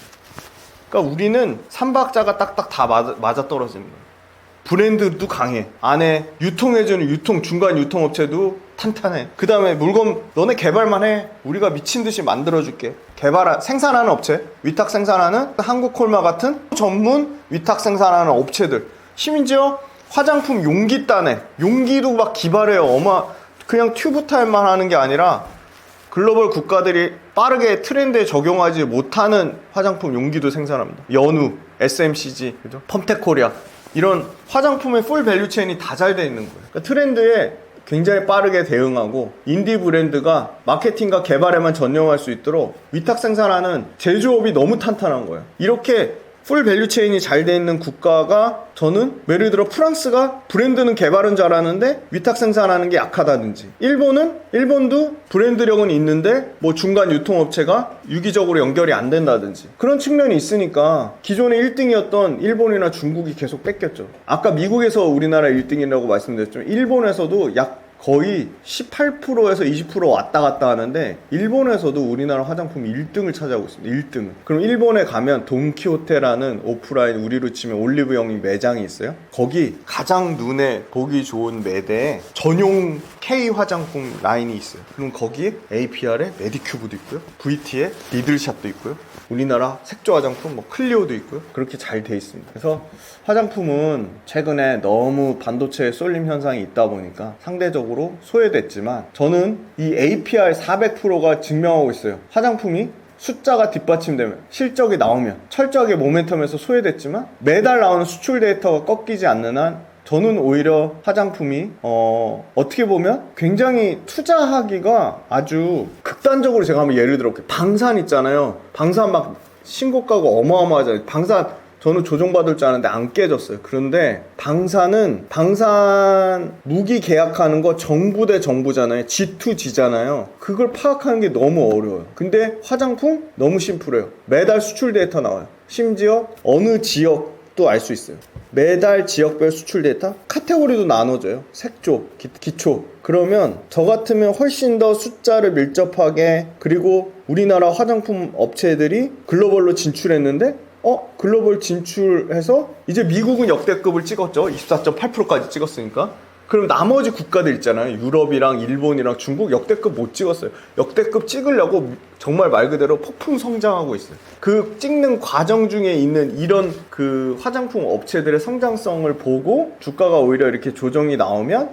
그러니까 우리는 삼박자가 딱딱 다 맞아 떨어집니다. 브랜드도 강해. 안에 유통해주는 중간 유통업체도 탄탄해. 그 다음에 물건 너네 개발만 해. 우리가 미친듯이 만들어줄게. 생산하는 업체, 위탁 생산하는 한국콜마 같은 전문 위탁 생산하는 업체들. 심지어 화장품 용기 따내. 용기도 막 기발해요. 그냥 튜브 타입만 하는 게 아니라 글로벌 국가들이 빠르게 트렌드에 적용하지 못하는 화장품 용기도 생산합니다. 연우, SMCG, 그죠? 펌텍코리아. 이런 화장품의 풀 밸류체인이 다 잘 돼 있는 거예요. 그러니까 트렌드에 굉장히 빠르게 대응하고 인디 브랜드가 마케팅과 개발에만 전념할 수 있도록 위탁 생산하는 제조업이 너무 탄탄한 거예요. 이렇게 풀 밸류체인이 잘 돼 있는 국가가 저는 예를 들어 프랑스가 브랜드는 개발은 잘하는데 위탁 생산하는 게 약하다든지 일본도 브랜드력은 있는데 중간 유통업체가 유기적으로 연결이 안 된다든지 그런 측면이 있으니까 기존에 1등이었던 일본이나 중국이 계속 뺏겼죠. 아까 미국에서 우리나라 1등이라고 말씀드렸지만 일본에서도 거의 18%에서 20% 왔다 갔다 하는데 일본에서도 우리나라 화장품 1등을 차지하고 있습니다. 1등을. 그럼 일본에 가면 돈키호테라는 오프라인 우리로 치면 올리브영이 매장이 있어요. 거기 가장 눈에 보기 좋은 매대에 전용 K 화장품 라인이 있어요. 그럼 거기에 APR에 메디큐브도 있고요. VT에 리들샵도 있고요. 우리나라 색조 화장품 클리오도 있고요. 그렇게 잘 돼 있습니다. 그래서 화장품은 최근에 너무 반도체의 쏠림 현상이 있다 보니까 상대적으로 소외됐지만 저는 이 APR 400%가 증명하고 있어요. 화장품이 숫자가 뒷받침되면 실적이 나오면 철저하게 모멘텀에서 소외됐지만 매달 나오는 수출 데이터가 꺾이지 않는 한 저는 오히려 화장품이 어떻게 보면 굉장히 투자하기가 아주 극단적으로 제가 한번 예를 들어볼게요. 방산 있잖아요. 방산 막 신고가가 어마어마하잖아요. 방산 저는 조정받을 줄 알았는데 안 깨졌어요. 그런데 방산 무기 계약하는 거 정부 대 정부잖아요. G2G잖아요. 그걸 파악하는 게 너무 어려워요. 근데 화장품 너무 심플해요. 매달 수출 데이터 나와요. 심지어 어느 지역도 알 수 있어요. 매달 지역별 수출 데이터 카테고리도 나눠져요. 색조, 기초. 그러면 저 같으면 훨씬 더 숫자를 밀접하게 그리고 우리나라 화장품 업체들이 글로벌로 진출했는데 글로벌 진출해서 이제 미국은 역대급을 찍었죠. 24.8%까지 찍었으니까. 그럼 나머지 국가들 있잖아요. 유럽이랑 일본이랑 중국 역대급 못 찍었어요. 역대급 찍으려고 정말 말 그대로 폭풍 성장하고 있어요. 그 찍는 과정 중에 있는 이런 그 화장품 업체들의 성장성을 보고 주가가 오히려 이렇게 조정이 나오면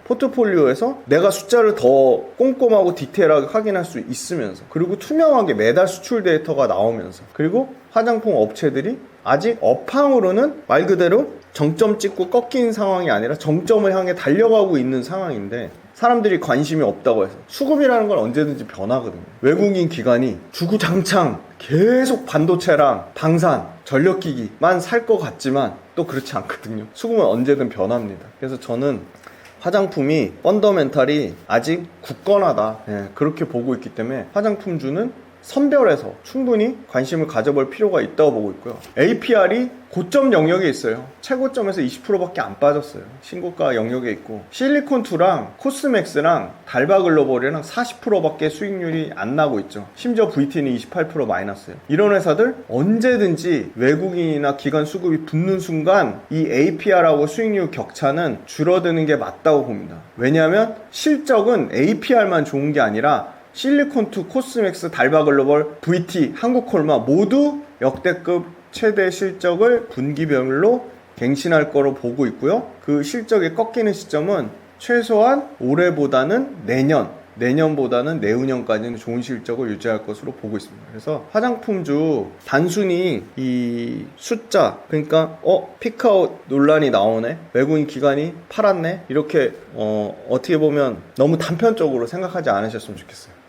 포트폴리오에서 내가 숫자를 더 꼼꼼하고 디테일하게 확인할 수 있으면서 그리고 투명하게 매달 수출 데이터가 나오면서 그리고 화장품 업체들이 아직 업황으로는 말 그대로 정점 찍고 꺾인 상황이 아니라 정점을 향해 달려가고 있는 상황인데 사람들이 관심이 없다고 해서 수급이라는 건 언제든지 변하거든요. 외국인 기관이 주구장창 계속 반도체랑 방산, 전력기기만 살 것 같지만 또 그렇지 않거든요. 수급은 언제든 변합니다. 그래서 저는 화장품이 펀더멘탈이 아직 굳건하다 그렇게 보고 있기 때문에 화장품주는 선별해서 충분히 관심을 가져볼 필요가 있다고 보고 있고요. APR이 고점 영역에 있어요. 최고점에서 20%밖에 안 빠졌어요. 신고가 영역에 있고, 실리콘2랑 코스맥스랑 달바글로벌이랑 40%밖에 수익률이 안 나고 있죠. 심지어 VT는 28% 마이너스예요. 이런 회사들 언제든지 외국인이나 기관 수급이 붙는 순간 이 APR하고 수익률 격차는 줄어드는 게 맞다고 봅니다. 왜냐하면 실적은 APR만 좋은 게 아니라 실리콘2, 코스맥스, 달바글로벌, VT, 한국콜마 모두 역대급 최대 실적을 분기별로 갱신할 거로 보고 있고요. 그 실적이 꺾이는 시점은 최소한 올해보다는 내년보다는 내후년까지는 좋은 실적을 유지할 것으로 보고 있습니다. 그래서 화장품주 단순히 이 숫자, 그러니까 피크아웃 논란이 나오네, 외국인 기관이 팔았네, 이렇게 어떻게 보면 너무 단편적으로 생각하지 않으셨으면 좋겠어요.